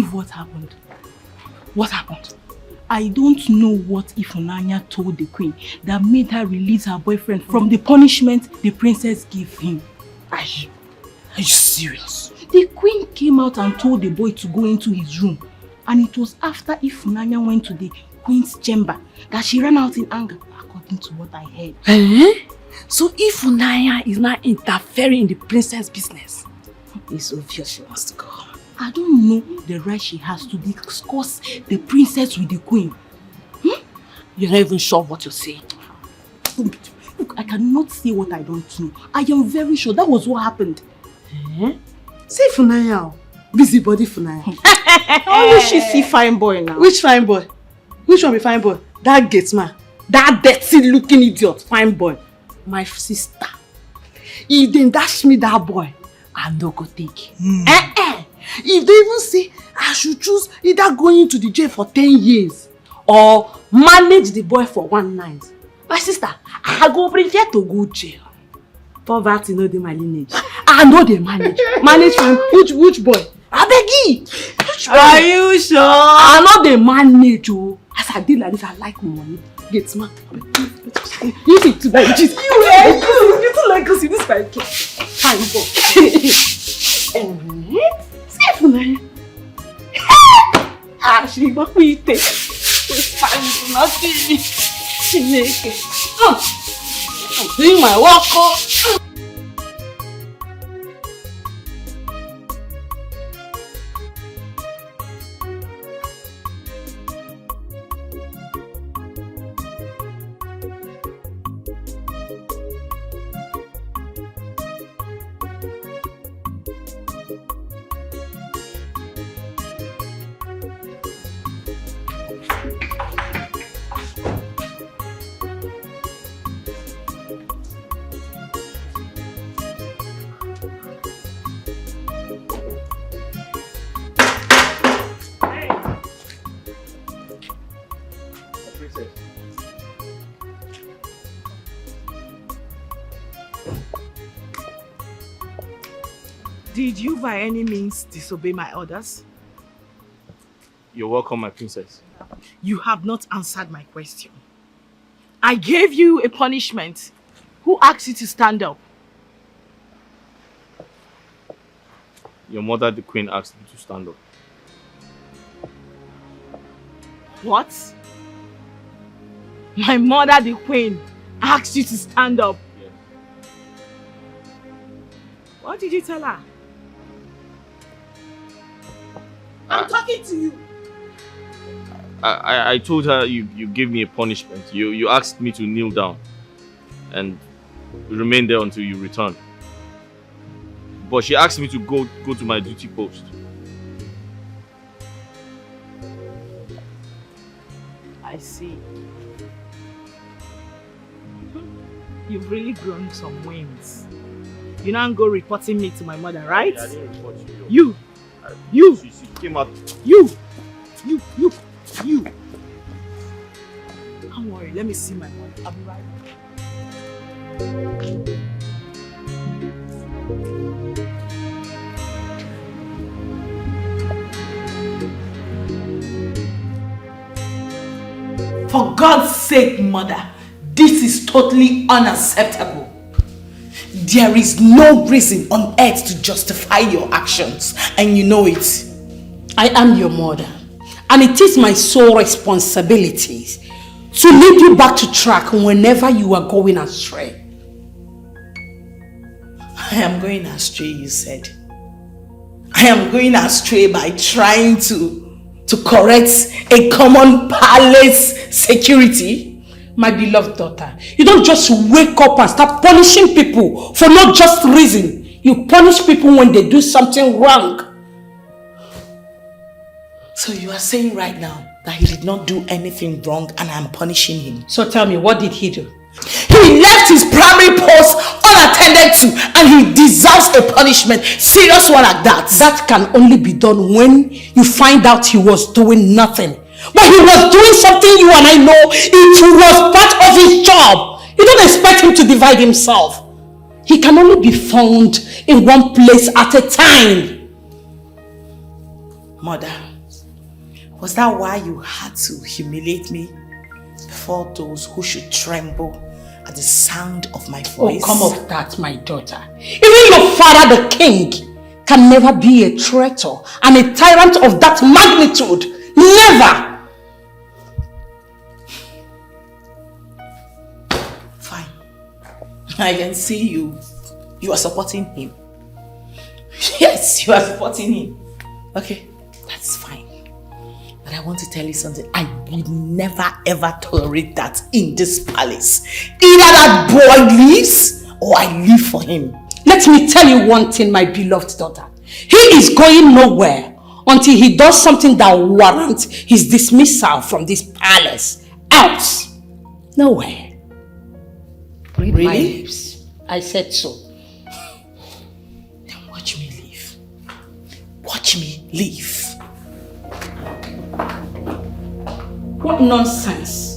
Eve, what happened? What happened? I don't know what Ifunanya told the queen that made her release her boyfriend from the punishment the princess gave him. Are you serious? The queen came out and told the boy to go into his room. And it was after Ifunanya went to the queen's chamber that she ran out in anger, according to what I heard. So Ifunanya is not interfering in the princess' business. It's obvious she wants to go. I don't know the right she has to discuss the princess with the queen. You're not even sure what you're saying. Look, I cannot say what I don't know. I am very sure that was what happened. Say Funanya. Busybody Funanya. Only she see fine boy now. Which fine boy? Which one be fine boy? That gate man. That dirty looking idiot. Fine boy. My sister. If they dash me that boy, I no go take. If they even say I should choose either going to the jail for 10 years or manage the boy for 1 night, my sister, I go prefer to go jail. Poverty no dey my lineage. I know they manage. Manage from which boy? I beg you. Are you sure? I know they manage. Oh, as I did like this, I like money. Get man. You need to buy Jesus. You too like us in this fight. Fine boy. Say Funanya. She got me take. Fine, nothing. She make it. I'm doing my work. Did you by any means disobey my orders? You're welcome, my princess. You have not answered my question. I gave you a punishment. Who asked you to stand up? Your mother, the queen, asked me to stand up. What? My mother, the queen, asked you to stand up? Yes. What did you tell her? I'm talking to you. I told her you gave me a punishment. You asked me to kneel down and remain there until you return. But she asked me to go to my duty post. I see. You've really grown some wings. You now go reporting me to my mother, right? Yeah, I didn't report you. You! She came out. You! Don't worry, let me see my mother. I'll be right back. For God's sake, mother, this is totally unacceptable. There is no reason on earth to justify your actions, and you know it. I am your mother, and it is my sole responsibility to lead you back to track whenever you are going astray. I am going astray, you said. I am going astray by trying to correct a common palace security. My beloved daughter, you don't just wake up and start punishing people for no just reason. You punish people when they do something wrong. So you are saying right now that he did not do anything wrong and I'm punishing him? So tell me, what did he do? He left his primary post unattended to and he deserves a punishment. Serious one like that. That can only be done when you find out he was doing nothing. But he was doing something you and I know it was part of his job. You don't expect him to divide himself. He can only be found in one place at a time. Mother, Was that why you had to humiliate me before those who should tremble at the sound of my voice? Oh, come off that, my daughter. Even your father, the king, can never be a traitor and a tyrant of that magnitude. Never! Fine. I can see you. You are supporting him. Yes, you are supporting him. Okay, that's fine. But I want to tell you something. I would never ever tolerate that in this palace. Either that boy leaves or I leave for him. Let me tell you one thing, my beloved daughter. He is going nowhere until he does something that warrants his dismissal from this palace. Else, nowhere. Read Really? my lips. I said so. Then watch me leave. Watch me leave. What nonsense.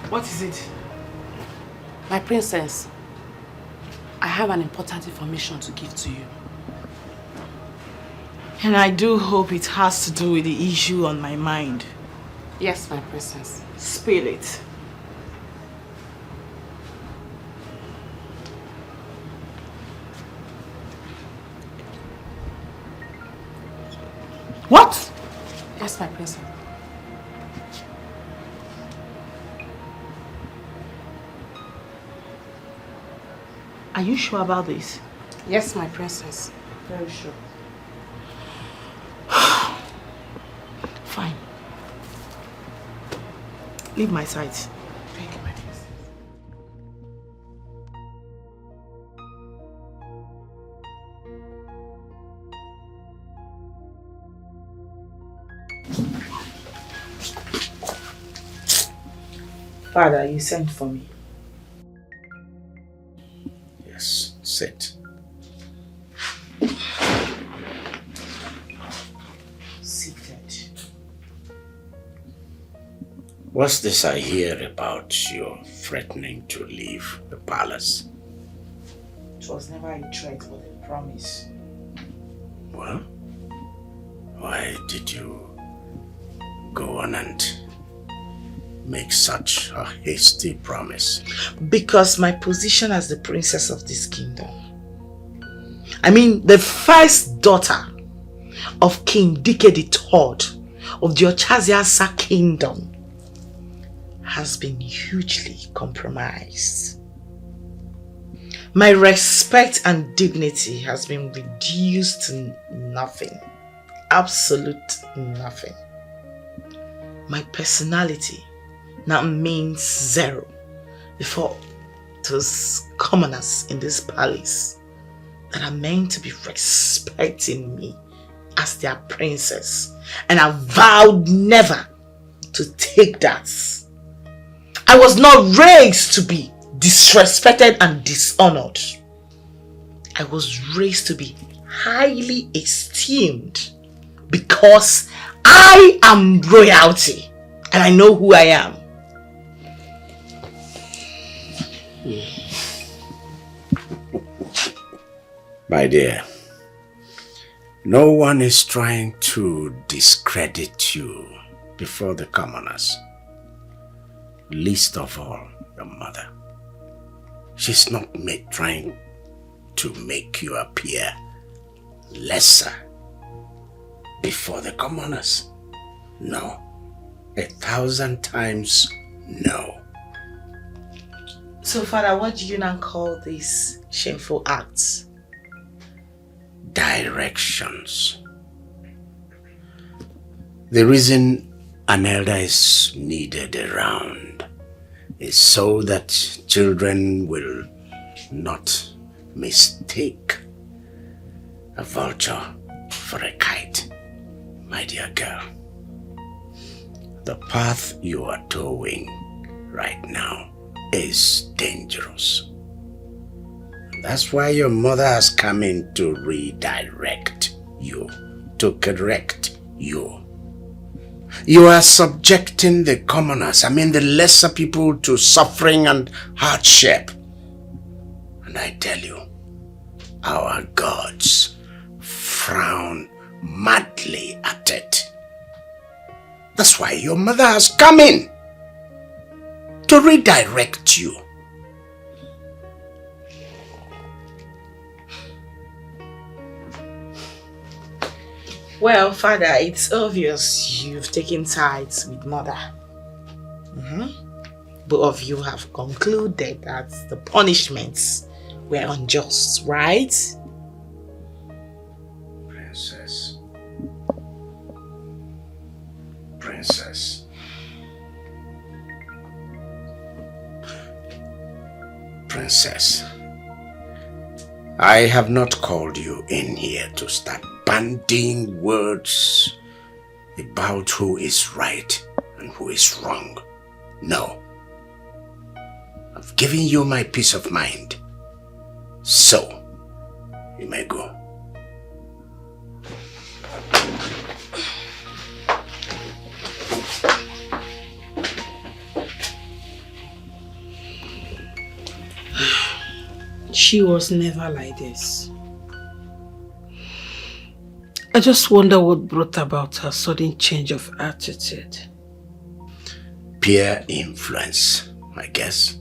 What is it? My princess, I have an important information to give to you. And I do hope it has to do with the issue on my mind. Yes, my princess. Spill it. What? Yes, my princess. Are you sure about this? Yes, my princess. Very sure. Fine. Leave my sight. Thank you, my princess. Father, you sent for me. Yes, sit. Seated. What's this I hear about your threatening to leave the palace? It was never a threat but a promise. Well, why did you go on and make such a hasty promise? Because my position as the princess of this kingdom, I mean the first daughter of King Dike III of the Ochaziasa kingdom, has been hugely compromised. My respect and dignity has been reduced to nothing. Absolute nothing. My personality now means zero before those commoners in this palace that are meant to be respecting me as their princess, and I vowed never to take that. I was not raised to be disrespected and dishonored. I was raised to be highly esteemed because I am royalty and I know who I am. My dear, no one is trying to discredit you before the commoners. Least of all, your mother. She's not trying to make you appear lesser before the commoners. No. 1,000 times no. So, Father, what do you now call these shameful acts? Directions. The reason an elder is needed around is so that children will not mistake a vulture for a kite, my dear girl. The path you are towing right now is dangerous. That's why your mother has come in to redirect you, to correct you. You are subjecting the commoners, the lesser people, to suffering and hardship. And I tell you, our gods frown madly at it. That's why your mother has come in to redirect you. Well, Father, it's obvious you've taken sides with Mother. Both of you have concluded that the punishments were unjust, right? Princess. Princess, I have not called you in here to start bandying words about who is right and who is wrong. No. I've given you my peace of mind. So, you may go. She was never like this. I just wonder what brought about her sudden change of attitude. Peer influence, I guess.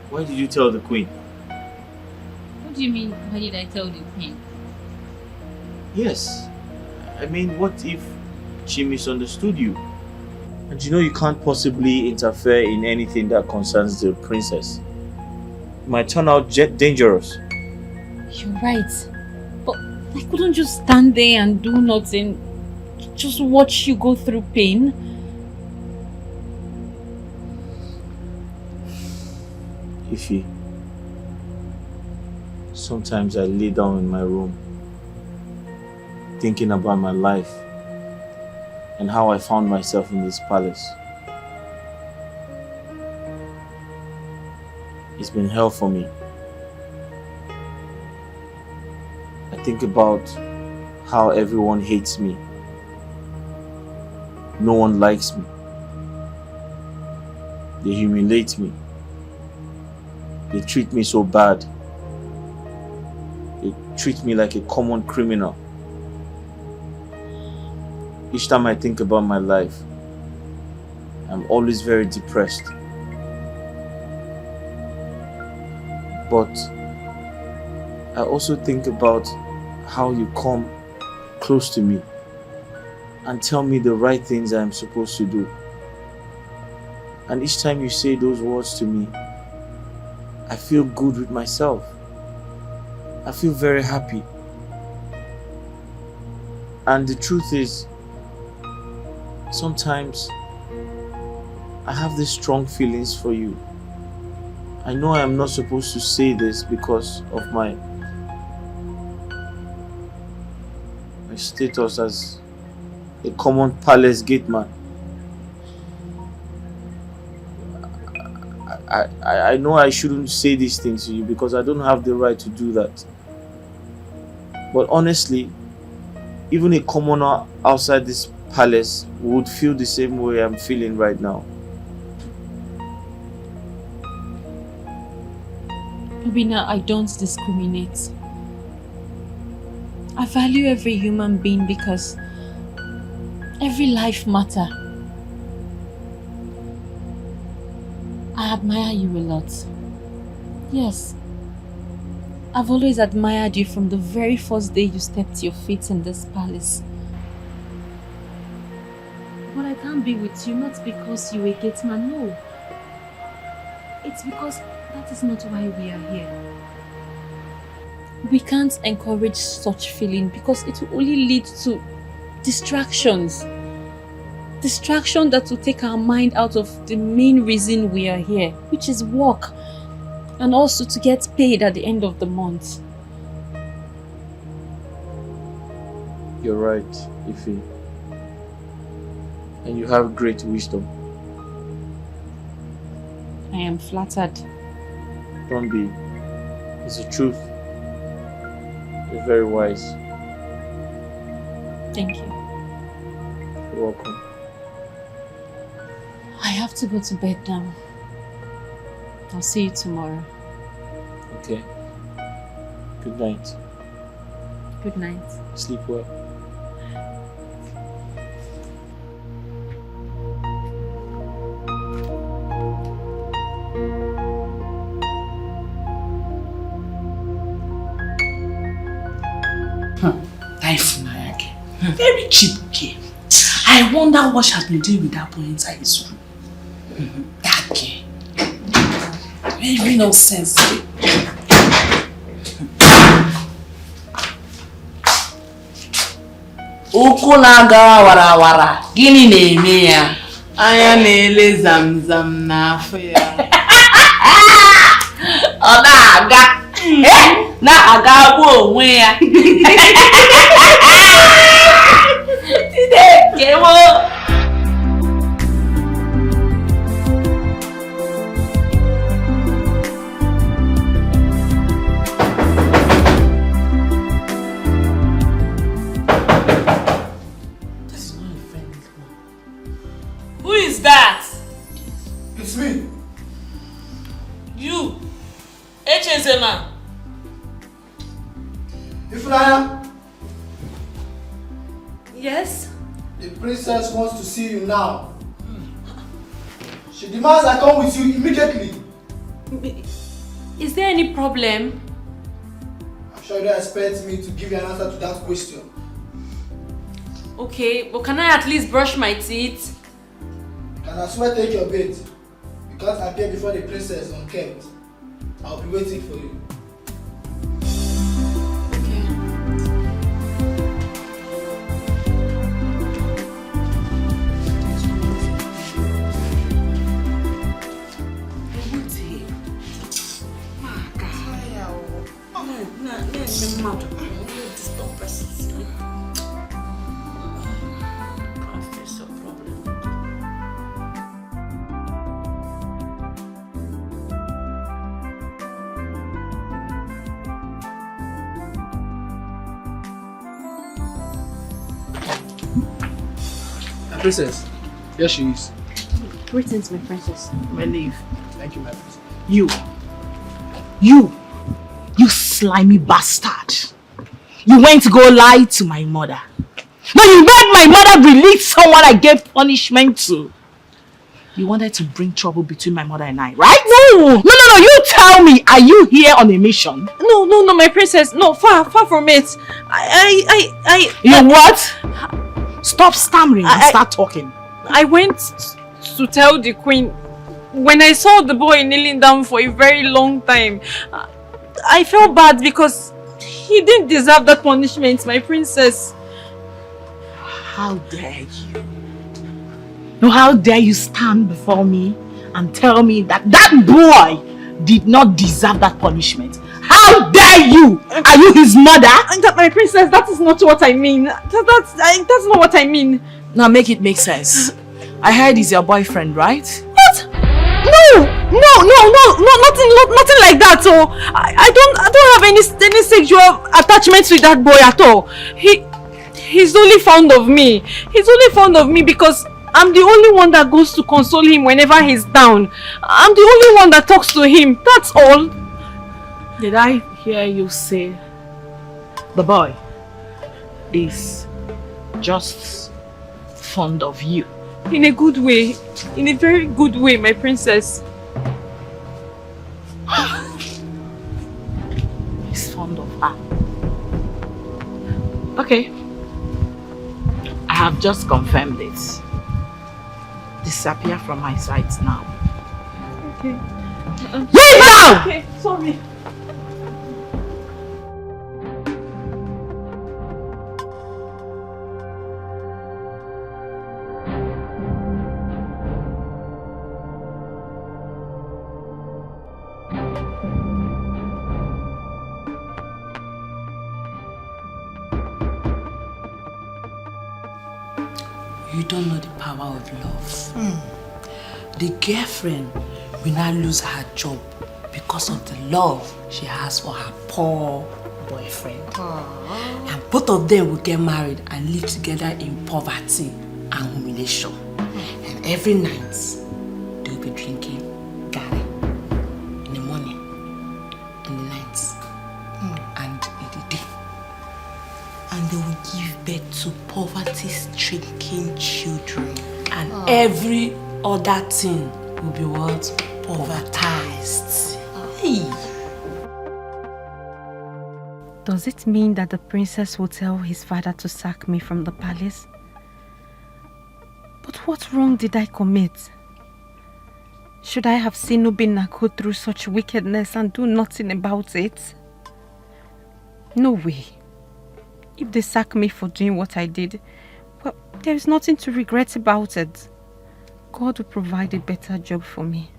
Why did you tell the queen? What do you mean, why did I tell the queen? Yes. What if she misunderstood you? And you can't possibly interfere in anything that concerns the princess. It might turn out dangerous. You're right. But I couldn't just stand there and do nothing. Just watch you go through pain. Ify, sometimes I lay down in my room thinking about my life and how I found myself in this palace. It's been hell for me. I think about how everyone hates me. No one likes me. They humiliate me. They treat me so bad. They treat me like a common criminal. Each time I think about my life, I'm always very depressed. But I also think about how you come close to me and tell me the right things I'm supposed to do. And each time you say those words to me, I feel good with myself. I feel very happy. And the truth is, sometimes I have these strong feelings for you. I know I am not supposed to say this because of my status as a common palace gate man. I know I shouldn't say these things to you because I don't have the right to do that. But honestly, even a commoner outside this palace would feel the same way I'm feeling right now. Obina, I don't discriminate. I value every human being because every life matters. I admire you a lot. Yes. I've always admired you from the very first day you stepped your feet in this palace. But I can't be with you not because you're a gate man, no. It's because that is not why we are here. We can't encourage such feeling because it will only lead to distractions. distraction that will take our mind out of the main reason we are here, which is work. And also to get paid at the end of the month. You're right, Ife. And you have great wisdom. I am flattered. Don't be. It's the truth. You're very wise. Thank you. You're welcome. I have to go to bed now. I'll see you tomorrow. Okay. Good night. Good night. Sleep well. Very cheap girl. I wonder what she has been doing with that boy inside his room. That girl. Very no sense. Ụkwụ na-aga warawara, gịnị na-eme ya? Anya na-ele zamzam n'afọ ya. Ọ na-aga. Na-aga bụ onwe ya. Today, who is that? It's me. You, Echezema. Ifraya, Yes? the princess wants to see you now. She demands I come with you immediately. Is there any problem? I'm sure you don't expect me to give you an answer to that question. Okay, but can I at least brush my teeth? Can I swear take your bait? You can't appear before the princess unkempt. I'll be waiting for you. Princess, here she is. Greetings, my princess. My leave. Thank you, my princess. You slimy bastard. You went to go lie to my mother. No, you made my mother release someone I gave punishment to. You wanted to bring trouble between my mother and I, right? No, you tell me, are you here on a mission? No, my princess. No, far from it. You what? Stop stammering and start talking. I went to tell the queen when I saw the boy kneeling down for a very long time. I felt bad because he didn't deserve that punishment, my princess. How dare you? No, how dare you stand before me and tell me that that boy did not deserve that punishment? How dare you? Are you his mother? My princess, that is not what I mean. That's not what I mean. Now make it make sense. I heard he's your boyfriend, right? What? No, nothing like that. So I don't have any sexual attachments with that boy at all. He's only fond of me. He's only fond of me because I'm the only one that goes to console him whenever he's down. I'm the only one that talks to him. That's all. Did I hear you say the boy is just fond of you? In a good way. In a very good way, my princess. He's fond of her. Okay. I have just confirmed this. Disappear from my sight now. Okay. Leave now! Okay, sorry. You don't know the power of love. The girlfriend will now lose her job because of the love she has for her poor boyfriend. And both of them will get married and live together in poverty and humiliation. And every night, they'll be drinking gari in the morning, in the night, and in the day. And they will give birth to poverty-stricken children. And every other thing will be what? Povertized. Hey. Does it mean that the princess will tell his father to sack me from the palace? But what wrong did I commit? Should I have seen Obinna go through such wickedness and do nothing about it? No way. If they sack me for doing what I did, well, there is nothing to regret about it. God will provide a better job for me.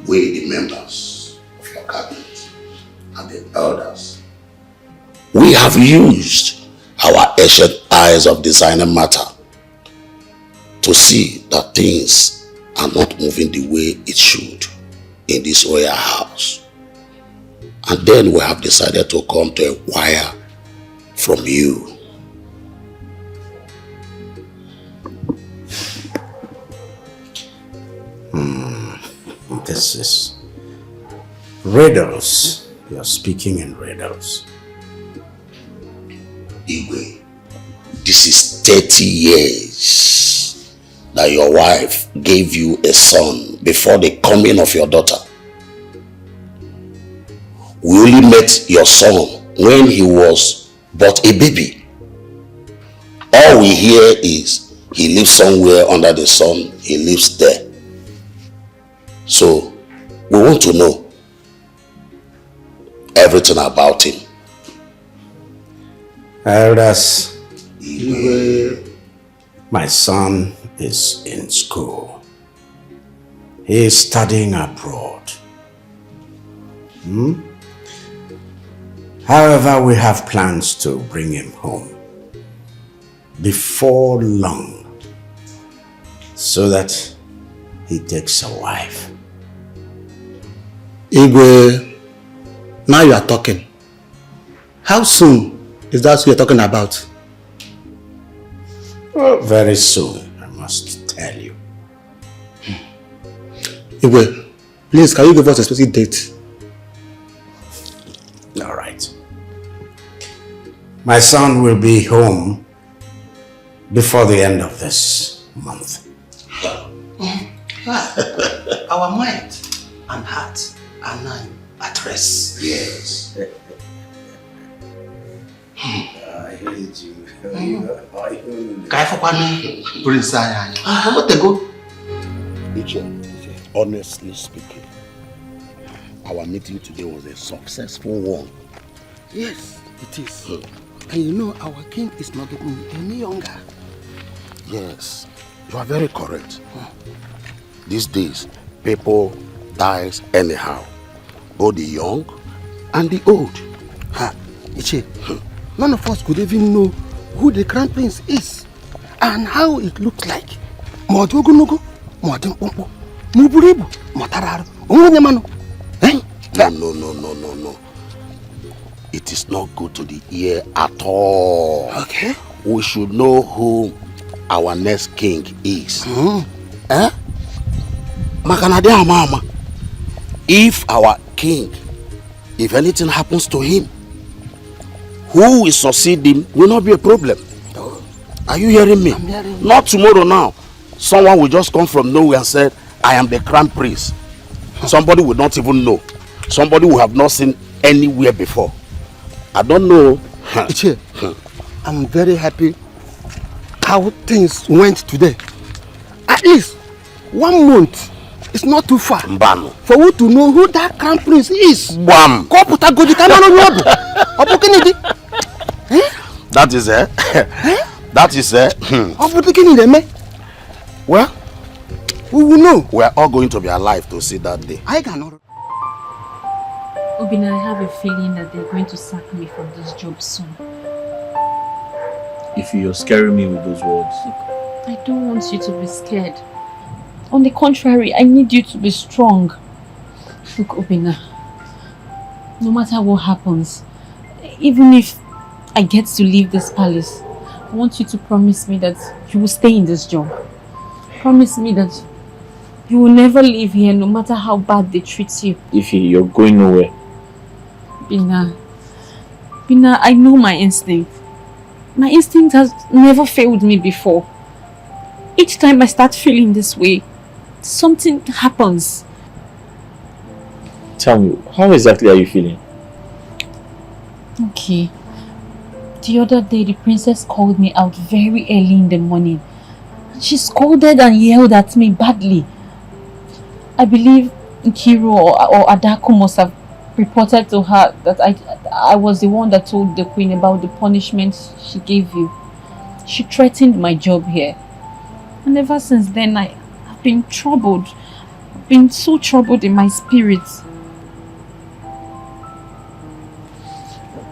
We, the members of your cabinet and the elders, we have used our ancient eyes of designing matter to see that things are not moving the way it should in this royal house. And then we have decided to come to inquire from you. This is riddles. You're speaking in riddles. Igwe, this is 30 years that your wife gave you a son before the coming of your daughter. We only met your son when he was but a baby. All we hear is he lives somewhere under the sun, he lives there. So, we want to know everything about him. Elders, my son is in school. He is studying abroad. However, we have plans to bring him home before long so that he takes a wife. Igwe, now you are talking. How soon is that you're talking about? Well, very soon, I must tell you. Igwe, please, can you give us a specific date? All right. My son will be home before the end of this month. Our mind and heart are now at rest. Yes. I hate you. Honestly speaking, our meeting today was a successful one. Yes, it is. And you know, our king is not getting any younger. Yes, you are very correct. These days, people dies anyhow. Both the young and the old. Iche, none of us could even know who the crown prince is and how it looks like. No. It is not good to the ear at all. Okay. We should know who our next king is. If our king, if anything happens to him, who will succeed him will not be a problem. Are you hearing me? I'm hearing you. Not tomorrow now. Someone will just come from nowhere and say, I am the crown prince. Somebody will not even know. Somebody will have not seen anywhere before. I don't know. Iche, I'm very happy how things went today. At least 1 month is not too far for you to know who that crown prince is. Bam. That is That is Well, We will know. We are all going to be alive to see that day. I cannot. Obina, I have a feeling that they're going to sack me from this job soon. If you're scaring me with those words. I don't want you to be scared. On the contrary, I need you to be strong. Look, Obina, no matter what happens, even if I get to leave this palace, I want you to promise me that you will stay in this job. Promise me that you will never leave here no matter how bad they treat you. Ify, you're going nowhere. Bina, I know my instinct. My instinct has never failed me before. Each time I start feeling this way, something happens. Tell me, how exactly are you feeling? Okay. The other day, the princess called me out very early in the morning. She scolded and yelled at me badly. I believe Nkiru or Adaku must have reported to her that I was the one that told the queen about the punishment she gave you. She threatened my job here. And ever since then, I've been troubled. I've been so troubled in my spirit.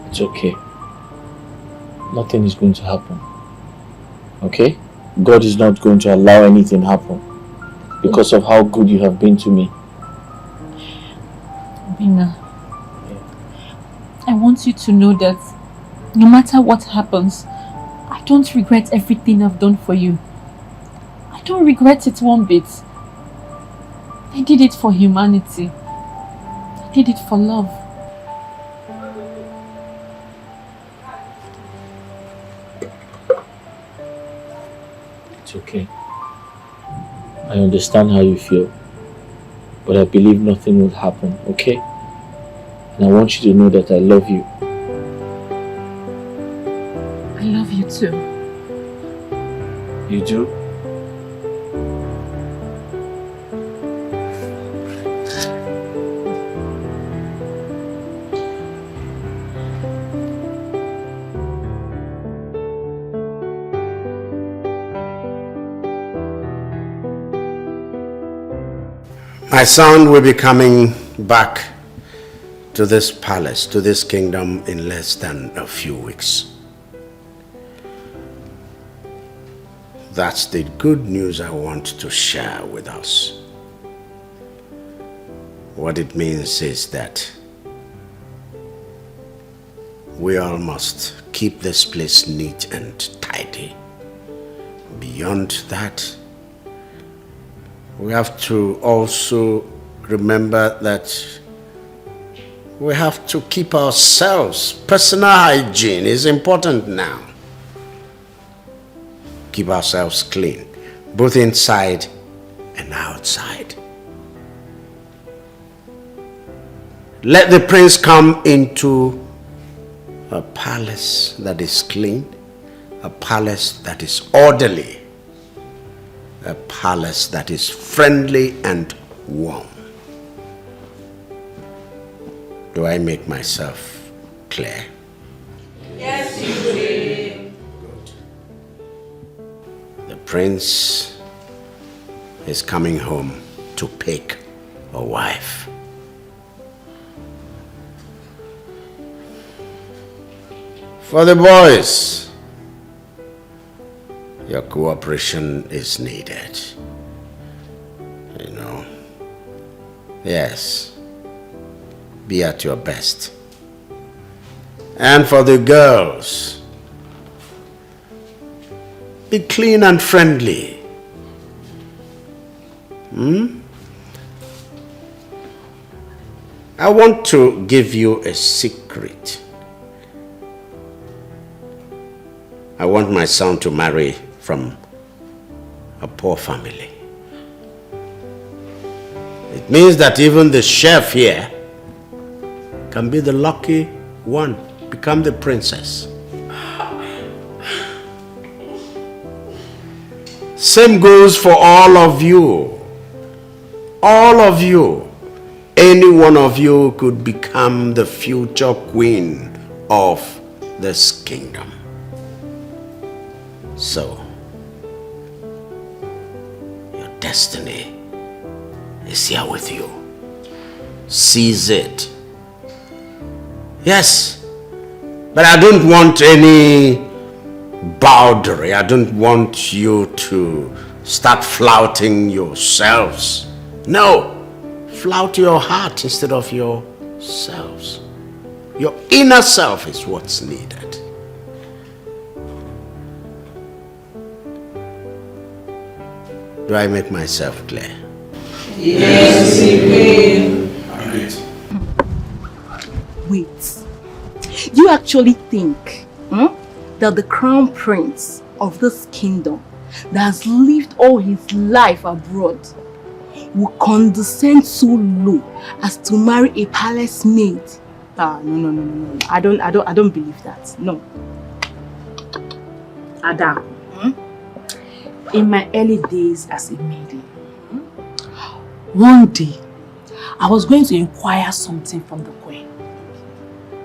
It's okay. Nothing is going to happen. Okay? God is not going to allow anything to happen because of how good you have been to me. Bina, I want you to know that no matter what happens, I don't regret everything I've done for you. I don't regret it one bit. I did it for humanity. I did it for love. It's okay. I understand how you feel, but I believe nothing will happen, okay? And I want you to know that I love you. I love you too. You do? My son will be coming back to this palace, to this kingdom in less than a few weeks. That's the good news I want to share with us. What it means is that we all must keep this place neat and tidy. Beyond that, we have to also remember that we have to keep ourselves. Personal hygiene is important now. Keep ourselves clean, both inside and outside. Let the prince come into a palace that is clean, a palace that is orderly, a palace that is friendly and warm. Do I make myself clear? Yes, you did. Good. The prince is coming home to pick a wife. For the boys, your cooperation is needed. You know. Yes. Be at your best. And for the girls, be clean and friendly. I want to give you a secret. I want my son to marry from a poor family. It means that even the chef here can be the lucky one, become the princess. Same goes for all of you. All of you. Any one of you could become the future queen of this kingdom. So, your destiny is here with you. Seize it. Yes, but I don't want any boundary. I don't want you to start flouting yourselves. No, flout your heart instead of yourselves. Your inner self is what's needed. Do I make myself clear? Yes, you will. Wait. You actually think that the crown prince of this kingdom that has lived all his life abroad will condescend so low as to marry a palace maid? No. I don't believe that. No. Ada, in my early days as a maiden, one day I was going to inquire something from the queen.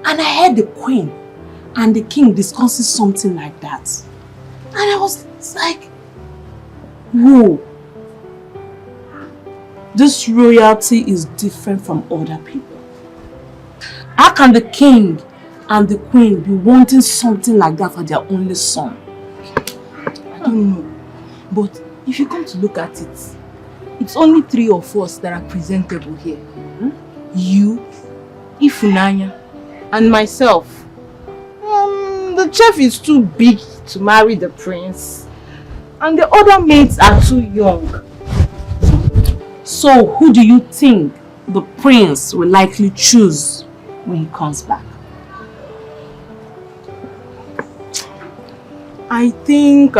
And I heard the queen and the king discussing something like that. And I was like, whoa. This royalty is different from other people. How can the king and the queen be wanting something like that for their only son? I don't know. But if you come to look at it, it's only 3 of us that are presentable here. You, Ifunanya, and myself. The chef is too big to marry the prince. And the other maids are too young. So who do you think the prince will likely choose when he comes back? I think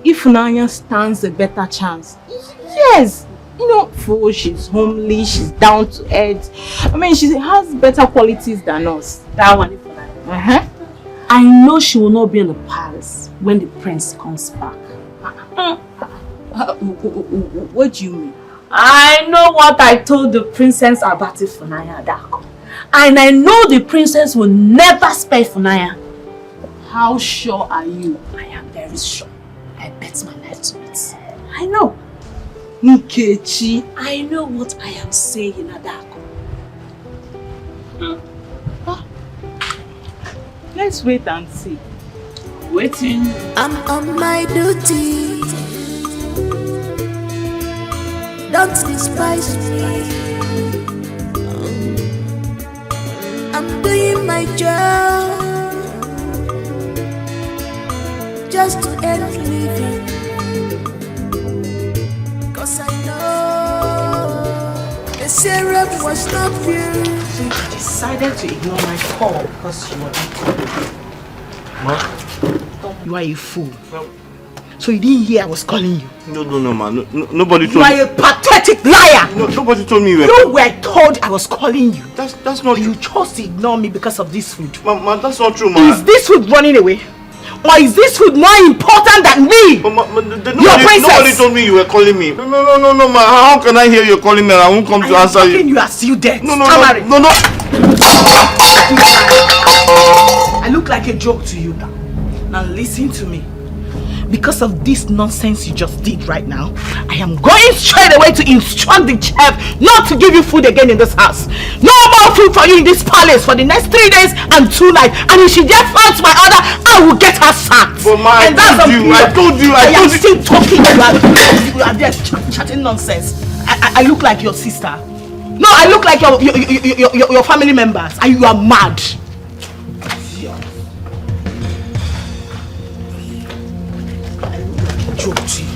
Ifunanya stands a better chance. Yes! You know, for she's homely, she's down to earth. I mean, she has better qualities than us. That one, Ifunanya. I know she will not be in the palace when the prince comes back. What do you mean? I know what I told the princess about Ifunanya Adako. And I know the princess will never spare Ifunanya. How sure are you? I am very sure. I bet my life to it. I know. Nkechi, I know what I am saying, Adako. Let's wait and see. Waiting. I'm on my duty. Don't despise me. I'm doing my job just to earn living. Cause I know the syrup was not pure. I decided to ignore my call because you were not calling. Ma? You are a fool. So you didn't hear I was calling you? No, man. Nobody told me. You are a pathetic liar! No, nobody told me you were... You were told I was calling you. That's not true. You chose to ignore me because of this food. Ma, that's not true, man. Is this food running away? Or is this food more important than me? Nobody told me you were calling me. No, man. How can I hear you calling me and I won't come to answer you? You are still dead. No. I look like a joke to you now. Now listen to me. Because of this nonsense you just did right now, I am going straight away to instruct the chef not to give you food again in this house. No more food for you in this palace for the next 3 days and 2 nights. And if she just flouts my order, I will get her sacked. But ma, I told you. I am still talking. You are there chatting nonsense. I look like your sister. No, I look like your family members. And you are mad. Joke to you.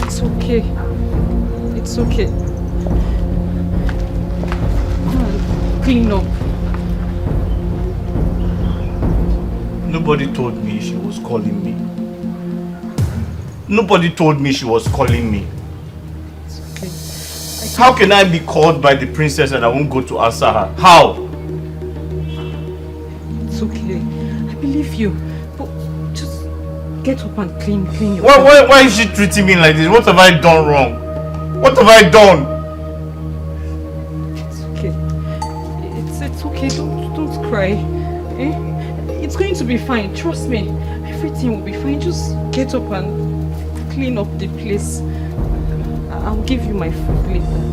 It's okay. It's okay. Come on, clean up. Nobody told me she was calling me. Nobody told me she was calling me. It's okay. How can I be called by the princess and I won't go to answer her? How? It's okay. I believe you. But Get up and clean your Why is she treating me like this? What have I done wrong? What have I done? It's okay. It's okay. Don't cry. Eh? It's going to be fine. Trust me. Everything will be fine. Just get up and clean up the place. I'll give you my food later.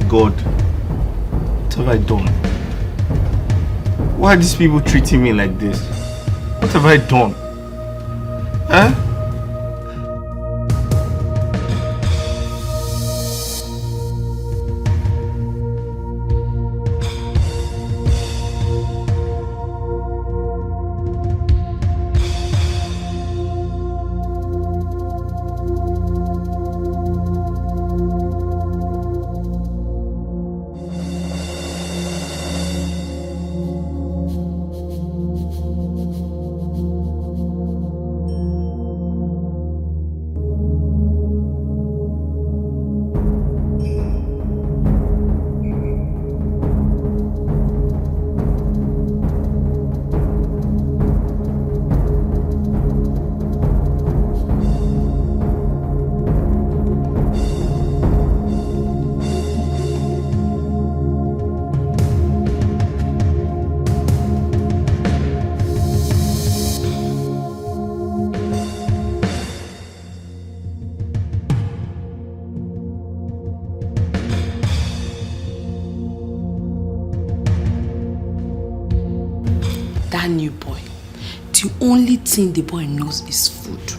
God, what have I done? Why are these people treating me like this? What have I done? Huh? That new boy, the only thing the boy knows is food.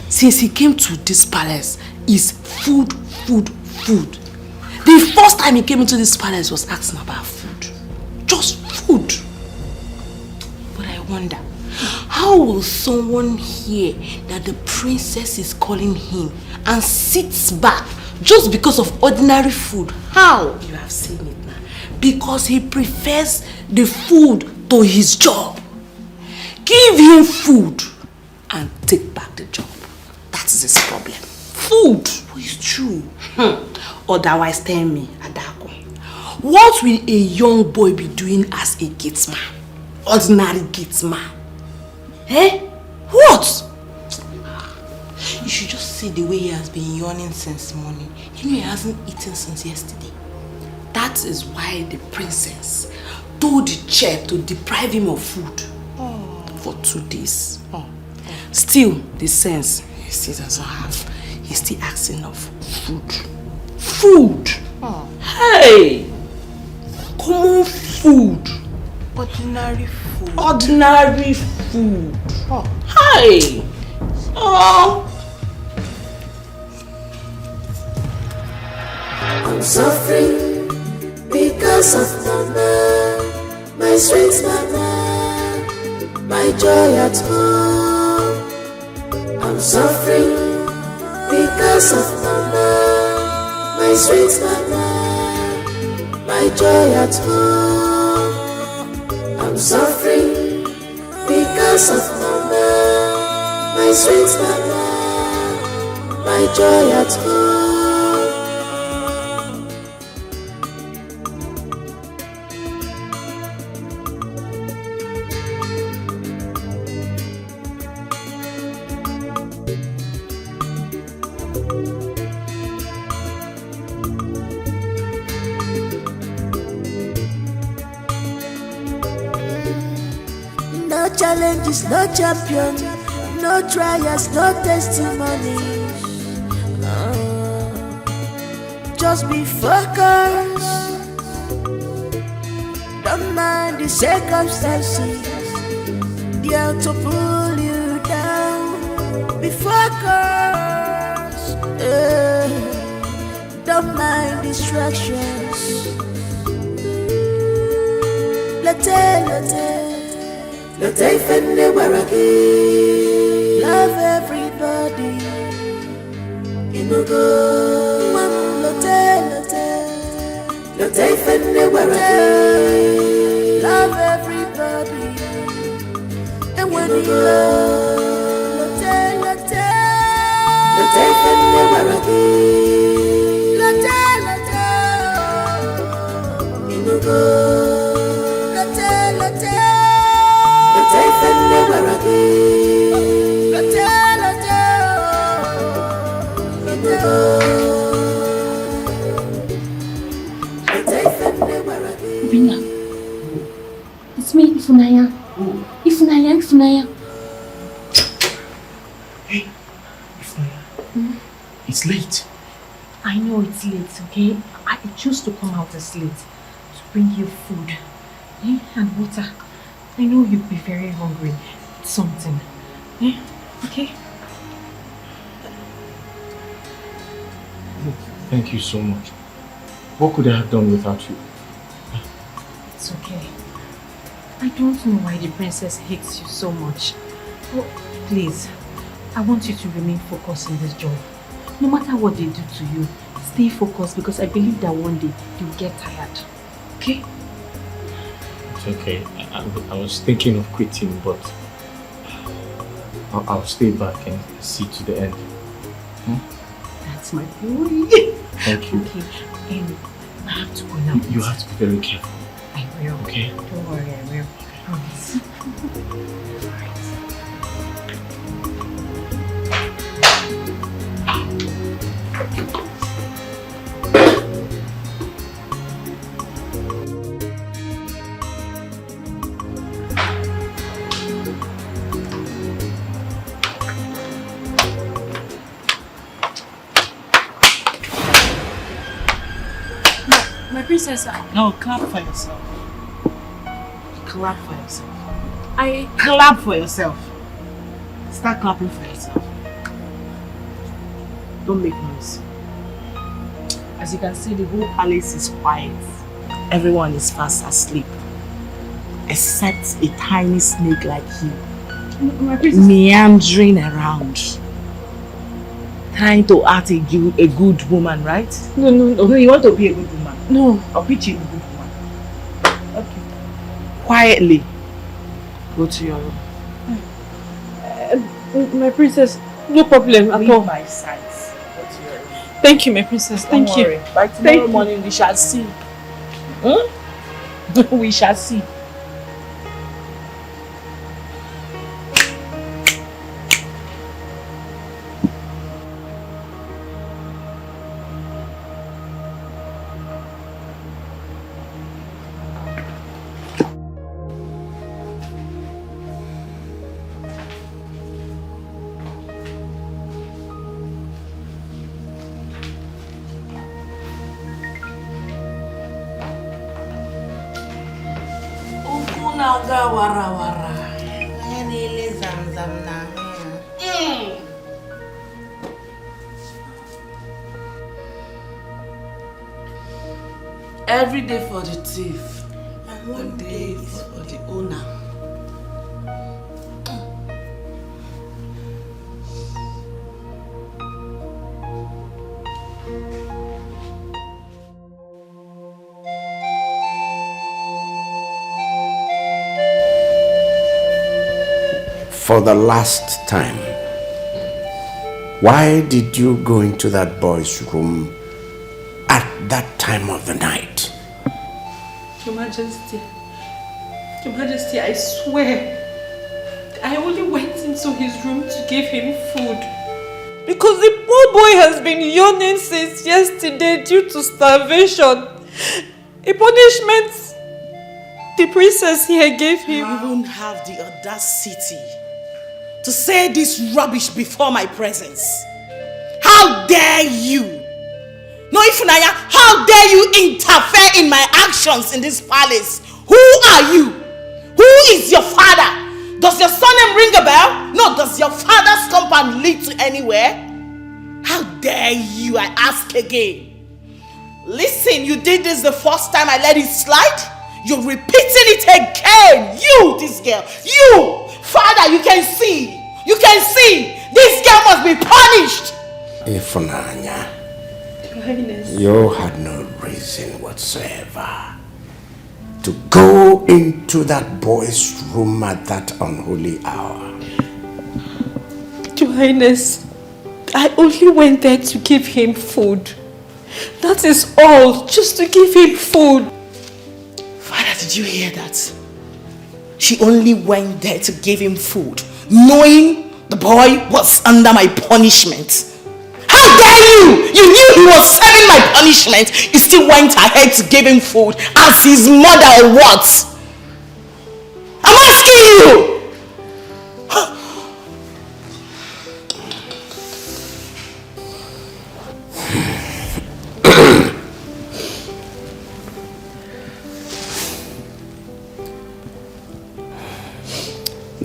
Since he came to this palace, is food. The first time he came into this palace was asking about food. Just food. But I wonder, how will someone hear that the princess is calling him and sits back just because of ordinary food? How? You have seen it now. Because he prefers the food to his job. Give him food and take back the job. That is his problem. Food. It's true. Otherwise, tell me, Adako, what will a young boy be doing as a gatesman? Ordinary gatesman. Eh? What? You should just see the way he has been yawning since morning. You know he hasn't eaten since yesterday. That is why the princess told the chef to deprive him of food for 2 days. Still, the sense he still doesn't have. He's still asking of food. Food! Hey! Common food. Ordinary food. Ordinary food. Hey! I'm suffering because of mama, my sweet mama, my joy at home. I'm suffering because of mama, my sweet mama, my joy at home. I'm suffering because of mama, my sweet mama, my joy at home. No challenges, no champion, no trials, no testimony. Just be focused. Don't mind the circumstances. They are to pull you down. Be focused. Don't mind distractions. Late fenne waragi. Love everybody. Inugo. Late fenne waragi. Love everybody. And when you love, late fenne waragi. Hey, it's late. I know it's late, okay? I chose to come out as late to bring you food and water. I know you'd be very hungry. It's something. Okay? Thank you so much. What could I have done without you? It's okay. I don't know why the princess hates you so much. But please, I want you to remain focused in this job. No matter what they do to you, stay focused because I believe that one day you'll get tired. Okay? It's okay. I was thinking of quitting, but I'll stay back and see to the end. That's my boy. Thank you. Okay, I have to go now. You have to be very careful. I will. Okay? Don't worry, I will. I promise. My princess, No, clap for yourself. Clap for yourself. I Clap for yourself. Start clapping for yourself. Don't make noise. As you can see, the whole palace is quiet. Everyone is fast asleep. Except a tiny snake like you. My princess, Meandering around. Trying to act a good woman, right? no, You want to be a good woman? no. I'll pitch you a good woman. Okay. Quietly. Go to your room. My princess, no problem at Leave all. my sight. Go to your room. Thank you, my princess. Thank Don't you. worry. By tomorrow morning we shall see. We shall see. Naga wara wara. Nile zamzam na. Every day for the thief, and one day is for the owner. For the last time, why did you go into that boy's room at that time of the night? Your Majesty, I swear, I only went into his room to give him food. Because the poor boy has been yawning since yesterday due to starvation. A punishment the princess here gave him. You even have the audacity to say this rubbish before my presence. How dare you? No, Ifunanya, how dare you interfere in my actions in this palace? Who are you? Who is your father? Does your surname ring a bell? No, does your father's compound lead to anywhere? How dare you, I ask again. Listen, you did this the first time I let it slide. You're repeating it again. You, this girl. You, father, you can see. You can see. This girl must be punished. Ifunanya, you had no reason whatsoever to go into that boy's room at that unholy hour. Your Highness, I only went there to give him food. That is all, just to give him food. Father, did you hear that? She only went there to give him food, knowing the boy was under my punishment. How dare you! You knew he was serving my punishment. You still went ahead to give him food as his mother or what? I'm asking you!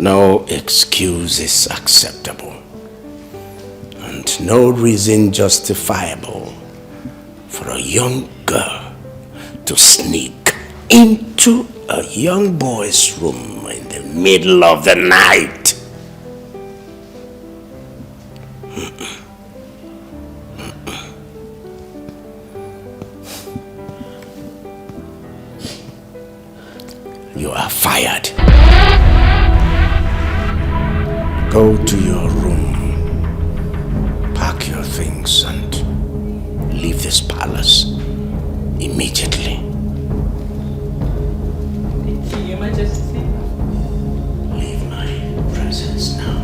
No excuse is acceptable, and no reason justifiable for a young girl to sneak into a young boy's room in the middle of the night. You are fired. Go to your room, pack your things, and leave this palace immediately. Thank you, Your Majesty. Leave my presence now.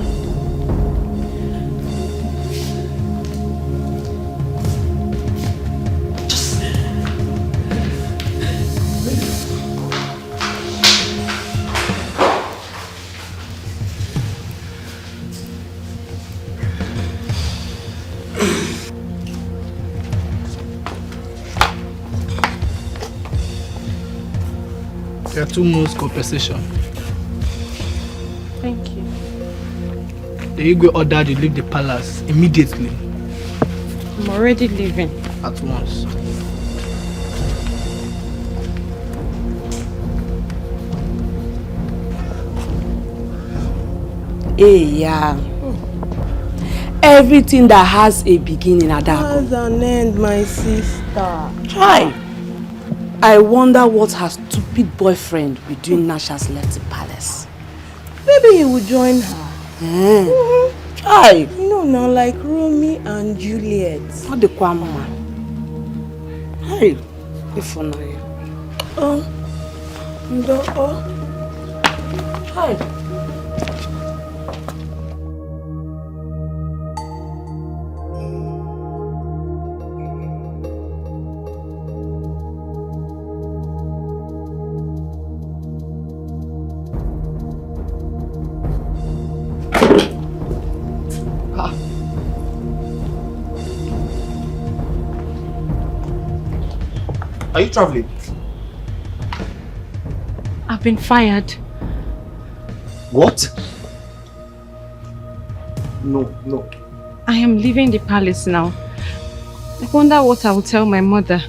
There are 2 months compensation. Thank you. The Igwe ordered you leave the palace immediately. I'm already leaving. At once. Hey, yeah. Everything that has a beginning, Adako. Has an end, my sister. Try. I wonder what her stupid boyfriend will do now she has left the palace. Maybe he will join her. Try. You know now, like Romeo and Juliet. What the mama? Hey, if you know. Hi. Are you traveling? I've been fired. What? No. I am leaving the palace now. I wonder what I will tell my mother.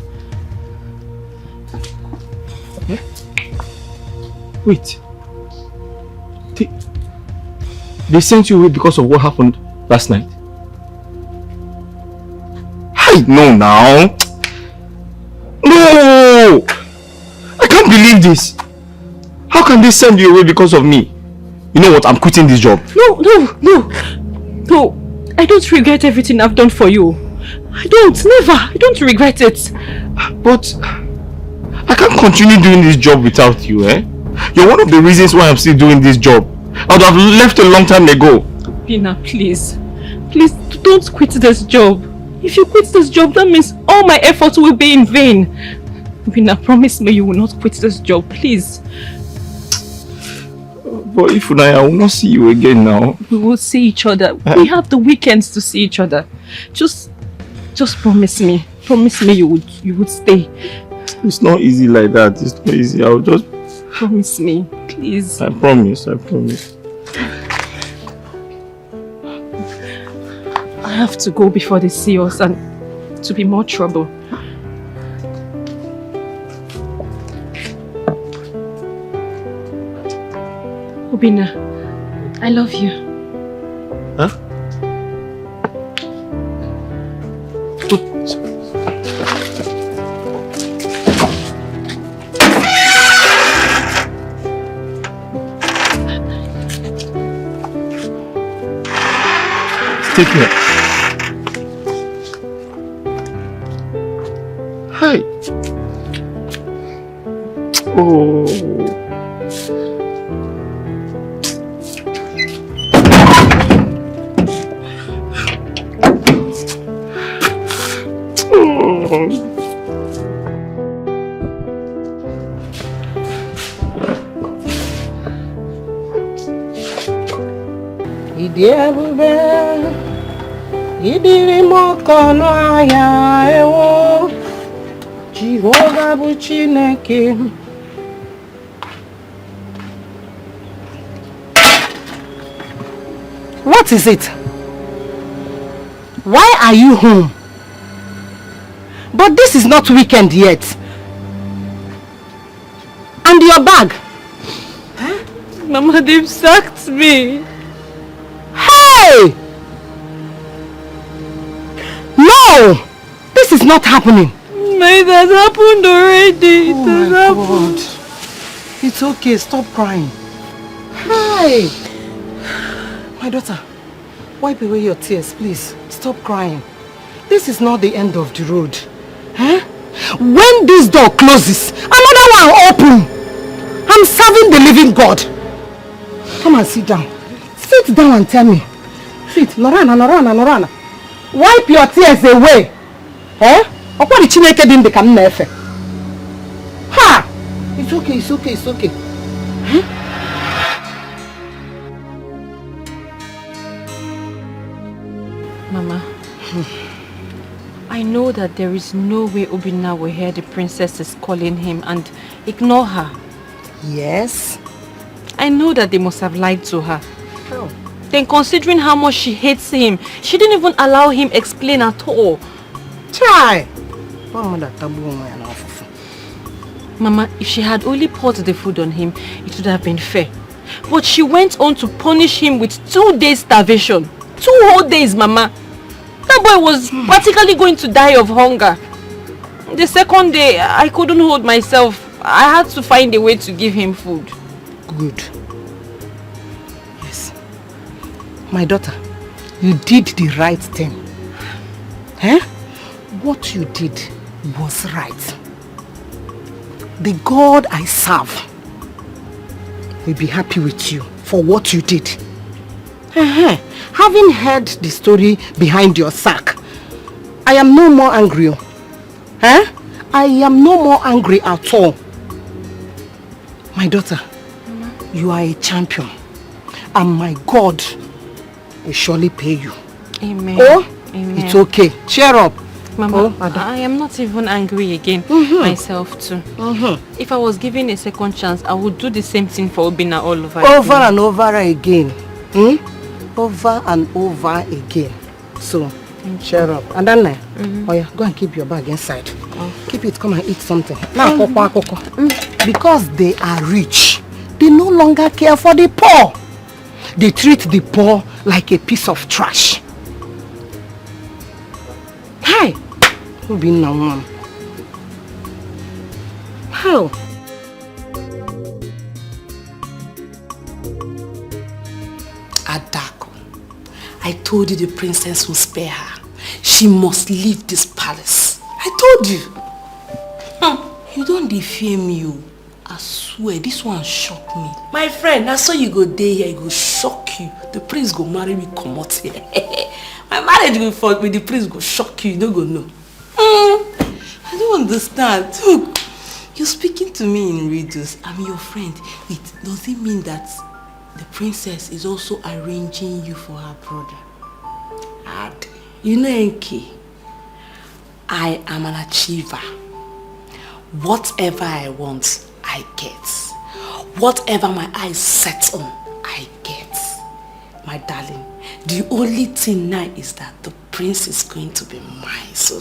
Wait. They sent you away because of what happened last night? I know now. No! I can't believe this. How can they send you away because of me? You know what? I'm quitting this job. No. I don't regret everything I've done for you. I don't. Never. I don't regret it. But I can't continue doing this job without you, eh? You're one of the reasons why I'm still doing this job. I would have left a long time ago. Pina, please. Please don't quit this job. If you quit this job, that means all my efforts will be in vain. Pina, promise me you will not quit this job, please. But if I will not see you again now. We will see each other. We have the weekends to see each other. Just promise me. Promise me you would stay. It's not easy like that. It's not easy. I'll just... Promise me, please. I promise. I have to go before they see us and to be more trouble. Obina, I love you. Huh? Take care. Hey. Oh. Idiri mokono aya ewo Jehovah bụ Chineke What is it? Why are you home? But this is not weekend yet. And your bag? Huh? Mama, they've sacked me. Hey! No! This is not happening. It has happened already. Oh my God. It's okay, stop crying. Hi! My daughter, wipe away your tears, please. Stop crying. This is not the end of the road. Huh? When this door closes, another one open. I'm serving the living God. Come and sit down. Sit down and tell me. Sit. Norana, Norana, Norana. Wipe your tears away. Eh? What did Chineke din the kam nefe? Ha! It's okay, it's okay, it's okay. Huh? Mama, I know that there is no way Obinna will hear the princess is calling him and ignore her. Yes? I know that they must have lied to her. How? Then considering how much she hates him, she didn't even allow him explain at all. Try! Mama, if she had only poured the food on him, it would have been fair. But she went on to punish him with 2 days starvation. 2 whole days, Mama. That boy was practically going to die of hunger. The second day, I couldn't hold myself. I had to find a way to give him food. Good. Yes. My daughter, you did the right thing. Eh? What you did was right. The God I serve will be happy with you for what you did. Having heard the story behind your sack, I am no more angry. I am no more angry at all. My daughter, you are a champion, and my God will surely pay you. Amen. Oh, Amen. It's okay. Cheer up. Mama, I am not even angry again, myself too. If I was given a second chance, I would do the same thing for Obinna all over again. Over and over again. Over and over again. So, cheer up. And then, oh yeah, go and keep your bag inside. Keep it, come and eat something. Now, because they are rich, they no longer care for the poor. They treat the poor like a piece of trash. Hi! Who been now, mom? How? Adako, I told you the princess will spare her. She must leave this palace. I told you. You don't defame me. I swear, this one shocked me. My friend, that's how you go there here, it go shock you. The prince go marry me, come out here. My marriage with the prince go shock you, you don't go know. I don't understand. Look, you're speaking to me in riddles. I'm your friend. Wait, does it mean that the princess is also arranging you for her brother? And you know, Enki, I am an achiever. Whatever I want, I get. Whatever my eyes set on, I get. My darling, the only thing now is that the prince is going to be mine so.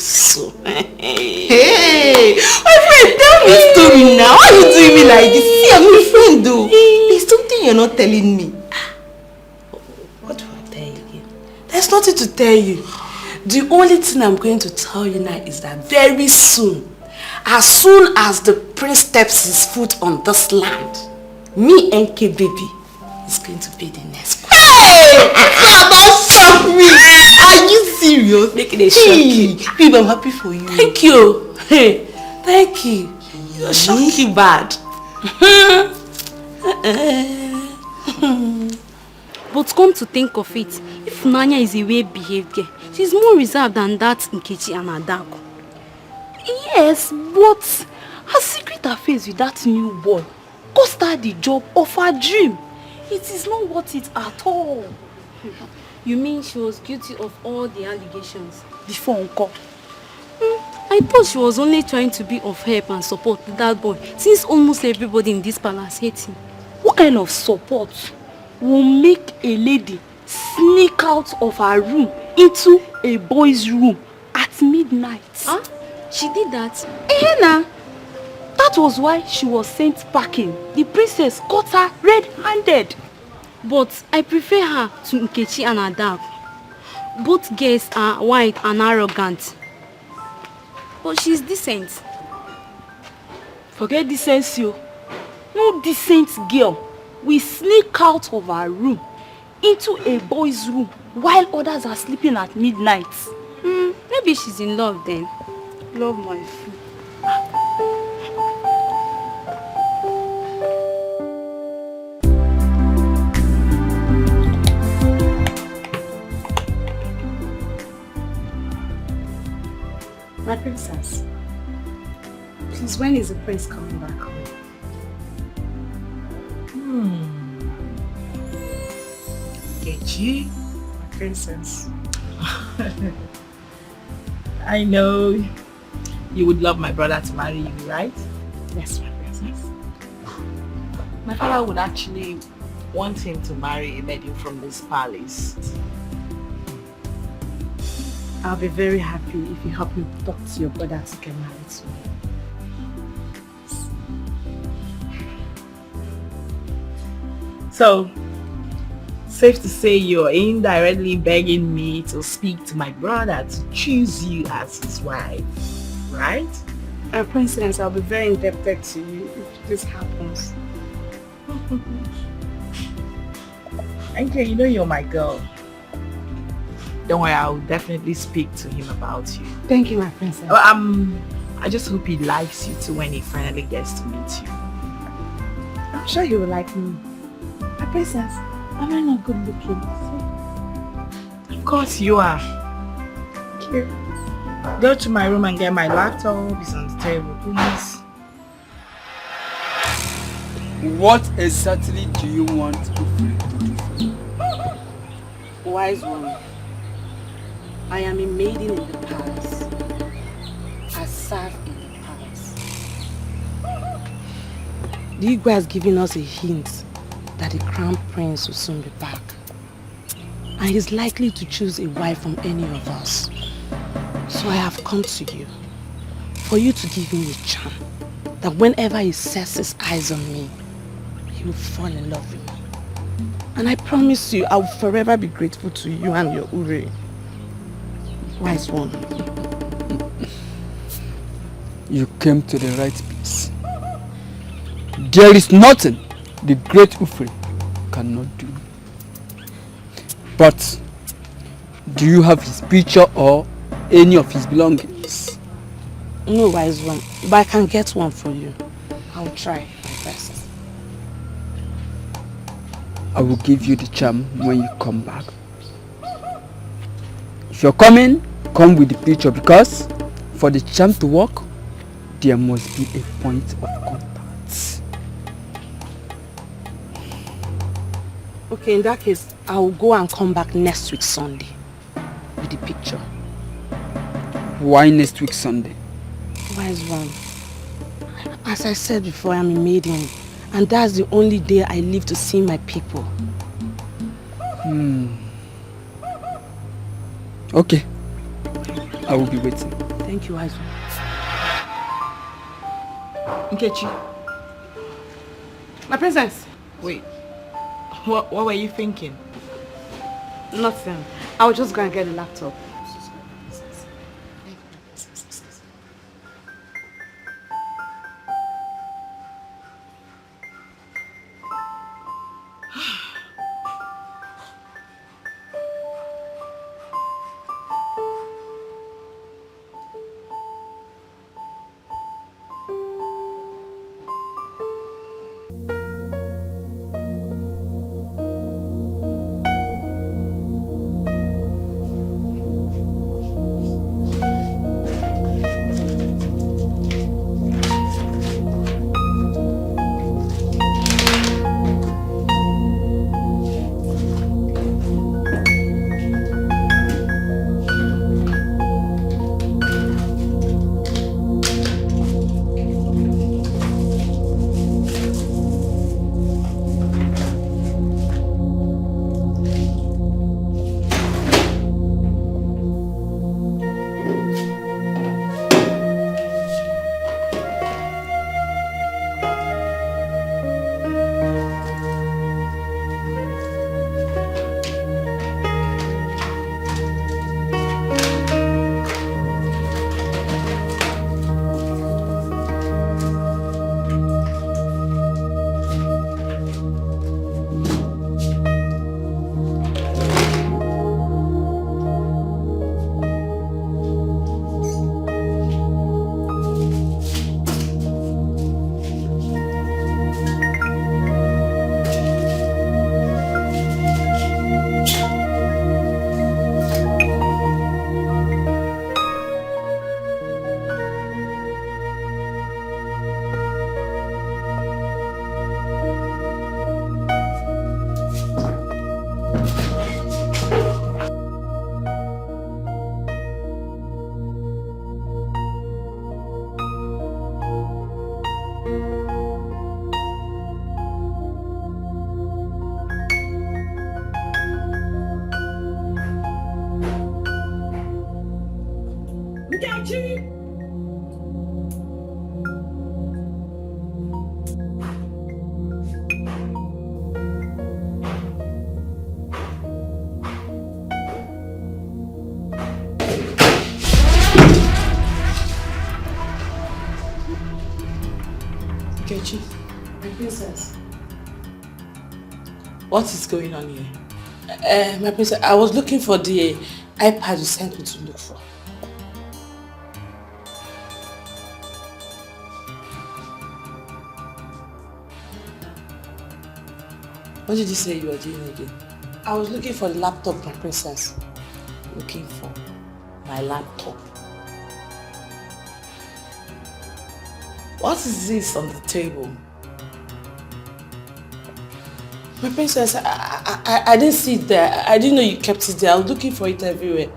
Hey, my friend, tell me a story now. Why are you doing me like this? See, I'm your friend though. There's something you're not telling me. What do I tell you again? There's nothing to tell you. The only thing I'm going to tell you now is that very soon, as soon as the prince steps his foot on this land, me and K baby is going to be the next queen. Hey! Don't shock me! Are you serious? Making a shock. Babe, I'm happy for you. Thank you. Hey, thank you. You're shocking bad. But come to think of it, if Nanya is a well-behaved girl, she's more reserved than that Nkechi and Adako. Yes, but her secret affairs with that new boy cost her the job of her dream. It is not worth it at all. You mean she was guilty of all the allegations before Uncle? I thought she was only trying to be of help and support to that boy, since almost everybody in this palace hates him. What kind of support will make a lady sneak out of her room into a boy's room at midnight. Huh? She did that? Ehena! That was why she was sent packing. The princess caught her red-handed. But I prefer her to Nkechi and Ada. Both girls are white and arrogant. But she's decent. Forget decency. No decent girl will sneak out of her room into a boy's room while others are sleeping at midnight. Maybe she's in love then. Love my food. My princess, please, when is the prince coming back home? Nkechi, My princess. I know you would love my brother to marry you, right? Yes, my princess. My father would actually want him to marry a maiden from this palace. I'll be very happy if you help me talk to your brother to get married to me. So, safe to say you're indirectly begging me to speak to my brother to choose you as his wife, right? Princess, I'll be very indebted to you if this happens. Okay, you know you're my girl. Don't worry, I'll definitely speak to him about you. Thank you, my princess. I just hope he likes you too when he finally gets to meet you. I'm sure you will like me. My princess, am I not good looking? Of course you are. Thank you. Go to my room and get my laptop. It's on the table, please. What exactly do you want Ufre to do for you? Wise one, I am a maiden in the palace. I serve in the palace. The Igwe has given us a hint that the crown prince will soon be back. And he's likely to choose a wife from any of us. So I have come to you for you to give me a charm that whenever he sets his eyes on me, he will fall in love with me. And I promise you, I will forever be grateful to you and your Ure. Wise one. You came to the right place. There is nothing the great Ufre cannot do. But do you have his picture or any of his belongings? No, wise one, but I can get one for you. I'll try my best. I will give you the charm when you come back. If you're coming, come with the picture, because for the charm to work, there must be a point of contact. Okay, in that case, I will go and come back next week Sunday with the picture. Why next week Sunday? Wise one, as I said before, I'm a maiden, and that's the only day I live to see my people. Okay, I will be waiting. Thank you, wise one. Nkechi. My princess. Wait. What were you thinking? Nothing. I'll just go and get the laptop. Kechi, my princess. What is going on here? My princess, I was looking for the iPad you sent me to look for. What did you say you were doing again? I was looking for the laptop, my princess. Looking for my laptop. What is this on the table? My princess, I didn't see it there. I didn't know you kept it there. I was looking for it everywhere.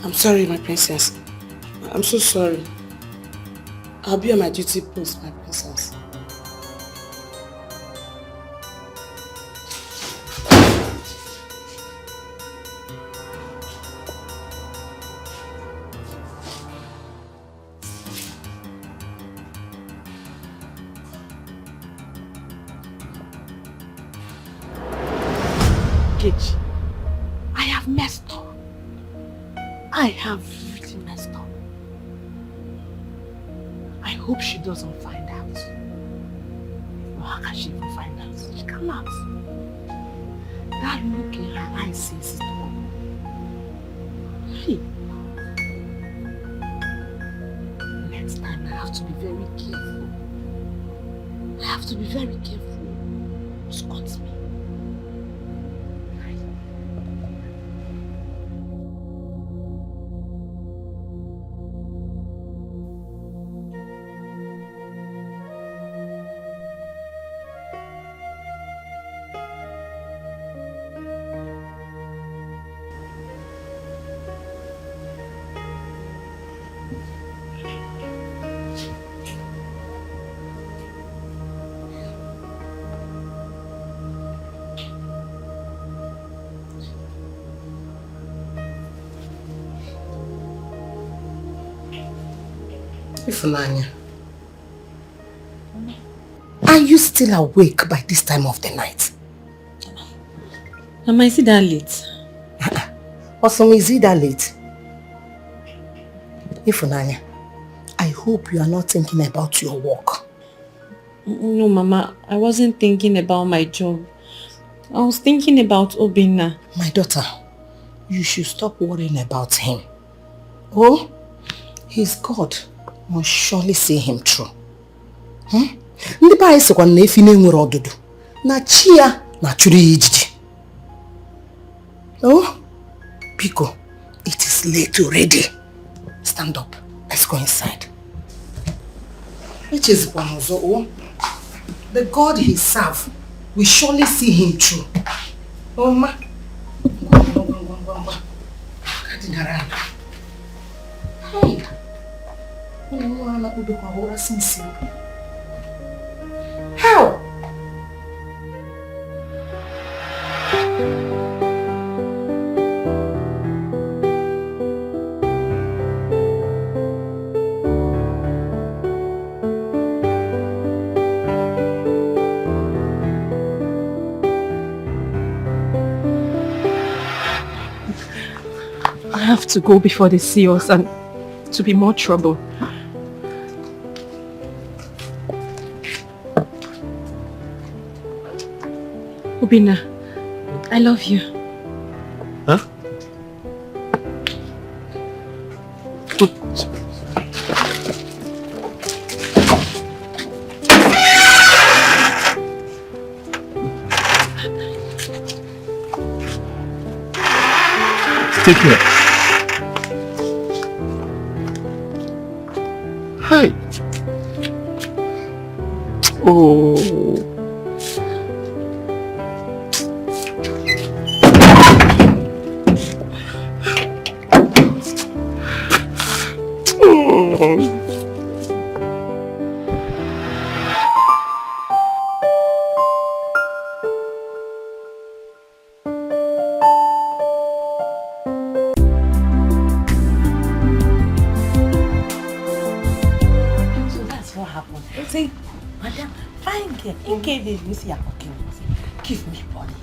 I'm sorry, my princess. I'm so sorry. I'll be on my duty post, my princess. I have messed up. I have really messed up. I hope she doesn't find out. Or how can she even find out? She cannot. That look in her eyes says it all. Hey. Next time I have to be very careful. I have to be very careful. Scott me. Ifunanya, are you still awake by this time of the night? Am I see that late? Also, is it that late? Ifunanya, I hope you are not thinking about your work. No, Mama, I wasn't thinking about my job. I was thinking about Obinna. My daughter, you should stop worrying about him. Oh, his God must surely see him through. Ndị pa anyị sịkwa na efi na-enwere ọdụdụ na chi ya na chụrụ ya ijiji. Oh, Biko, it is late already. Stand up. Let's go inside. Which is one also. The God he serves will surely see him through. Oh, ma. Hey. How? I have to go before they see us and to be more trouble. Obinna, I love you. Huh? Take care. Hey. Oh. happened. Say, madam, fine girl, in case you see her talking, give me money.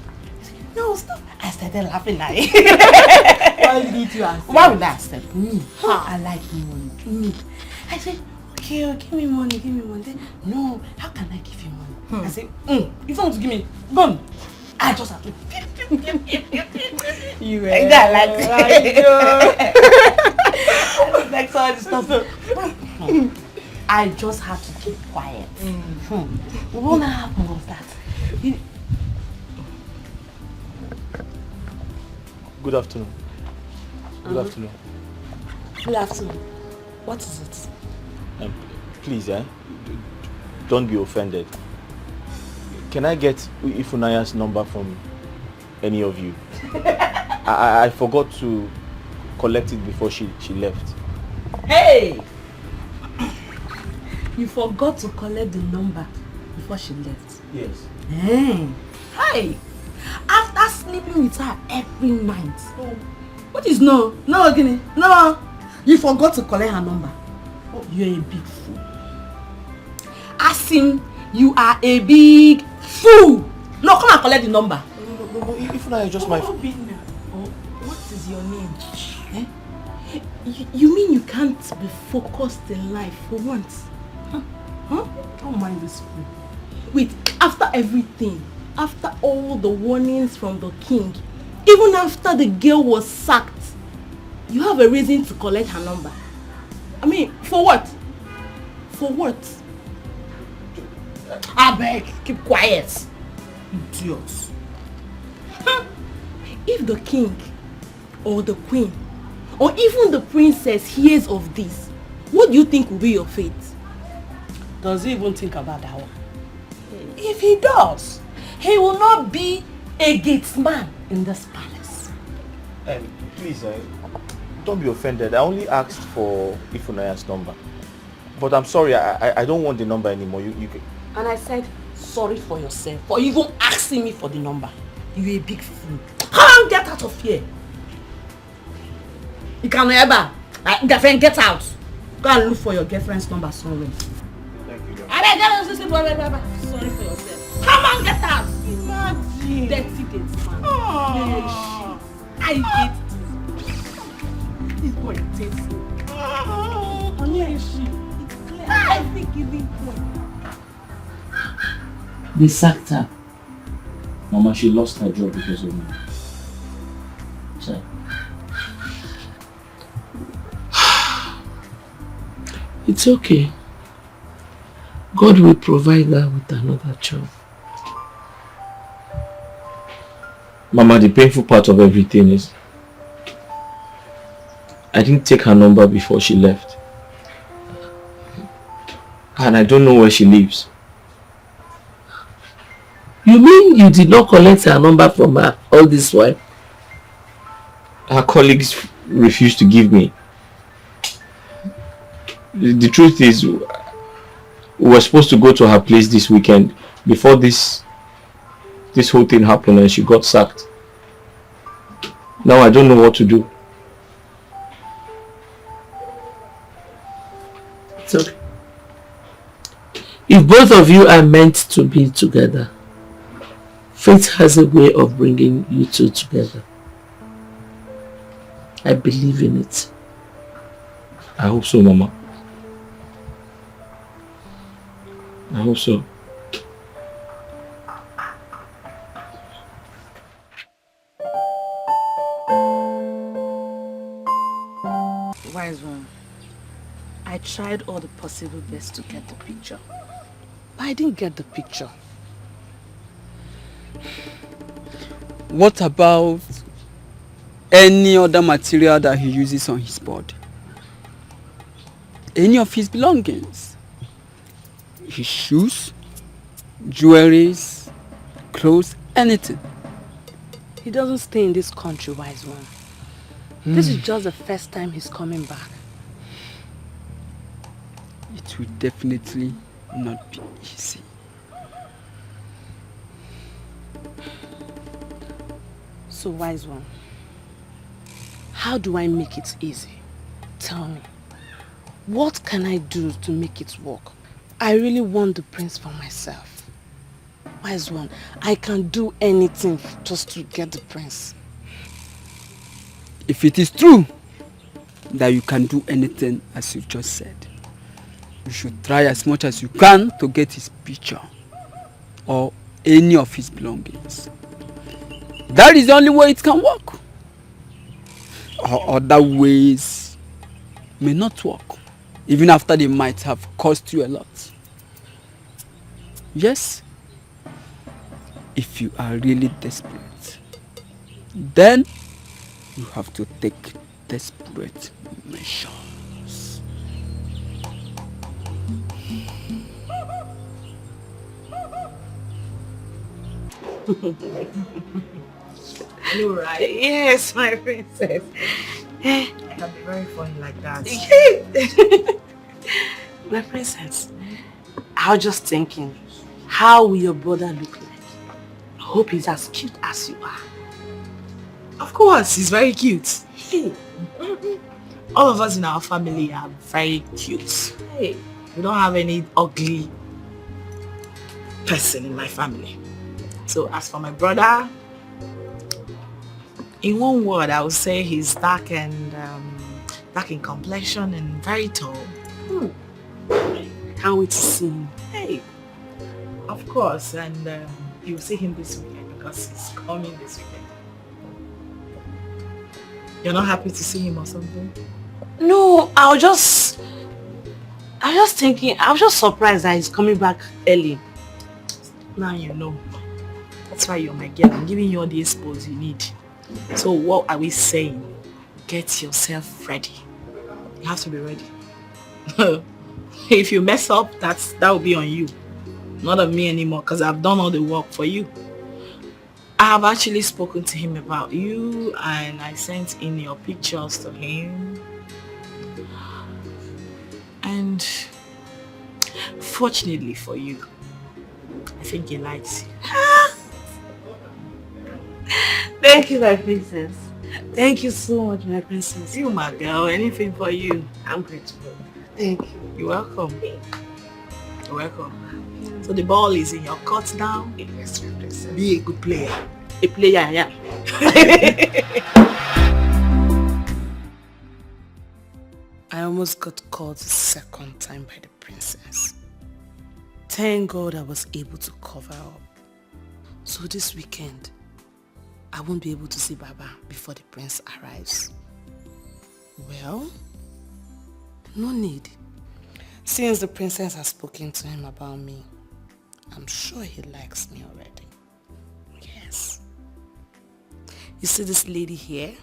No, stop. I started laughing at it. Why did you accept? Why would I accept? Me. I like money. Me. I said, okay, give me money, give me money. Then, no, how can I give you money? I said, if you want to give me, go. I just have to. You were like that, like like so this stuff. I just have to keep quiet. What happened was that. Good afternoon. Good afternoon. Good afternoon. What is it? Please, don't be offended. Can I get Ifunaya's number from any of you? I forgot to collect it before she left. Hey! You forgot to collect the number before she left? Yes. Hey! After sleeping with her every night. What is no? No, Guinea. No! You forgot to collect her number. You're a big fool. Ask him, you are a big fool. No, come and collect the number. No, Ifunaya, just my... What is your name? You mean you can't be focused in life for once? Don't mind this fool. Wait, after everything, after all the warnings from the king, even after the girl was sacked, you have a reason to collect her number. I mean, for what? For what? I beg, keep quiet. Idiots. If the king or the queen or even the princess hears of this, what do you think will be your fate? Does he even think about that one? If he does, he will not be a gatesman in this palace. Please, don't be offended. I only asked for Ifunaya's number. But I'm sorry, I don't want the number anymore. You can... And I said, sorry for yourself for even asking me for the number. You're a big fool. Come on, get out of here. You can never. Girlfriend, get out. Go and look for your girlfriend's number somewhere. Thank you. Sorry for yourself. Come on, get out. Imagine. Dirty gatesman. I hate this boy takes me. Where is she? It's clear. Every giving point. They sacked her. Mama, she lost her job because of me. So. It's okay. God will provide her with another job. Mama, the painful part of everything is I didn't take her number before she left. And I don't know where she lives. You mean you did not collect her number from her all this while? Her colleagues refused to give me. The truth is, we were supposed to go to her place this weekend before this whole thing happened and she got sacked. Now I don't know what to do. It's okay. If both of you are meant to be together, fate has a way of bringing you two together. I believe in it. I hope so, Mama. I hope so. Wise one. I tried all the possible best to get the picture. But I didn't get the picture. What about any other material that he uses on his board? Any of his belongings? His shoes, jewelries, clothes, anything. He doesn't stay in this country, wise one. This is just the first time he's coming back. It will definitely not be easy. So, wise one, how do I make it easy? Tell me. What can I do to make it work? I really want the prince for myself. Wise one, I can do anything just to get the prince. If it is true that you can do anything as you just said, you should try as much as you can to get his picture or any of his belongings. That is the only way it can work. Or other ways may not work, even after they might have cost you a lot. Yes, if you are really desperate, then you have to take desperate measures. You're right. Yes, my princess. I can be very funny like that. My princess, I was just thinking, how will your brother look like? I hope he's as cute as you are. Of course, he's very cute. All of us in our family are very cute. Hey. We don't have any ugly person in my family. So as for my brother, in one word, I would say he's dark and dark in complexion and very tall. Can't wait to see him. Hey, of course, and you'll see him this weekend because he's coming this weekend. You're not happy to see him or something? No, I was just thinking, I was just surprised that he's coming back early. Now you know. That's why you're my girl. I'm giving you all the expos you need. So what are we saying? Get yourself ready. You have to be ready. If you mess up, that will be on you. Not on me anymore, because I've done all the work for you. I have actually spoken to him about you, and I sent in your pictures to him. And fortunately for you, I think he likes you. Thank you, my princess. Thank you so much, my princess. You, my girl, anything for you. I'm grateful. Thank you. You're welcome. You're welcome. So the ball is in your court now. Yes, my princess. Be a good player. A player, yeah. I almost got caught the second time by the princess. Thank God I was able to cover up. So this weekend, I won't be able to see Baba before the prince arrives. Well, no need. Since the princess has spoken to him about me, I'm sure he likes me already. Yes. You see this lady here?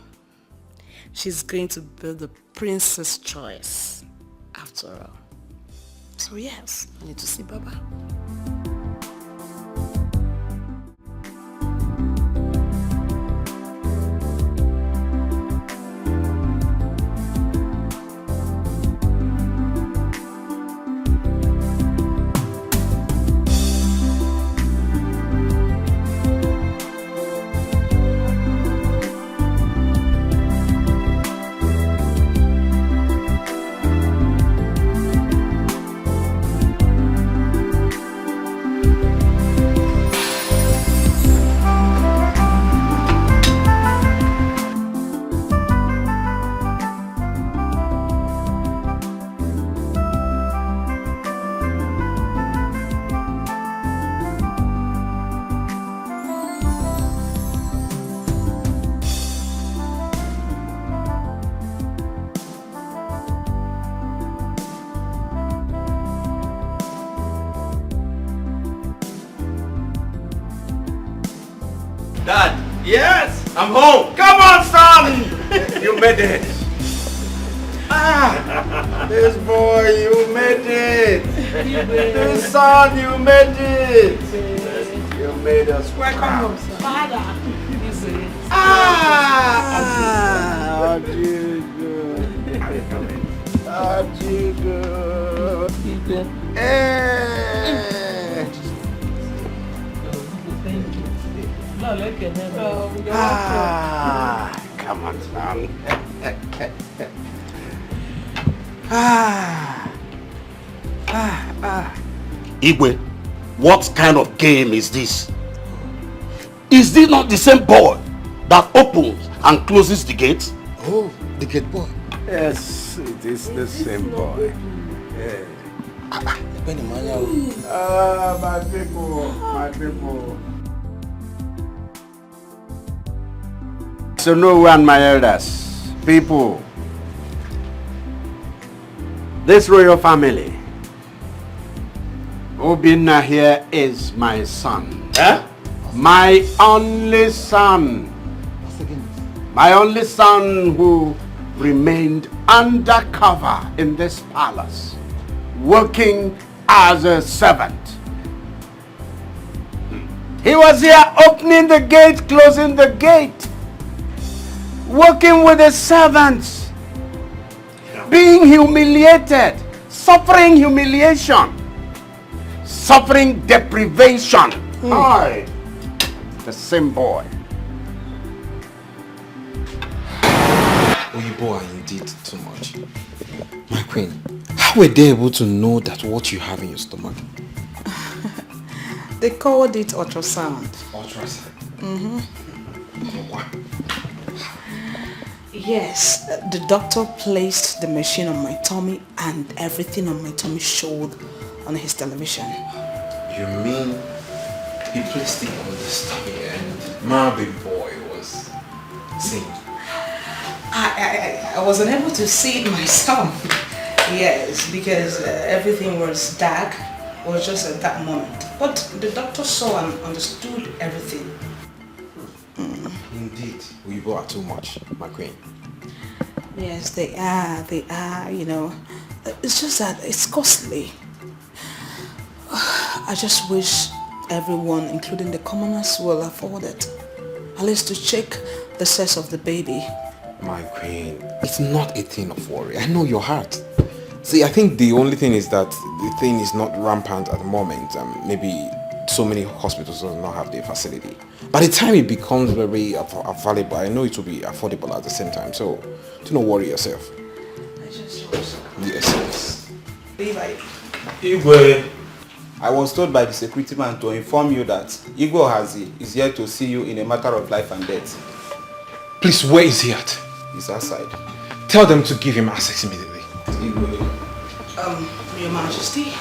She's going to be the princess' choice after all. So yes, I need to see Baba. Dad, yes, I'm home. Come on, son. You made it. This boy, you made it. This son, you made it. You made us proud. Welcome home, sir. Father. Come on, son. Igwe, what kind of game is this? Is this not the same boy that opens and closes the gate? Oh, the gate boy. Yes, it is the same boy. Yeah. My people. So no one, my elders, people, this royal family, Obinna here is my son. Eh? My only son. My only son who remained undercover in this palace, working as a servant. He was here opening the gate, closing the gate, working with the servants, being humiliated, suffering humiliation, suffering deprivation. I, the same boy. Oyibo are indeed too much. My queen, how were they able to know that what you have in your stomach? They called it ultrasound. Ultrasound? Mm-hmm. Yes, the doctor placed the machine on my tummy and everything on my tummy showed on his television. You mean he placed it on the stomach and my big boy was seeing? I wasn't able to see it myself. Yes, because everything was dark. It was just at that moment. But the doctor saw and understood everything. Indeed, we are too much, my queen. Yes, they are, you know. It's just that it's costly. I just wish everyone, including the commoners, will afford it. At least to check the sex of the baby. My queen, it's not a thing of worry. I know your heart. See, I think the only thing is that the thing is not rampant at the moment. Maybe so many hospitals do not have the facility. By the time it becomes very available, I know it will be affordable at the same time. So, do not worry yourself. I just hope so. Yes. Igwe, I was told by the security man to inform you that Igwe Ohazi is here to see you in a matter of life and death. Please, where is he at? He's outside. Tell them to give him access immediately. Your Majesty,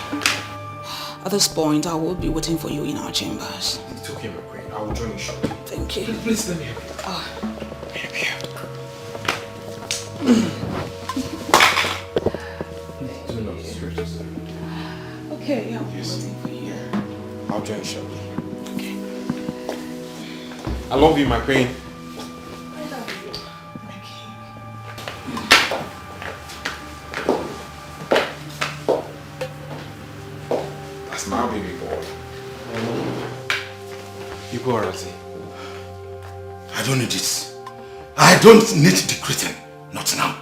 at this point I will be waiting for you in our chambers. It's okay, my queen. I will join you shortly. Thank you. Please let me help you. Do not distract yourself. Okay, I'm Yes. waiting for you. I'll join you shortly. Okay. I love you, my queen. That's my baby boy. You go, Razi. I don't need this. I don't need the greeting. Not now.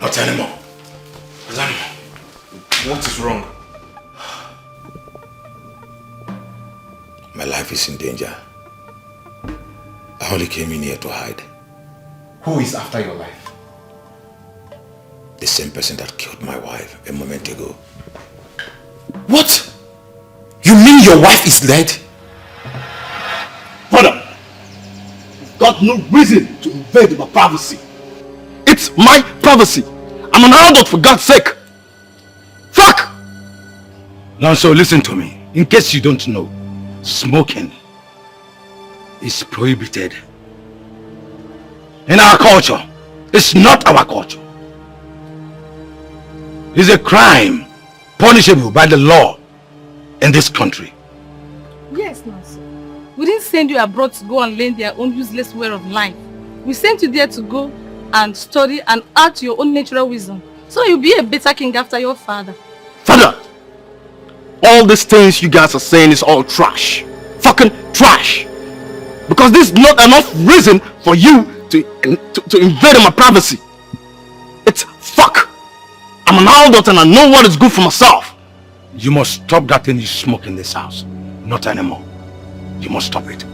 Not anymore. Not anymore. What is wrong? My life is in danger. I only came in here to hide. Who is after your life? The same person that killed my wife a moment ago. What? You mean your wife is dead? Father, you've got no reason to invade my privacy. It's my privacy. I'm an adult, for God's sake. Fuck! Now, so listen to me. In case you don't know, smoking is prohibited. In our culture, it's not our culture. It's a crime punishable by the law in this country. Yes, Nancy. We didn't send you abroad to go and learn their own useless way of life. We sent you there to go and study and add to your own natural wisdom. So you'll be a better king after your father. Father, all these things you guys are saying is all trash. Fucking trash. Because this is not enough reason for you to invade my privacy. It's fuck. I'm an adult and I know what is good for myself. You must stop that thing you smoke in this house. Not anymore. You must stop it.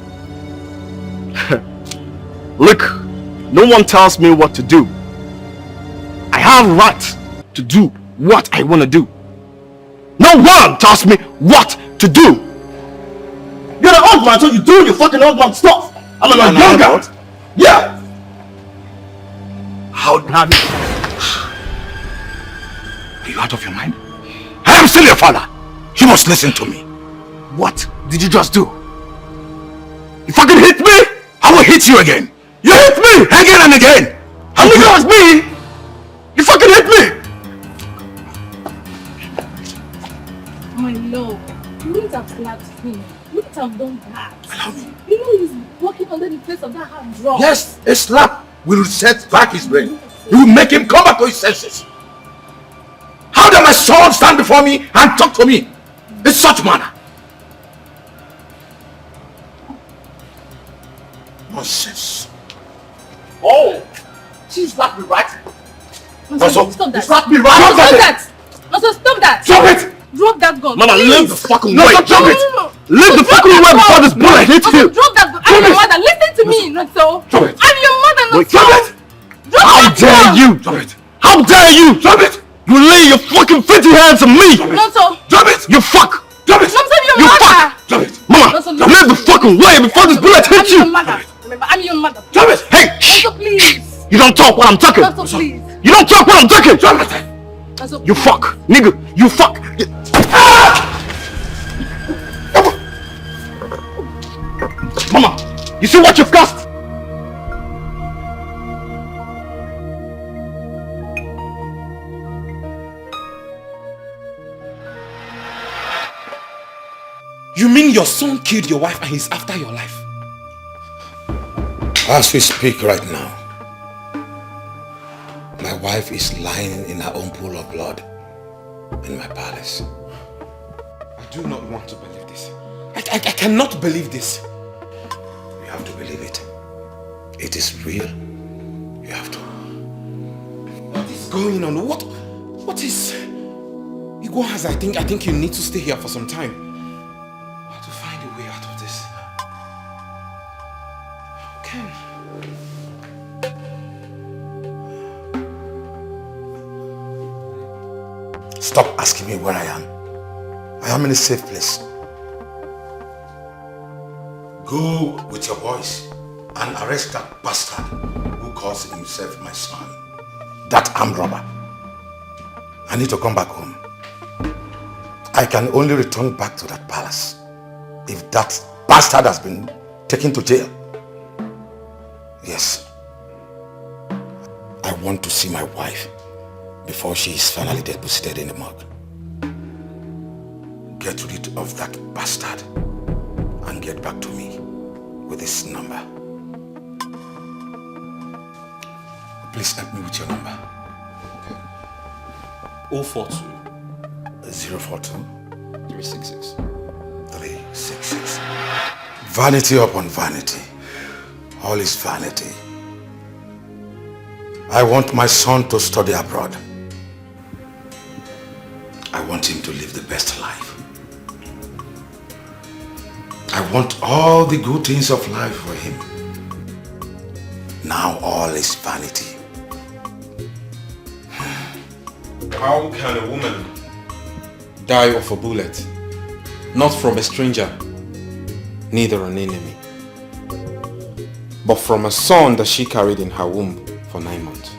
Look, no one tells me what to do. I have right to do what I want to do. No one tells me what to do. You're an old man, so you do your fucking old man stuff. I'm a young guy. Yeah. How now? Are you out of your mind? I am still your father. You must listen to me. What did you just do? You fucking hit me, I will hit you again. You hit me again and again. And if it was me, you fucking hit me. My love, you wouldn't have slapped him. You wouldn't have done that. Allow me. You know he's walking under the place of that hard drug. Yes, a slap will set back his brain. You will make him come back to his senses. How dare my son stand before me and talk to me in such manner? Nonsense. Oh, she slapped me, right? Stop that. You slapped me, right? Stop that. Stop that. Drop it. Drop that gun. Mama, please. leave the fucking way. Drop it. Leave the fucking way before this bullet hits you. Drop that gun. I'm your mother. Listen to me, not so. Drop it. I'm your mother, not so. Drop it. How dare you? Drop it. How dare you? Drop it. You lay your fucking filthy hands on me. Not so. Drop it. You fuck. Drop it. Not so, your You mother. fuck. Drop it. Mama, leave the fucking way before this bullet hits you. I'm your mother. Remember, I'm your mother. Drop it. Hey. Not so, please. You don't talk when I'm talking. Not so, please. You don't talk when I'm talking. Drop it. Not so, You fuck. Nigga. You fuck. Mama, you see what you've cost? You mean your son killed your wife and he's after your life? As we speak right now, my wife is lying in her own pool of blood in my palace. I do not want to believe this. I cannot believe this. You have to believe it. It is real. You have to. What is going on? What is... Igbo has, I think you need to stay here for some time. I have to find a way out of this. Okay. Stop asking me where I am. I am in a safe place. Go with your boys and arrest that bastard who calls himself my son. That armed robber. I need to come back home. I can only return back to that palace if that bastard has been taken to jail. Yes. I want to see my wife before she is finally deposited in the morgue. Get rid of that bastard and get back to me with this number. Please help me with your number. 042 042 366 366. Vanity upon vanity. All is vanity. I want my son to study abroad. I want him to live the best life. I want all the good things of life for him. Now all is vanity. How can a woman die of a bullet? Not from a stranger, neither an enemy, but from a son that she carried in her womb for 9 months.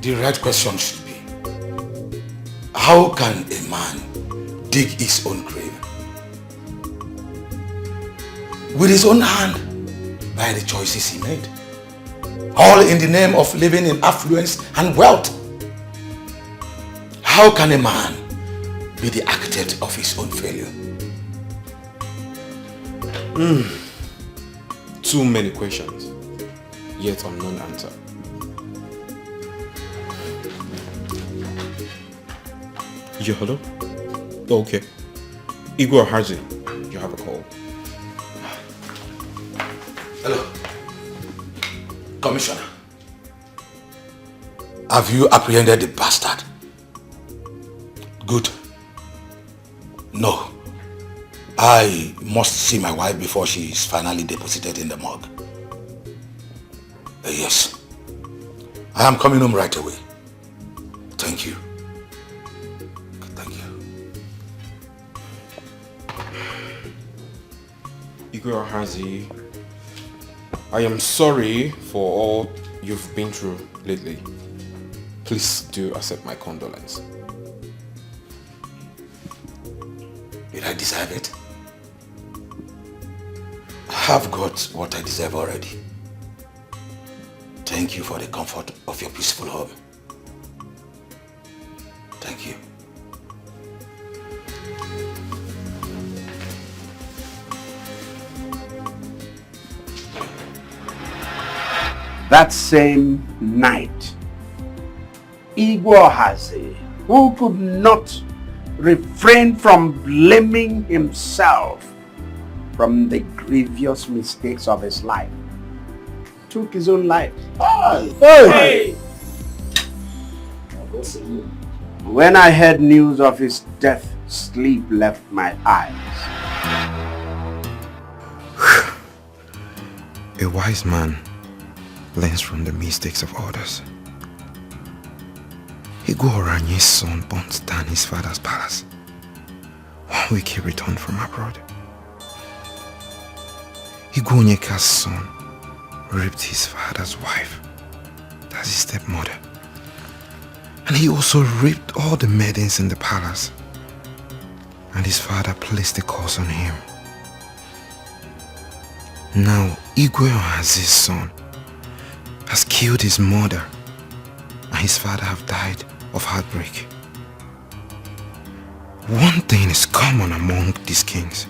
The right question should be, how can a man dig his own grave? With his own hand, by the choices he made. All in the name of living in affluence and wealth. How can a man be the architect of his own failure? Too many questions, yet unknown answer. Yeah, hello? Okay. Igor Harzi, you have a call. Hello. Commissioner. Have you apprehended the bastard? Good. No. I must see my wife before she is finally deposited in the morgue. Yes. I am coming home right away. Thank you. Igwe Ohazi, I am sorry for all you've been through lately. Please do accept my condolence. Did I deserve it? I have got what I deserve already. Thank you for the comfort of your peaceful home. Thank you. That same night, Igwe Ohazi, who could not refrain from blaming himself from the grievous mistakes of his life, took his own life. Hey! When I heard news of his death, sleep left my eyes. A wise man learns from the mistakes of others. Igwe Oranye's son burnt down his father's palace 1 week he returned from abroad. Igwe Onyeka's son raped his father's wife, that's his stepmother. And he also raped all the maidens in the palace. And his father placed a curse on him. Now Igwe Ohazi's son has killed his mother, and his father have died of heartbreak. One thing is common among these kings.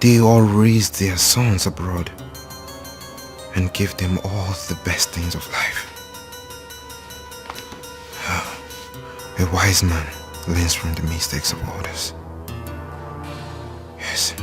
They all raised their sons abroad and gave them all the best things of life. A wise man learns from the mistakes of others. Yes.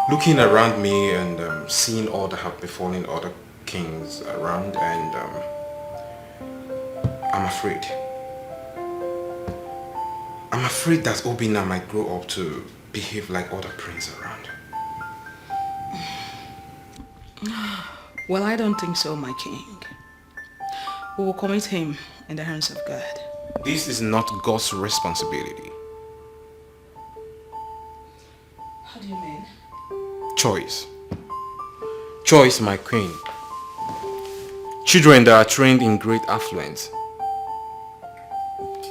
Looking around me and seeing all that have befallen other kings around, and I'm afraid. I'm afraid that Obinna might grow up to behave like other princes around. Well, I don't think so, my king. We will commit him in the hands of God. This is not God's responsibility. How do you mean? Choice. Choice, my queen. Children that are trained in great affluence,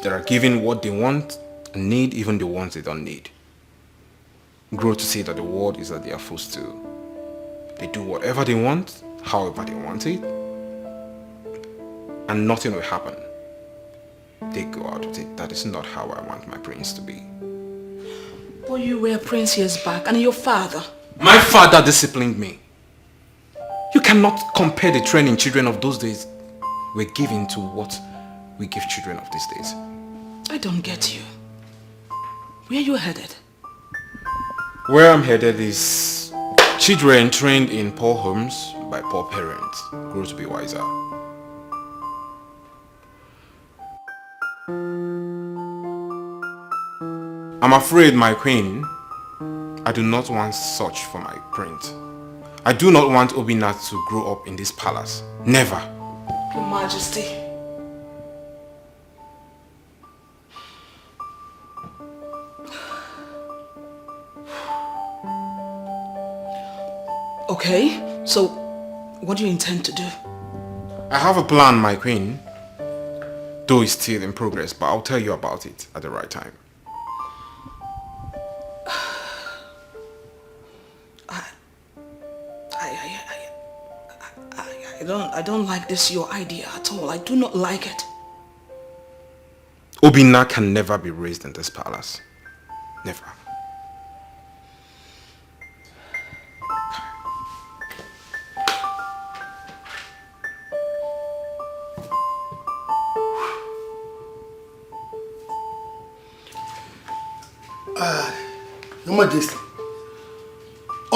that are given what they want and need, even the ones they don't need, grow to see that the world is at their footstool. They do whatever they want, however they want it, and nothing will happen. They go out with it. That is not how I want my prince to be. But you were a prince years back, and your father. My father disciplined me. You cannot compare the training children of those days were given to what we give children of these days. I don't get you. Where are you headed? Where I'm headed is children trained in poor homes by poor parents grow to be wiser. I'm afraid, my queen, I do not want such for my prince. I do not want Obinna to grow up in this palace. Never. Your Majesty. Okay, so what do you intend to do? I have a plan, my queen. Though it's still in progress, but I'll tell you about it at the right time. I don't like this, your idea at all. I do not like it. Obinna can never be raised in this palace. Never. Your Majesty,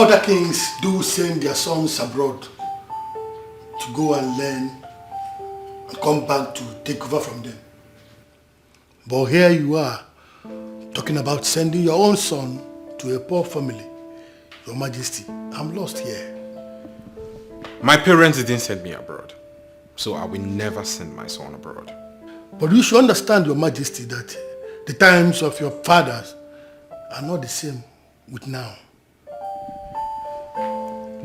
Other kings do send their sons abroad to go and learn and come back to take over from them. But here you are, talking about sending your own son to a poor family. Your Majesty, I'm lost here. My parents didn't send me abroad, so I will never send my son abroad. But you should understand, Your Majesty, that the times of your fathers are not the same with now.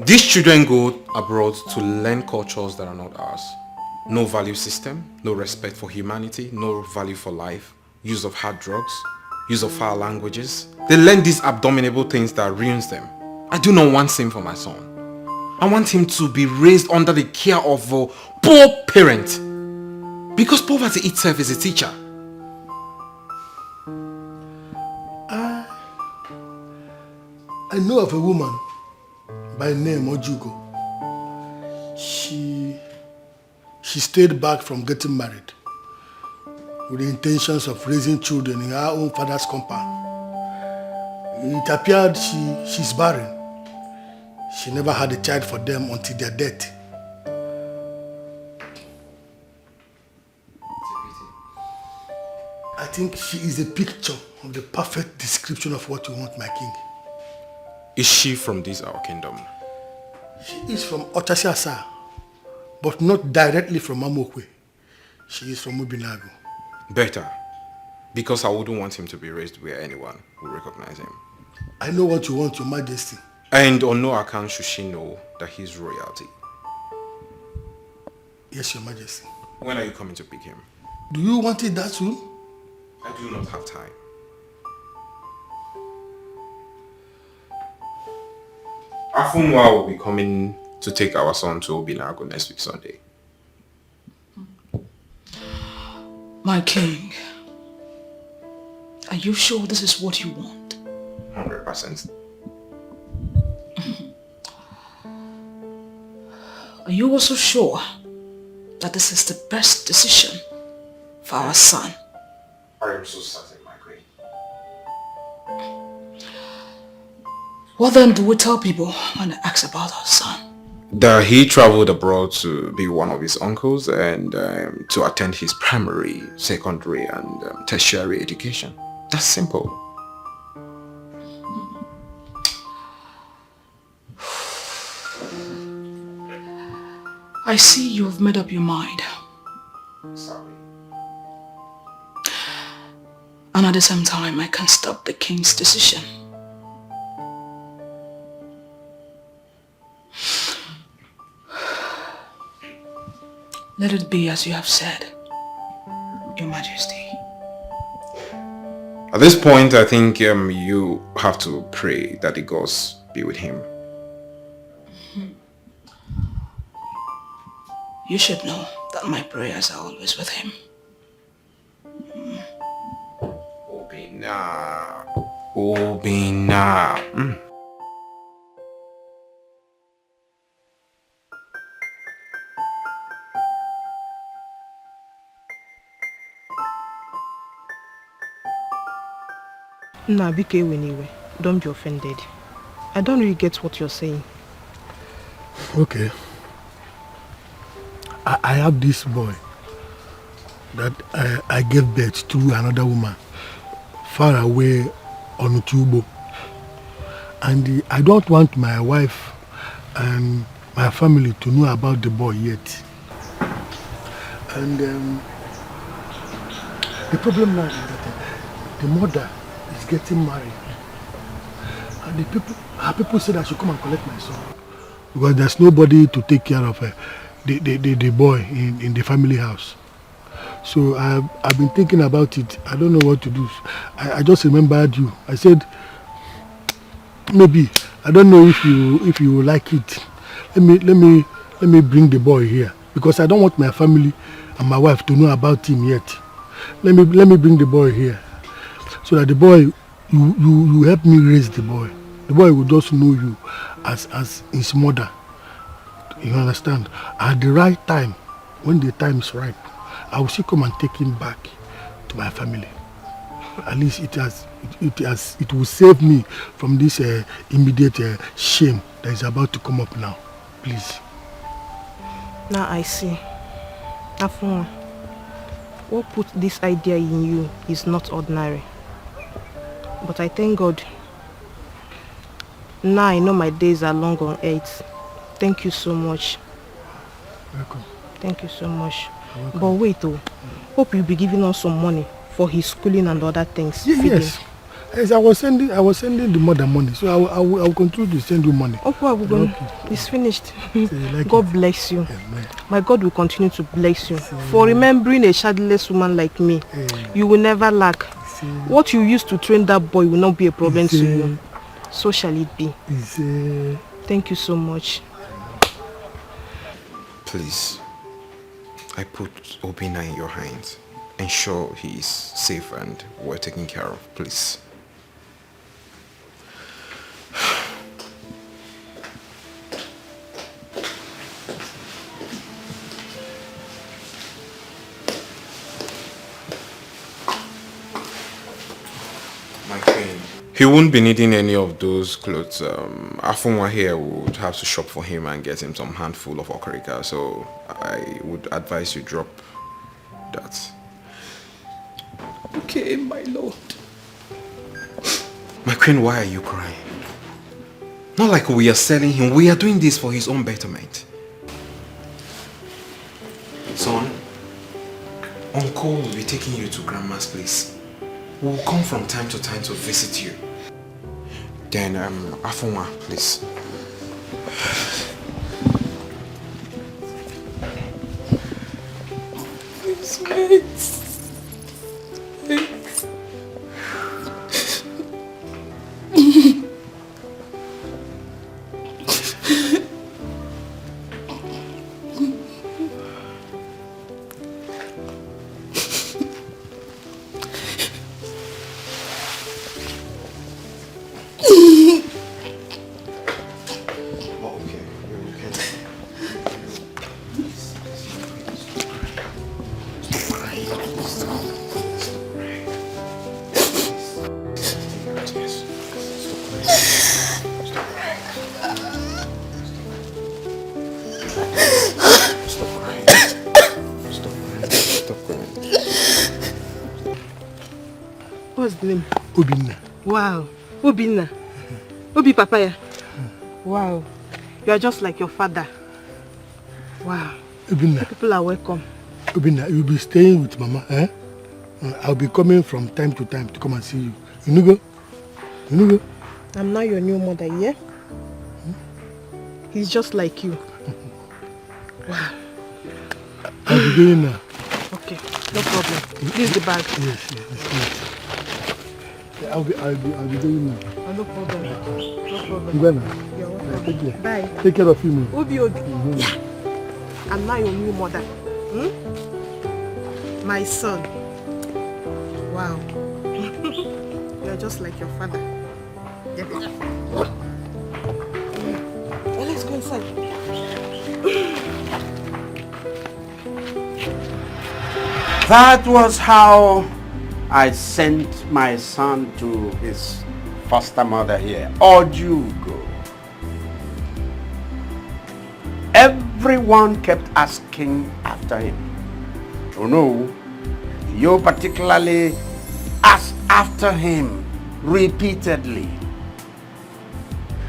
These children go abroad to learn cultures that are not ours. No value system, no respect for humanity, no value for life, use of hard drugs, use of foul languages. They learn these abominable things that ruins them. I do not want same for my son. I want him to be raised under the care of a poor parent. Because poverty itself is a teacher. I know of a woman by name Wazico. She stayed back from getting married with the intentions of raising children in her own father's compound. It appeared she's barren. She never had a child for them until their death. I think she is a picture of the perfect description of what you want, my king. Is she from this our kingdom? She is from Otasiasa, but not directly from Amokwe. She is from Ubinago. Better, because I wouldn't want him to be raised where anyone will recognize him. I know what you want, Your Majesty. And on no account should she know that he's royalty. Yes, Your Majesty. When are you coming to pick him? Do you want it that soon? I do not have time. Afunwa will be coming to take our son to Obinago next week Sunday. My king, are you sure this is what you want? 100%. Are you also sure that this is the best decision for our son? I am so certain, my queen. What then do we tell people when they ask about our son? That he traveled abroad to be one of his uncles and to attend his primary, secondary and tertiary education. That's simple. I see you've made up your mind. Sorry. And at the same time, I can't stop the king's decision. Let it be as you have said, Your Majesty. At this point, I think you have to pray that the gods be with him. You should know that my prayers are always with him. Obina. Obina. Nah, BK anyway. Don't be offended. I don't really get what you're saying. Okay. I have this boy that I gave birth to another woman far away on Utubo. And I don't want my wife and my family to know about the boy yet. And the problem now is that the mother is getting married. And her people said I should come and collect my son. Because there's nobody to take care of the boy in the family house. So I've been thinking about it. I don't know what to do. I just remembered you. I said, maybe, I don't know if you like it. Let me bring the boy here. Because I don't want my family and my wife to know about him yet. Let me bring the boy here. So that the boy, you help me raise the boy. The boy will just know you as his mother. You understand? At the right time, when the time is ripe, I will still come and take him back to my family. At least it will save me from this immediate shame that is about to come up now. Please. Now I see. Afun, what put this idea in you is not ordinary. But I thank God. Now I know my days are long on earth. Thank you so much. Welcome. Thank you so much. But wait though. Hope you'll be giving us some money for his schooling and other things. Yes. Yes, I was sending the mother money, so I will continue to send you money. Okay, it's finished. God bless you. Amen. My God will continue to bless you for remembering a childless woman like me. You will never lack. What you used to train that boy will not be a problem to you. So shall it be. Thank you so much. Please, I put Obina in your hands. Ensure he is safe and well taken care of, please. My queen. He won't be needing any of those clothes. Afunwa here would have to shop for him and get him some handful of okarika, so I would advise you drop that. Okay, my lord. My queen, why are you crying? Not like we are selling him. We are doing this for his own betterment. Son, Uncle will be taking you to Grandma's place. We will come from time to time to visit you. Then, Afunwa, please. Please, mate. What's the name? Obina. Wow. Obina. Obi Papaya. Wow. You are just like your father. Wow. Obina. People are welcome. Obina, you'll be staying with Mama, eh? I'll be coming from time to time to come and see you. You know go? You know go? I'm now your new mother, yeah? He's just like you. Wow. I'll be going now. Okay, no problem. This is the bag. Yes, it's good. I'll be going now. Oh, no problem. No problem. You go now. You're welcome. Take care. Bye. Take care of you, man. Obi. Yeah. I'm now your new mother. My son. Wow. You're just like your father. Yeah. Well, let's go inside. That was how I sent my son to his foster mother here. Ojugo. Everyone kept asking after him. Oh no, you particularly asked after him repeatedly.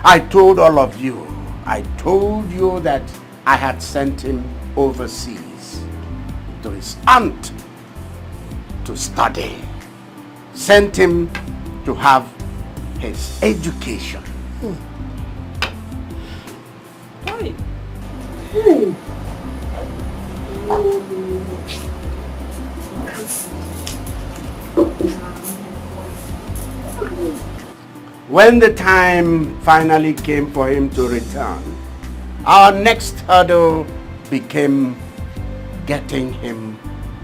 I told all of you, that I had sent him overseas to his aunt to study. Sent him to have his education. Hi. When the time finally came for him to return, our next hurdle became getting him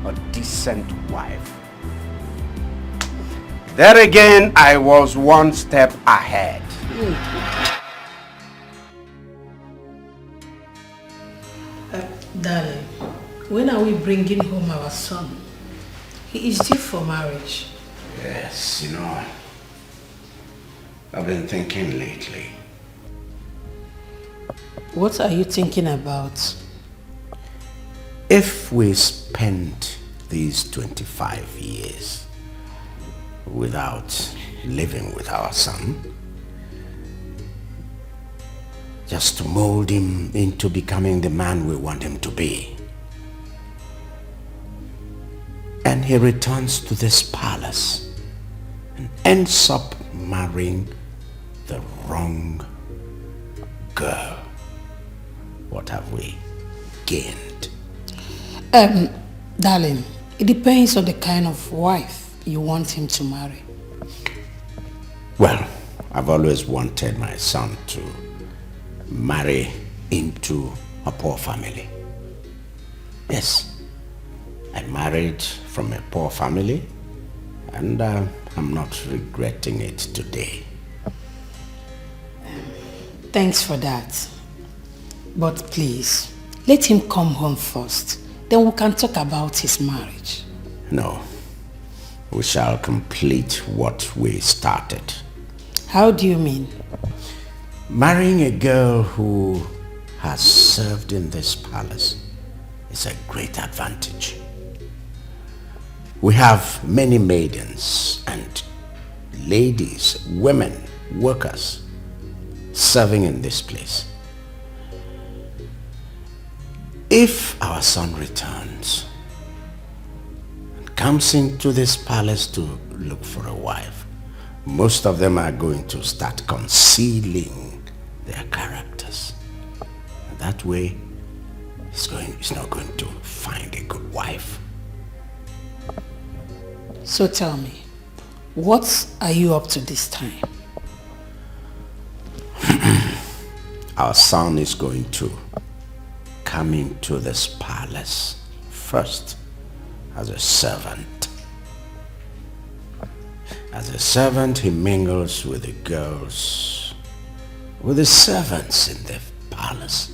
a decent wife. There again, I was one step ahead. Darling, when are we bringing home our son? He is due for marriage. Yes, you know, I've been thinking lately. What are you thinking about? If we spend these 25 years without living with our son, just to mold him into becoming the man we want him to be, and he returns to this palace and ends up marrying the wrong girl, what have we gained? Darling, it depends on the kind of wife you want him to marry. Well, I've always wanted my son to marry into a poor family. Yes, I married from a poor family, and I'm not regretting it today. Thanks for that. But please, let him come home first. Then we can talk about his marriage. No, we shall complete what we started. How do you mean? Marrying a girl who has served in this palace is a great advantage. We have many maidens and ladies, women, workers serving in this place. If our son returns and comes into this palace to look for a wife, most of them are going to start concealing their characters. And that way, he's not going to find a good wife. So tell me, what are you up to this time? Our son is going to come into this palace first as a servant. As a servant, he mingles with the girls, with the servants in the palace.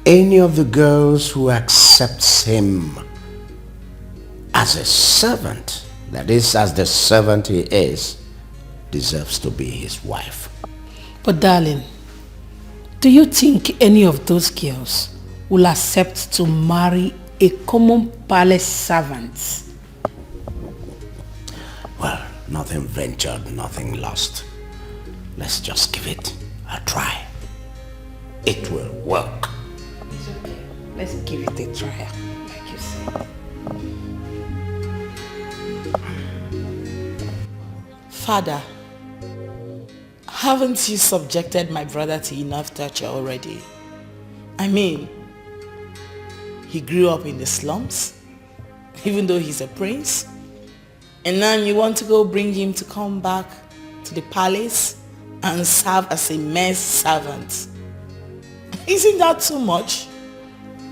Any of the girls who accepts him as a servant, that is, as the servant he is, deserves to be his wife. But darling, do you think any of those girls will accept to marry a common palace servant? Well, nothing ventured, nothing lost. Let's just give it a try. It will work. It's okay. Let's give it a try, like you say. Father, haven't you subjected my brother to enough torture already? I mean, he grew up in the slums, even though he's a prince. And now you want to go bring him to come back to the palace and serve as a mess servant. Isn't that too much?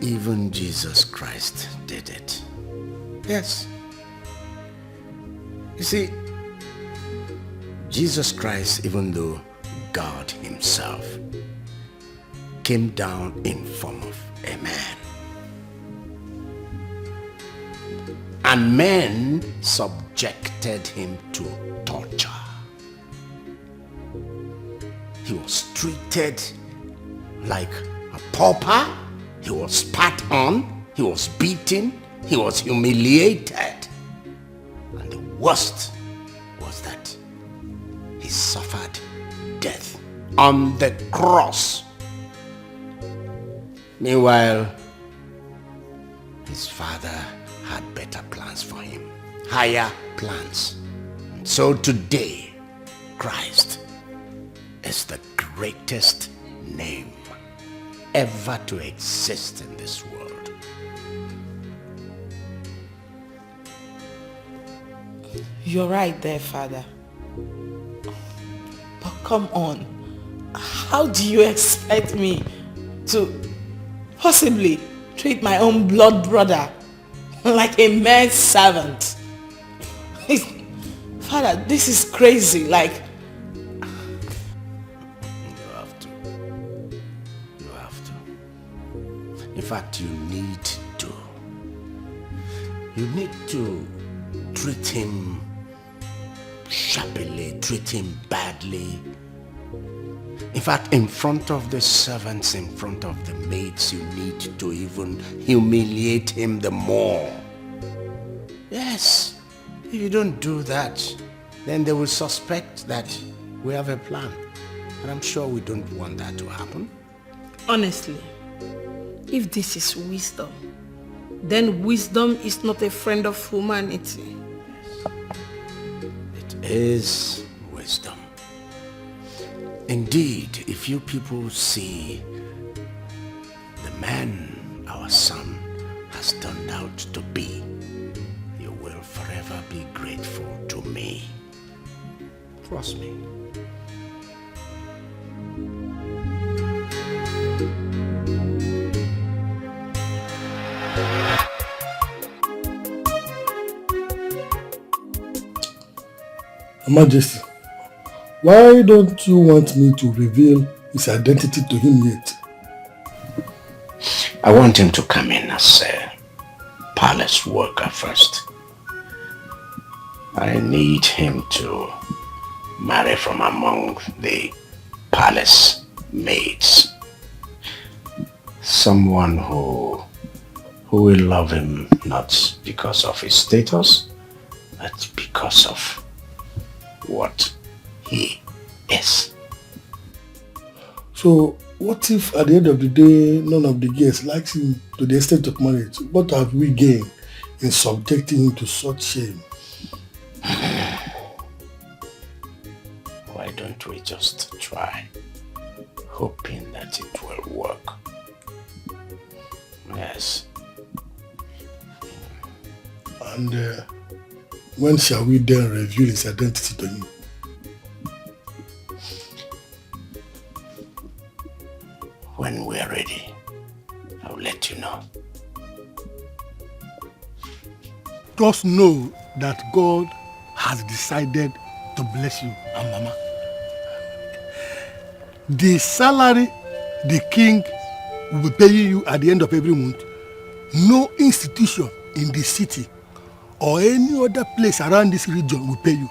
Even Jesus Christ did it. Yes. You see, Jesus Christ, even though God himself, came down in form of a man. And men subjected him to torture. He was treated like a pauper. He was spat on. He was beaten. He was humiliated. And the worst was that he suffered death on the cross. Meanwhile, his father had better plans for him, higher plans. And so today, Christ is the greatest name ever to exist in this world. You're right there, Father. But come on, how do you expect me to possibly treat my own blood brother like a man's servant? Father, this is crazy. Like, You have to. You have to. In fact, you need to. You need to treat him sharply, treat him badly. In fact, in front of the servants, in front of the maids, you need to even humiliate him the more. Yes, if you don't do that, then they will suspect that we have a plan. And I'm sure we don't want that to happen. Honestly, if this is wisdom, then wisdom is not a friend of humanity. It is wisdom. Indeed, if you people see the man our son has turned out to be, you will forever be grateful to me. Trust me. Your Majesty, why don't you want me to reveal his identity to him yet? I want him to come in as a palace worker first. I need him to marry from among the palace maids. Someone who will love him not because of his status, but because of what he is. So, what if at the end of the day, none of the guests likes him to the extent of marriage? What have we gained in subjecting him to such shame? Why don't we just try, hoping that it will work? Yes. And when shall we then reveal his identity to him? When we're ready, I'll let you know. Just know that God has decided to bless you and Mama. The salary the king will be paying you at the end of every month, no institution in the city or any other place around this region will pay you.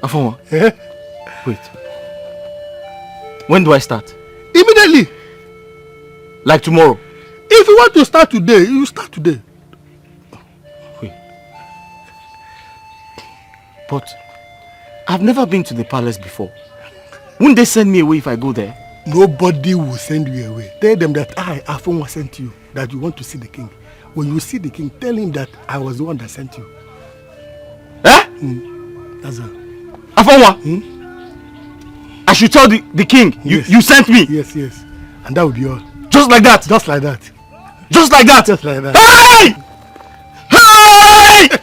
Afoma, wait. When do I start? Immediately. Like tomorrow? If you want to start today, you start today. Wait. But I've never been to the palace before. Wouldn't they send me away if I go there? Nobody will send you away. Tell them that I, Afoma, sent you, that you want to see the king. When you see the king, tell him that I was the one that sent you. Eh? That's all. Afoma? I should tell the king, yes. you sent me? Yes, yes. And that would be all. Just like that? Just like that. Just like that? Just like that. Hey! Hey!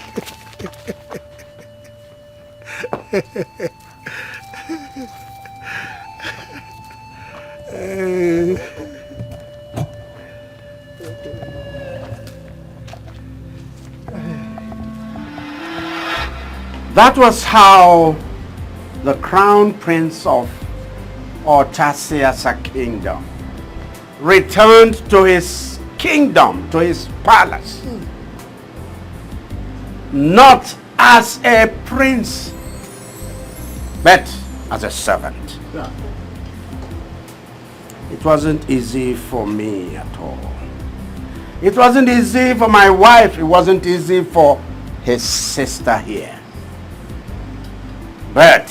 That was how the crown prince of Ortasiasa kingdom returned to his kingdom, to his palace. Not as a prince, but as a servant. Yeah. It wasn't easy for me at all. It wasn't easy for my wife. It wasn't easy for his sister here. But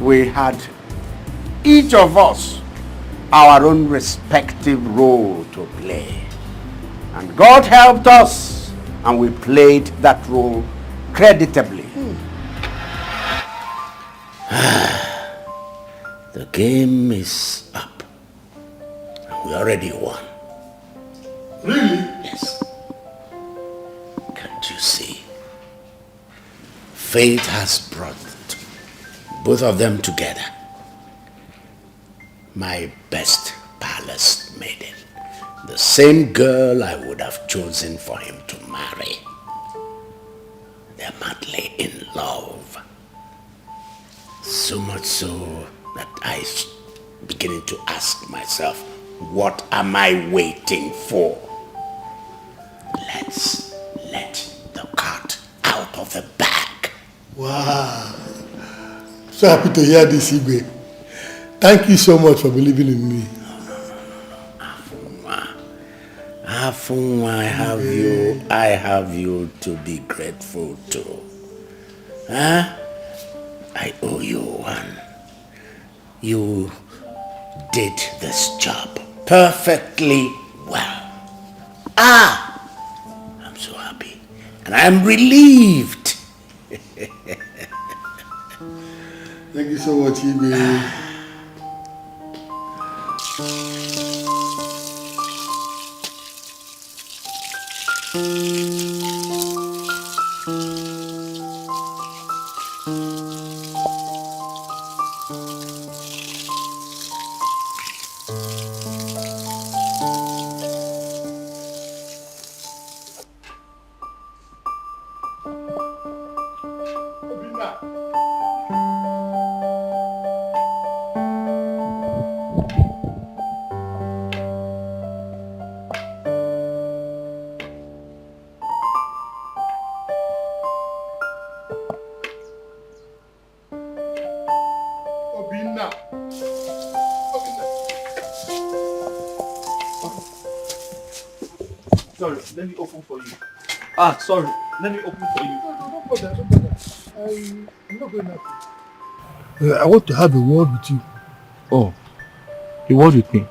we had, each of us, our own respective role to play. And God helped us, and we played that role creditably. The game is up. And we already won. Really? Yes. Can't you see? Fate has brought both of them together. My best palace maiden. The same girl I would have chosen for him to marry. They're madly in love. So much so that I'm beginning to ask myself, what am I waiting for? Wow. So happy to hear this, Igwe. Thank you so much for believing in me. Afunwa, I have you to be grateful to. Huh? I owe you one. You did this job perfectly well. I'm so happy. And I'm relieved. Thank you so much, Igwe. Sorry, let me open for you. Sorry, let me open for you. Don't bother. I'm not going out. I want to have a word with you. Oh, a word with me?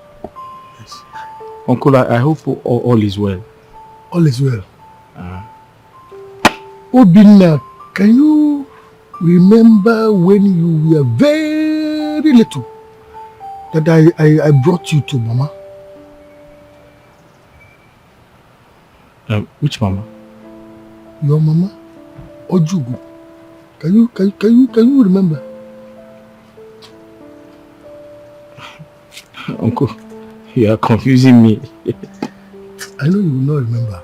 Yes. Uncle, I hope all is well. All is well. Obinna, can you remember when you were very little that I brought you to Mama? Which Mama? Your Mama, Ojugu. Can you remember? Uncle, you are confusing me. I know you will not remember.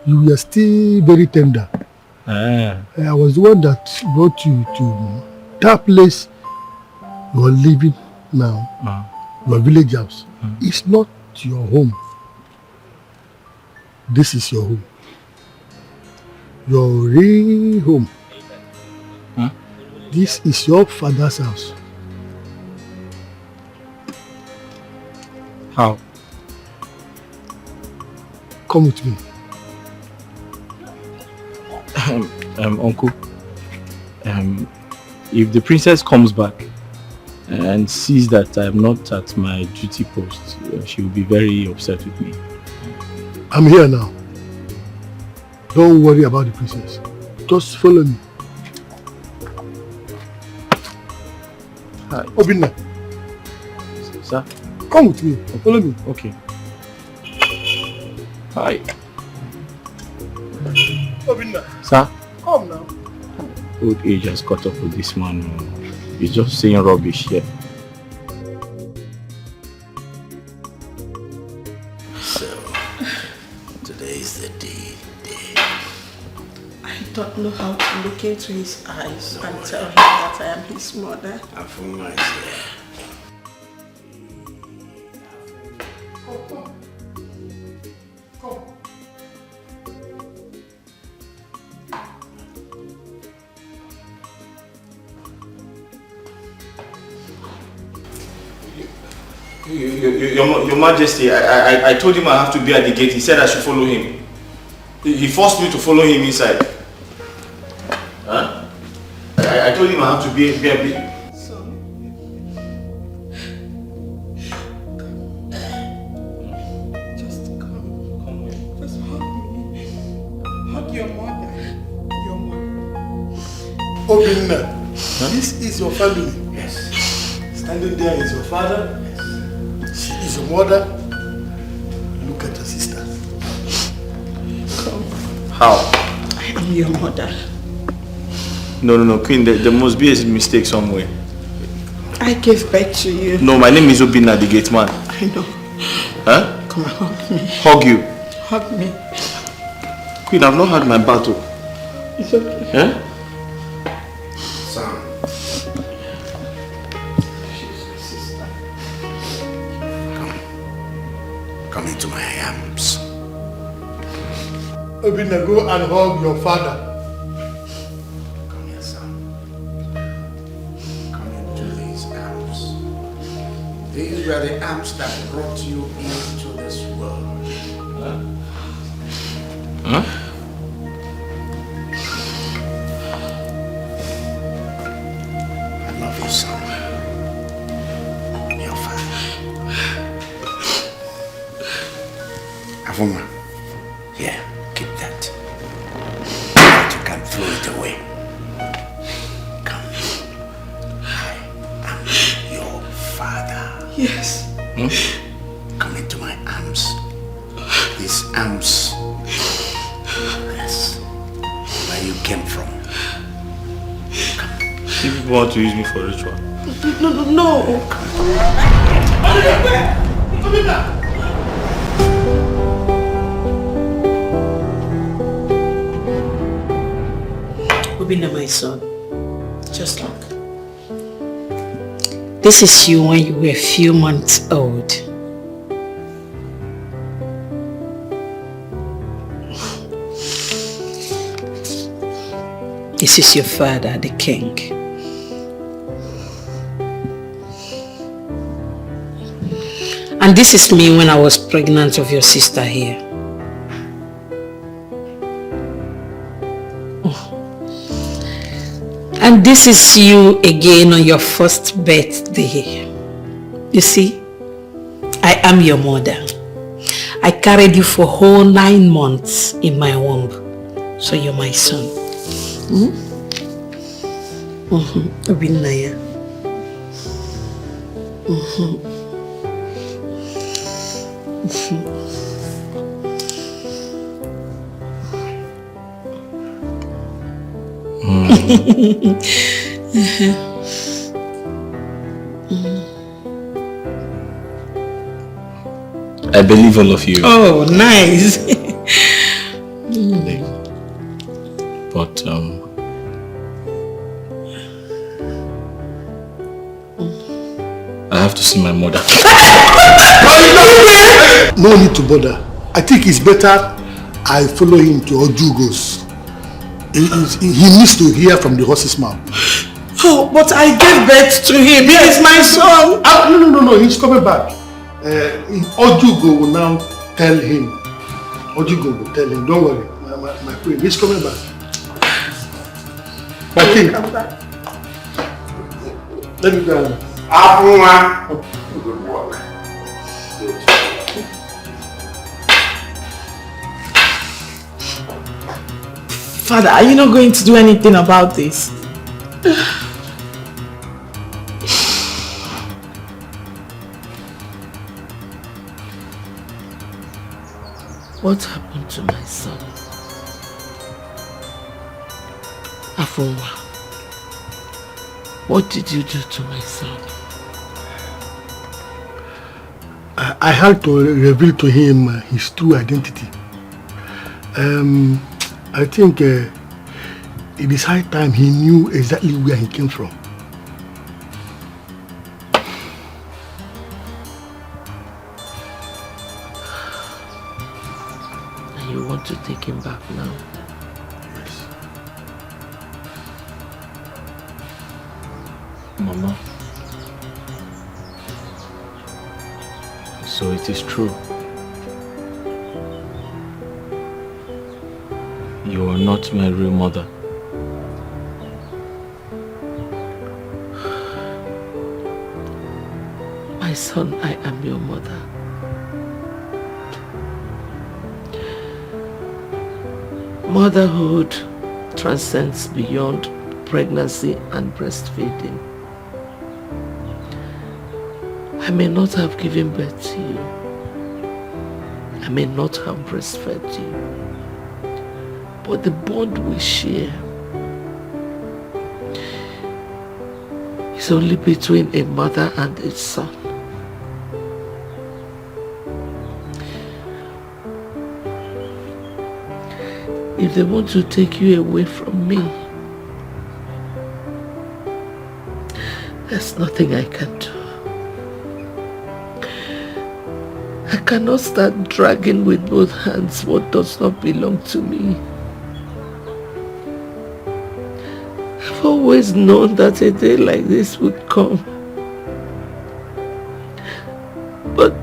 You were still very tender. I was the one that brought you to that place you are living now. Your village house. It's not your home. This is your home. Your real home. This is your father's house. How? Come with me. Uncle, if the princess comes back and sees that I'm not at my duty post, she will be very upset with me. I'm here now. Don't worry about the princess. Just follow me. Hi. Obinna. Sir? Come with me. Follow me. Okay. Hi. Obinna. Sir? Come now. Old age has caught up with this man. He's just saying rubbish here. So, today is the day. I don't know how to look into his eyes and tell him that I am his mother. Afunwa is here. Your Majesty, I told him I have to be at the gate. He said I should follow him. He forced me to follow him inside. Huh? I told him I have to be at the gate. Just come. Just hug me. Hug your mother. Your mother. Obinna, this is your family. Yes. Standing there is your father. She is your mother. Look at your sister. Come. How? I am your mother. No, Queen, there must be a mistake somewhere. I gave birth to you. No, my name is Obinna, the gate man. I know. Huh? Come and hug me. Hug you? Hug me. Queen, I've not had my battle. It's okay. Huh? Son. Come into my arms. Obinna, go and hug your father. Come These were the arms that brought you into this world. Huh? I love you, son. Your father. Avuma, here, keep that. But you can throw it away. Come. I am your father. Yes. Come into my arms. These arms. Yes. Where you came from. You people want to use me for ritual? No. Obinna, my son, just look. This is you when you were a few months old. This is your father, the king. And this is me when I was pregnant of your sister here. And this is you again on your first birthday. You see, I am your mother. I carried you for whole 9 months in my womb. So you're my son. Obinaya. I believe all of you. Oh, nice. But I have to see my mother. No need to bother. I think it's better I follow him to Ojugo's. He needs to hear from the horse's mouth. Oh, but I gave birth to him. He is my son. No. He's coming back. Ojugo will now tell him. Ojugo will tell him. Don't worry, my queen. He's coming back. My king. Let me go. Good work. Father, are you not going to do anything about this? What happened to my son? Afonwa, what did you do to my son? I had to reveal to him his true identity. I think it is high time he knew exactly where he came from. And you want to take him back now? Yes. Mama. So it is true. You are not my real mother. My son, I am your mother. Motherhood transcends beyond pregnancy and breastfeeding. I may not have given birth to you. I may not have breastfed you. But the bond we share is only between a mother and a son. If they want to take you away from me, there's nothing I can do. I cannot start dragging with both hands what does not belong to me. I've always known that a day like this would come. But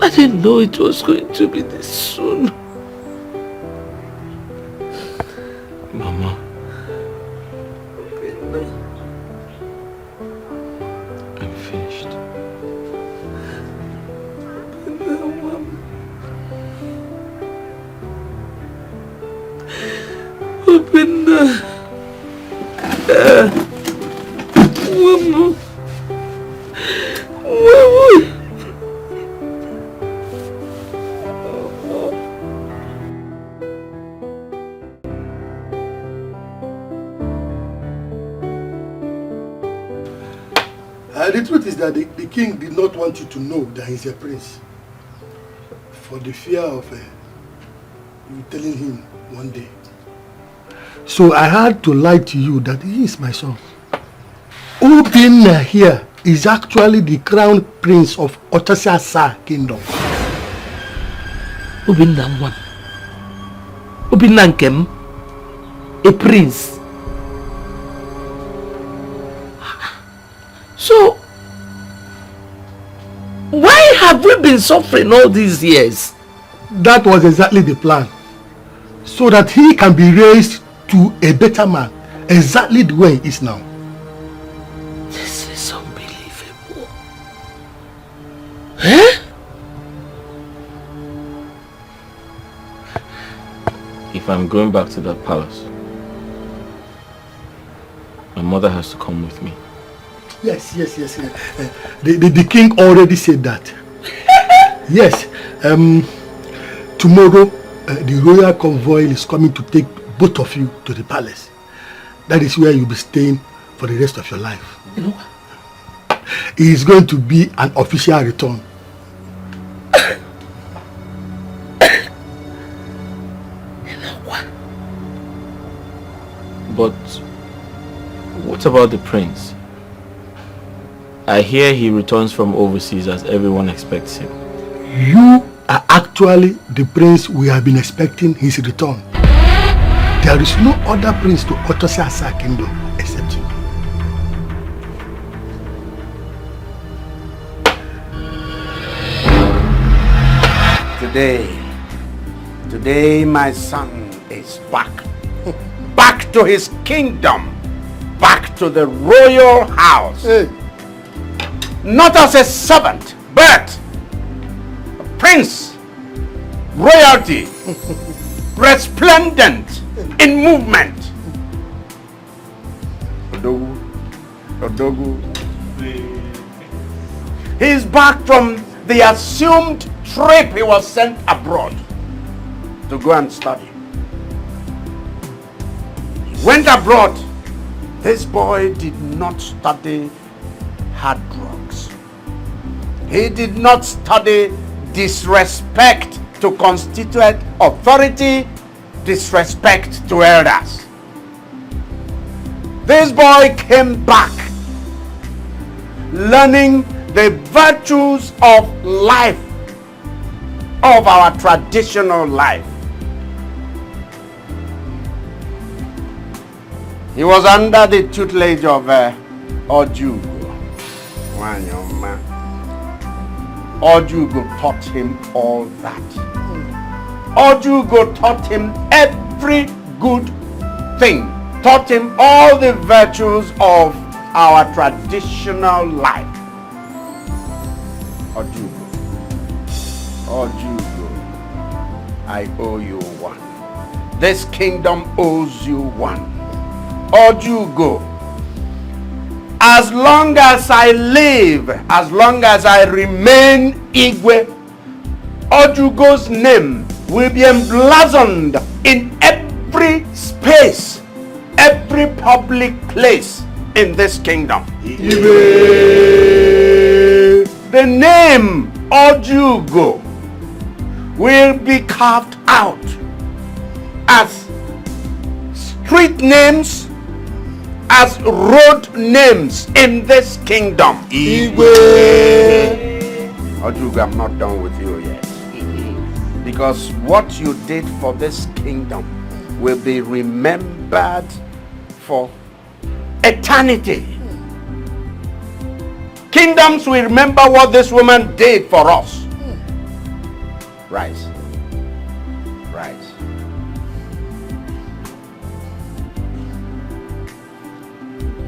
I didn't know it was going to be this soon. Mama. I'm finished. Mama. The truth is that the king did not want you to know that he's a prince, for the fear of you telling him one day. So I had to lie to you that he is my son. Obinna here is actually the crown prince of Otasiasa kingdom. Obinna one. Obinna Nkem, a prince. So, why have we been suffering all these years? That was exactly the plan. So that he can be raised to a better man, exactly the way he is now. This is unbelievable. Eh? If I'm going back to that palace, my mother has to come with me. Yes. The king already said that. Yes. Tomorrow, the royal convoy is coming to take both of you to the palace. That is where you'll be staying for the rest of your life. You know what? It is going to be an official return. You know what? But what about the prince? I hear he returns from overseas as everyone expects him. You are actually the prince we have been expecting his return. There is no other prince to Otosiasa kingdom except you. Today my son is back. Back to his kingdom. Back to the royal house. Hey. Not as a servant, but a prince, royalty, resplendent in movement. Odogu. He's back from the assumed trip he was sent abroad to go and study. He went abroad. This boy did not study hard drugs. He did not study disrespect to constituent authority, disrespect to elders. This boy came back learning the virtues of life, of our traditional life. He was under the tutelage of Ojugo. Wanyoma. Ojugo taught him all that. Ojugo taught him every good thing. Taught him all the virtues of our traditional life. Ojugo, I owe you one. This kingdom owes you one. Ojugo, as long as I live, as long as I remain Igwe, Ojugo's name will be emblazoned in every space, every public place in this kingdom. Igwe. The name Ojugo will be carved out as street names, as road names in this kingdom. Igwe. Ojugo, I'm not done with you yet. Because what you did for this kingdom will be remembered for eternity. Kingdoms will remember what this woman did for us. Rise. Rise.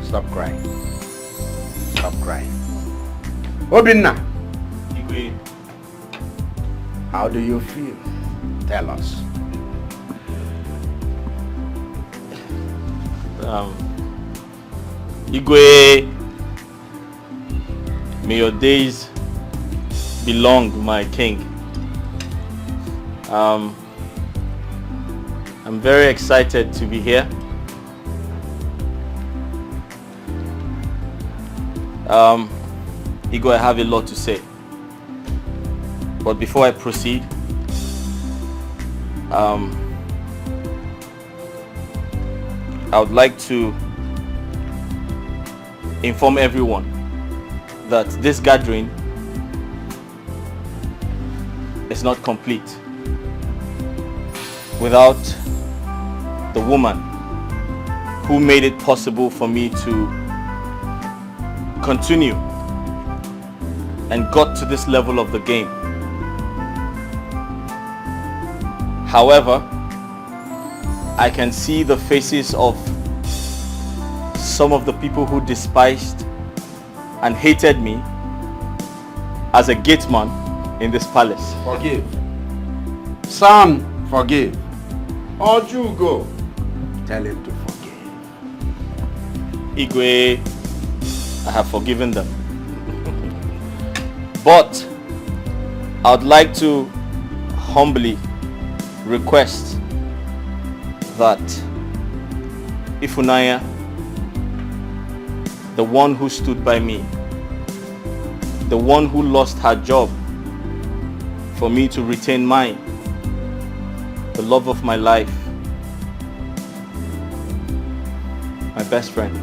Stop crying. Stop crying. Obinna. How do you feel? Tell us. Igwe, may your days be long, my king. I'm very excited to be here. Igwe, I have a lot to say. But before I proceed, I would like to inform everyone that this gathering is not complete without the woman who made it possible for me to continue and got to this level of the game. However, I can see the faces of some of the people who despised and hated me as a gateman in this palace. Forgive. Son, forgive. Oju, go. Tell him to forgive. Igwe, I have forgiven them. But I would like to humbly request that Ifunanya, the one who stood by me, the one who lost her job for me to retain mine, the love of my life, my best friend,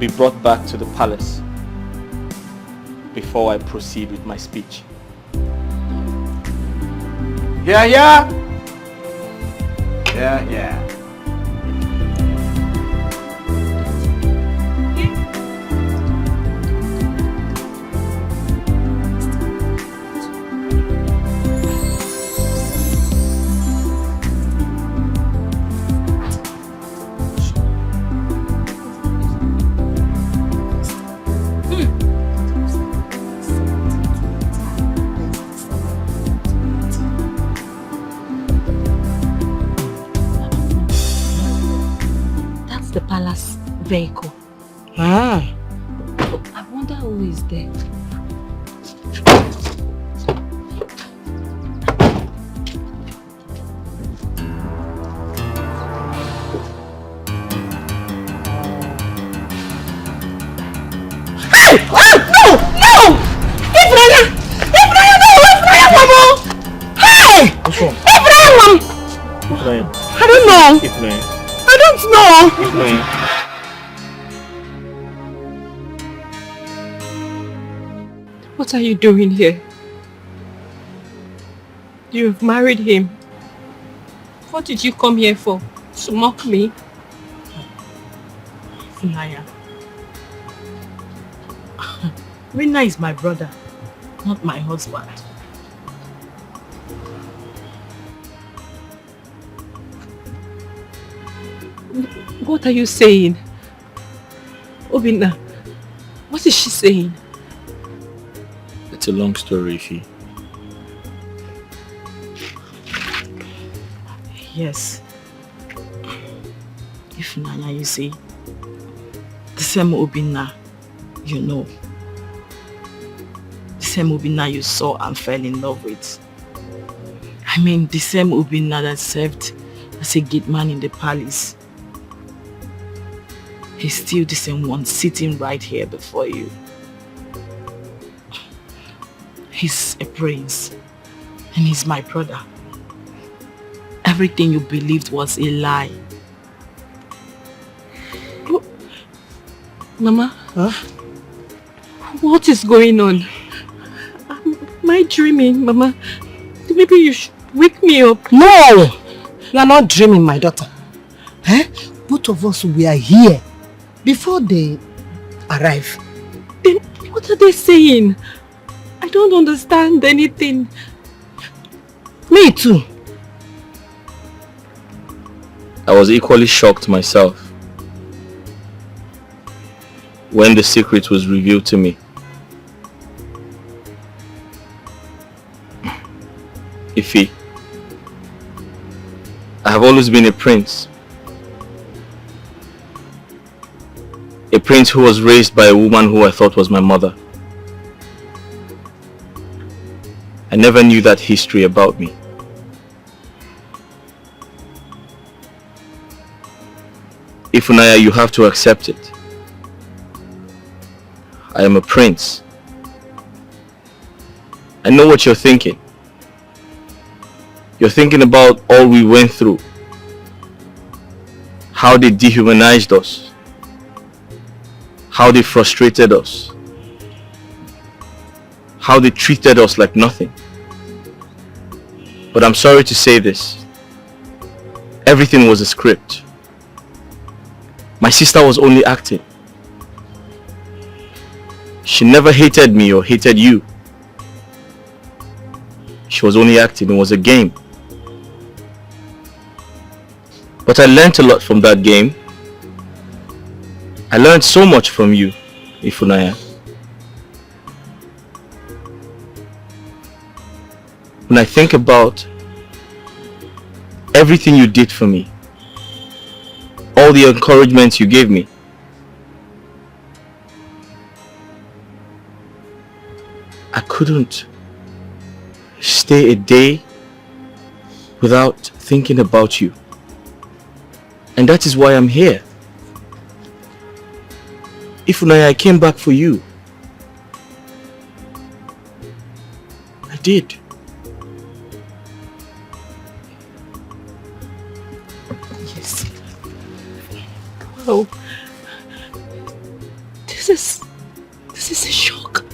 be brought back to the palace before I proceed with my speech. Yeah, yeah. Yeah, yeah. The palace vehicle. Ah. I wonder who is there. Hey! Oh, no! No! Ibrahim! Ibrahim, no! Ibrahim, Mama! Hey! What's wrong? Ibrahim! Ibrahim. I don't know. Ibrahim. I don't know. Ibrahim. What are you doing here? You've married him. What did you come here for? To mock me? Naya. Rina is my brother, not my husband. What are you saying? Obinna, what is she saying? It's a long story, Ifi. Yes. If Nanya, you see, the same Obinna you know, the same Obinna you saw and fell in love with. I mean, the same Obinna that served as a gate man in the palace. He's still the same one sitting right here before you. He's a prince and he's my brother. Everything you believed was a lie. Mama? Huh? What is going on? Am I dreaming, Mama? Maybe you should wake me up. No! You are not dreaming, my daughter. Eh? Both of us were here before they arrive. Then what are they saying? I don't understand anything. Me too. I was equally shocked myself when the secret was revealed to me. Ify, I have always been a prince. A prince who was raised by a woman who I thought was my mother. I never knew that history about me. Ifunanya, you have to accept it. I am a prince. I know what you're thinking. You're thinking about all we went through. How they dehumanized us. How they frustrated us. How they treated us like nothing. But I'm sorry to say this. Everything was a script. My sister was only acting. She never hated me or hated you. She was only acting. It was a game. But I learned a lot from that game. I learned so much from you, Ifunanya. When I think about everything you did for me, all the encouragement you gave me, I couldn't stay a day without thinking about you. And that is why I'm here. Ifunanya, I came back for you. I did. Yes. Wow. This is a shock.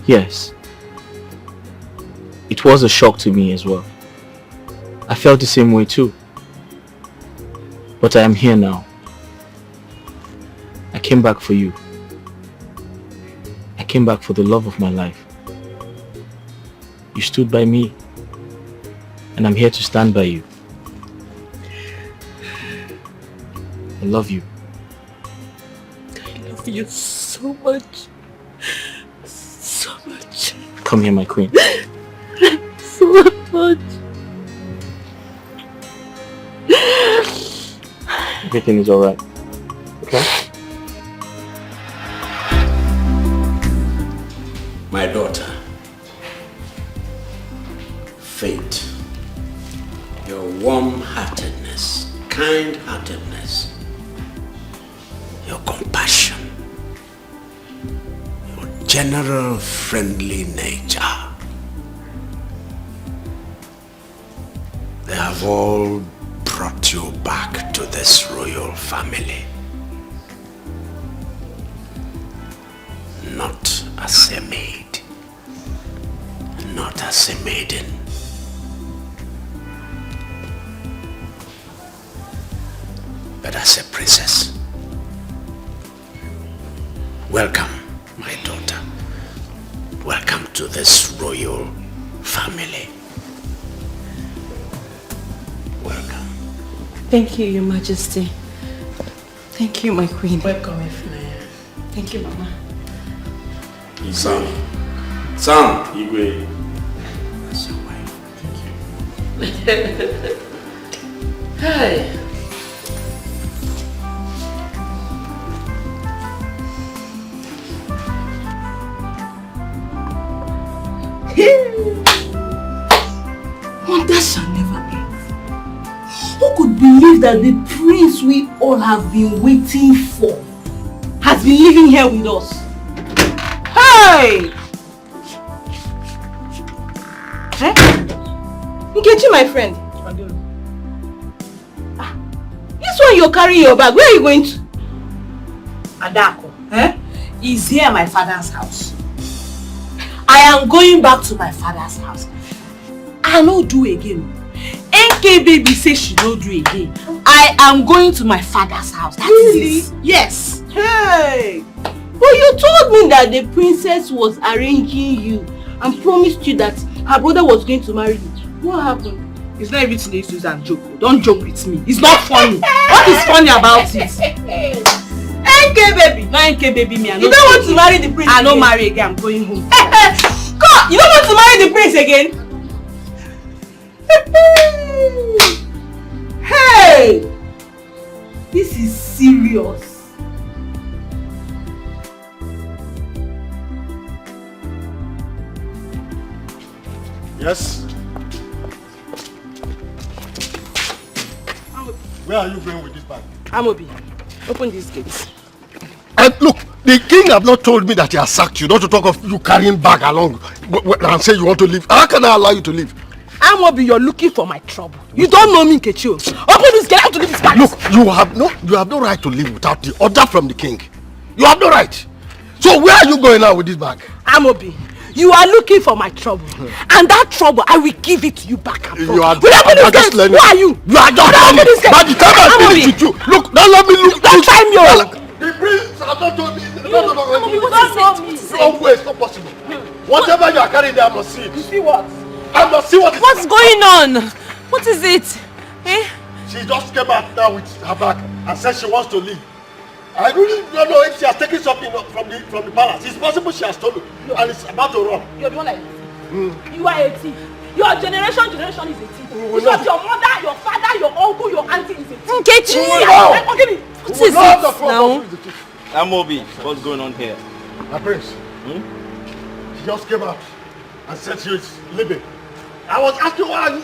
Yes. It was a shock to me as well. I felt the same way too. But I am here now. I came back for you. I came back for the love of my life. You stood by me. And I'm here to stand by you. I love you. I love you so much. So much. Come here, my queen. So much. Everything is alright. Okay? My daughter, Faith, your warm-heartedness, kind-heartedness, your compassion, your general friendly nature, they have all brought you back to this royal family. Not as a maid, not as a maiden, but as a princess. Welcome, my daughter. Welcome to this royal family. Welcome. Thank you, Your Majesty. Thank you, my queen. Welcome, Ifunanya. Thank you, Mama. Son. Son. Igwe. That's your wife. Thank you. Hi. Wonder shall never end. Who could believe that the prince we all have been waiting for has been living here with us? Hey! Eh? Nkechi, my friend. This one you're carrying your bag, where are you going to? Adako, is here at my father's house. I am going back to my father's house. I no do again. NK baby says she no do again. I am going to my father's house. That Really? is it. Yes. Hey! But you told me that the princess was arranging you and promised you that her brother was going to marry you. What happened? It's not everything they use and joke. Don't joke with me. It's not funny. What is funny about it? NK baby. No NK baby me. You don't want to marry the prince I don't marry again. I'm going home. God, you don't want to marry the prince again? Hey! This is serious. Yes? Where are you going with this bag? Amobi, open these gates. And look, the king have not told me that he has sacked you, not to talk of you carrying bag along and say you want to leave. How can I allow you to leave? Amobi, you're looking for my trouble. You don't know me, Nkechi. Open this gate, I have to leave this palace. Look, you have no right to leave without the order from the king. You have no right. So where are you going now with this bag? Amobi, you are looking for my trouble. And that trouble, I will give it to you back and forth. You are just learning. Who are you? You are just learning. By the time I finish with you, look, don't let me look. Don't try me. The prince has not told me. Amobi, what is it? No way, it's not possible. Whatever you are carrying there, I must see it. You see what? I must see what. What's going on? What is it? Eh? She just came out now with her bag and said she wants to leave. I really don't know if she has taken something from the palace. It's possible she has stolen and it's about to run. You're the one like this. You are a thief. Your generation is a thief. Because your mother, your father, your uncle, your auntie is a thief. Nkechi! What is it now? Amobi, what's going on here? My prince, she just came out and said she is leaving. I was asking why are you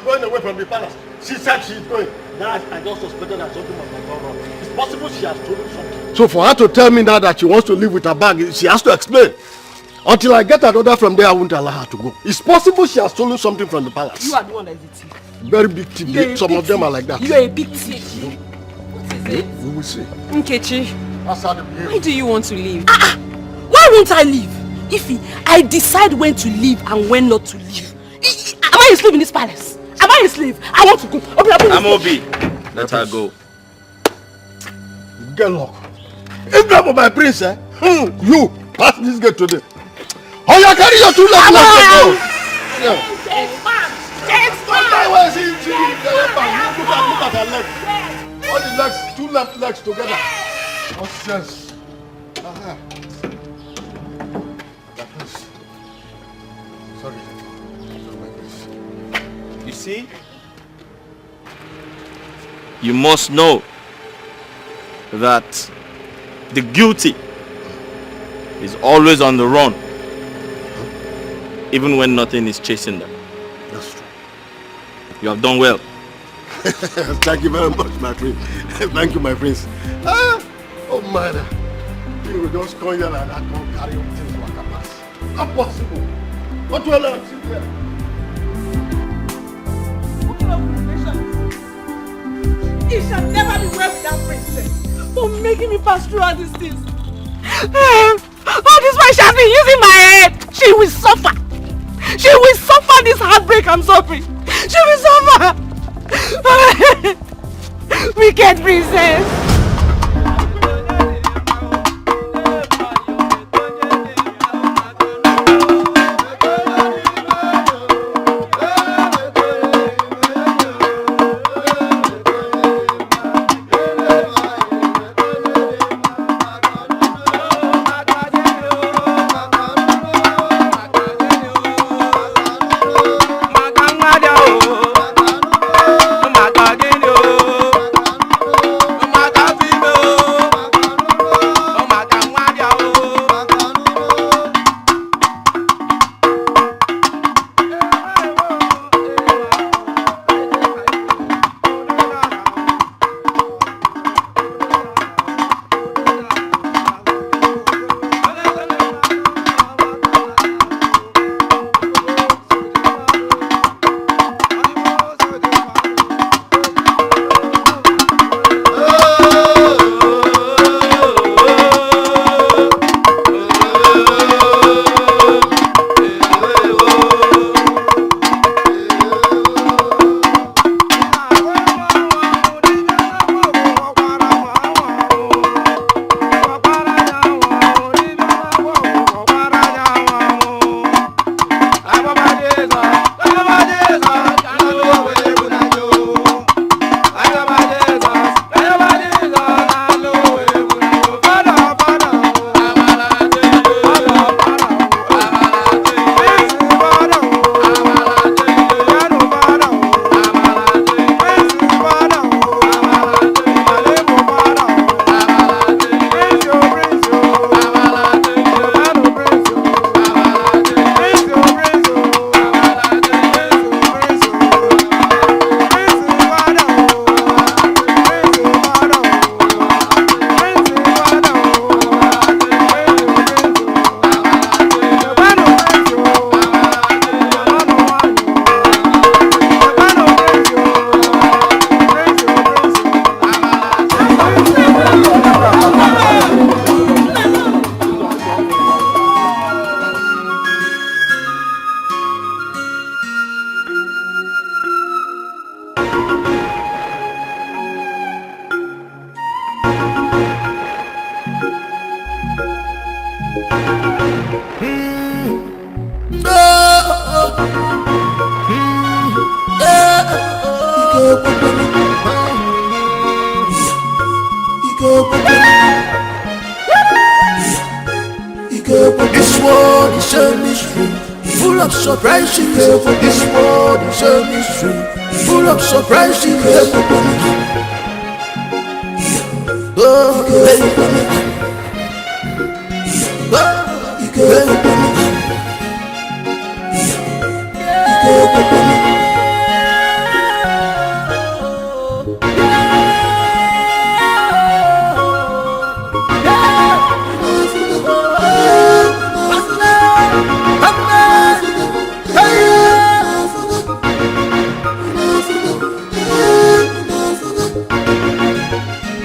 going away from the palace? She said she is going. Then I just suspected that something was not wrong. It's possible she has stolen something. So for her to tell me now that she wants to leave with her bag, she has to explain. Until I get an order from there, I won't allow her to go. It's possible she has stolen something from the palace. You are the one that is a thief. Very big thief. Some of them are like that. You are a big thief. What is it? We will see. Nkechi, That's how they behave. why do you want to leave? Why won't I leave? Ify, I decide when to leave and when not to leave. Am I a slave in this palace? Am I a slave? I want to go. Amobi, let her go. Get lock. If that was my prince, you pass this gate today. Oh, you carry your two legs to go. Look at her leg. All the legs, two left legs together. Nonsense. Sorry. You see? You must know that the guilty is always on the run, even when nothing is chasing them. That's true. You have done well. Thank you very much, my friend. Thank you, my friends. Oh man, you will just come here like that, come carry on things like a pass. Not possible. What will I see here? It shall never be well with that princess for making me pass through all these things. All this while she has been using my head. She will suffer. She will suffer this heartbreak I'm suffering. She will suffer. Wicked princess. Mama This world is a mystery, full of surprises. This world is a mystery, full of surprises. Oh,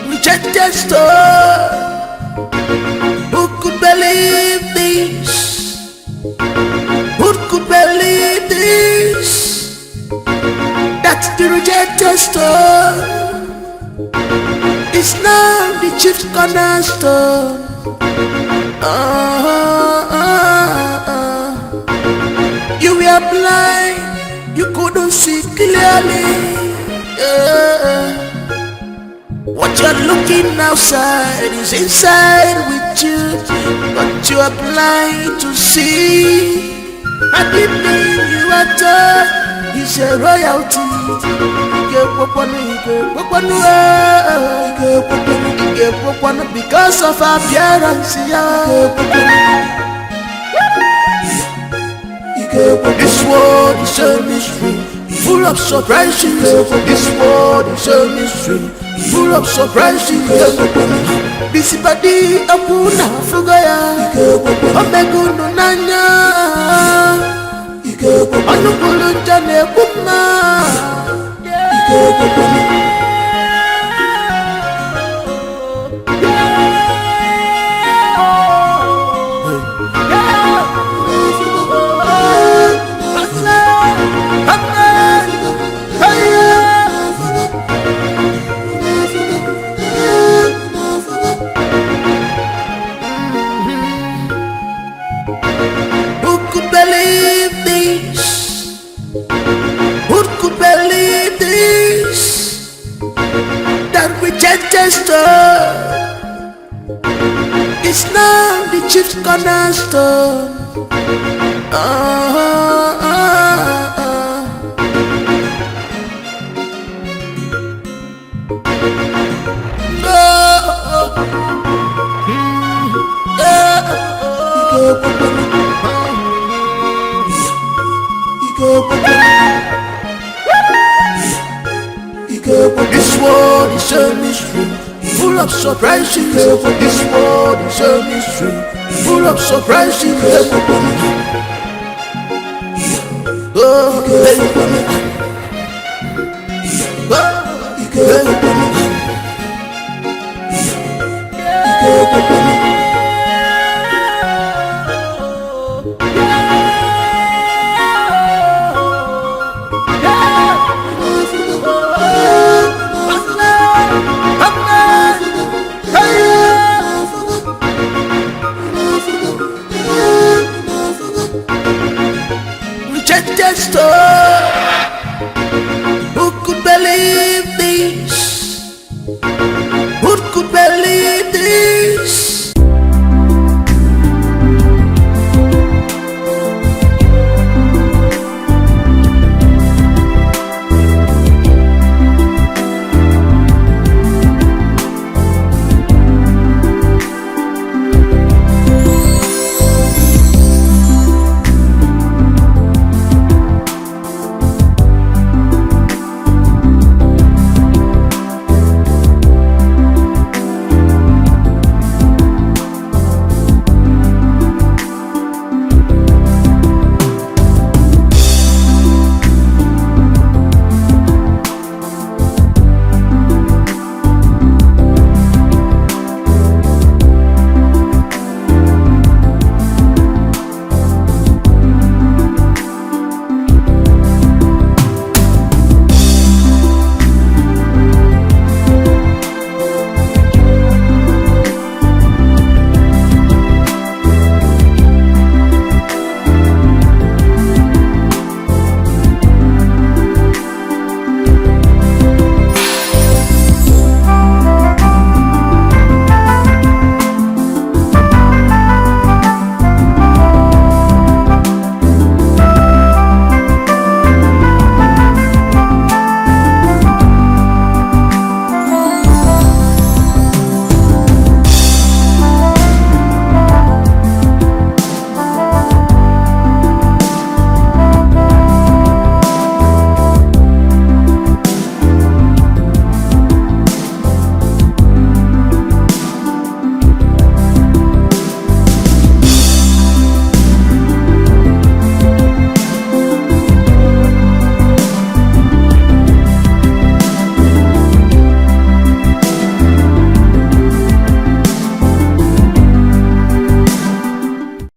rejected star. Who could believe this? Who could believe this? That the rejected star is now the chief cornerstone. You were blind, you couldn't see clearly. What you're looking outside is inside with you, but you are blind to see. And the thing you are taught is a royalty. Because of appearance. This world is a mystery, full of surprises. This world is a mystery, full of surprises. Bisibadi apuna fugaya, omegundu nanya, anukulu jane kuma. Who could believe this? Who could believe this? That rejected star is now the chief cornerstone. This world is a mystery, full of surprises. This world is a mystery, full of surprises. Oh,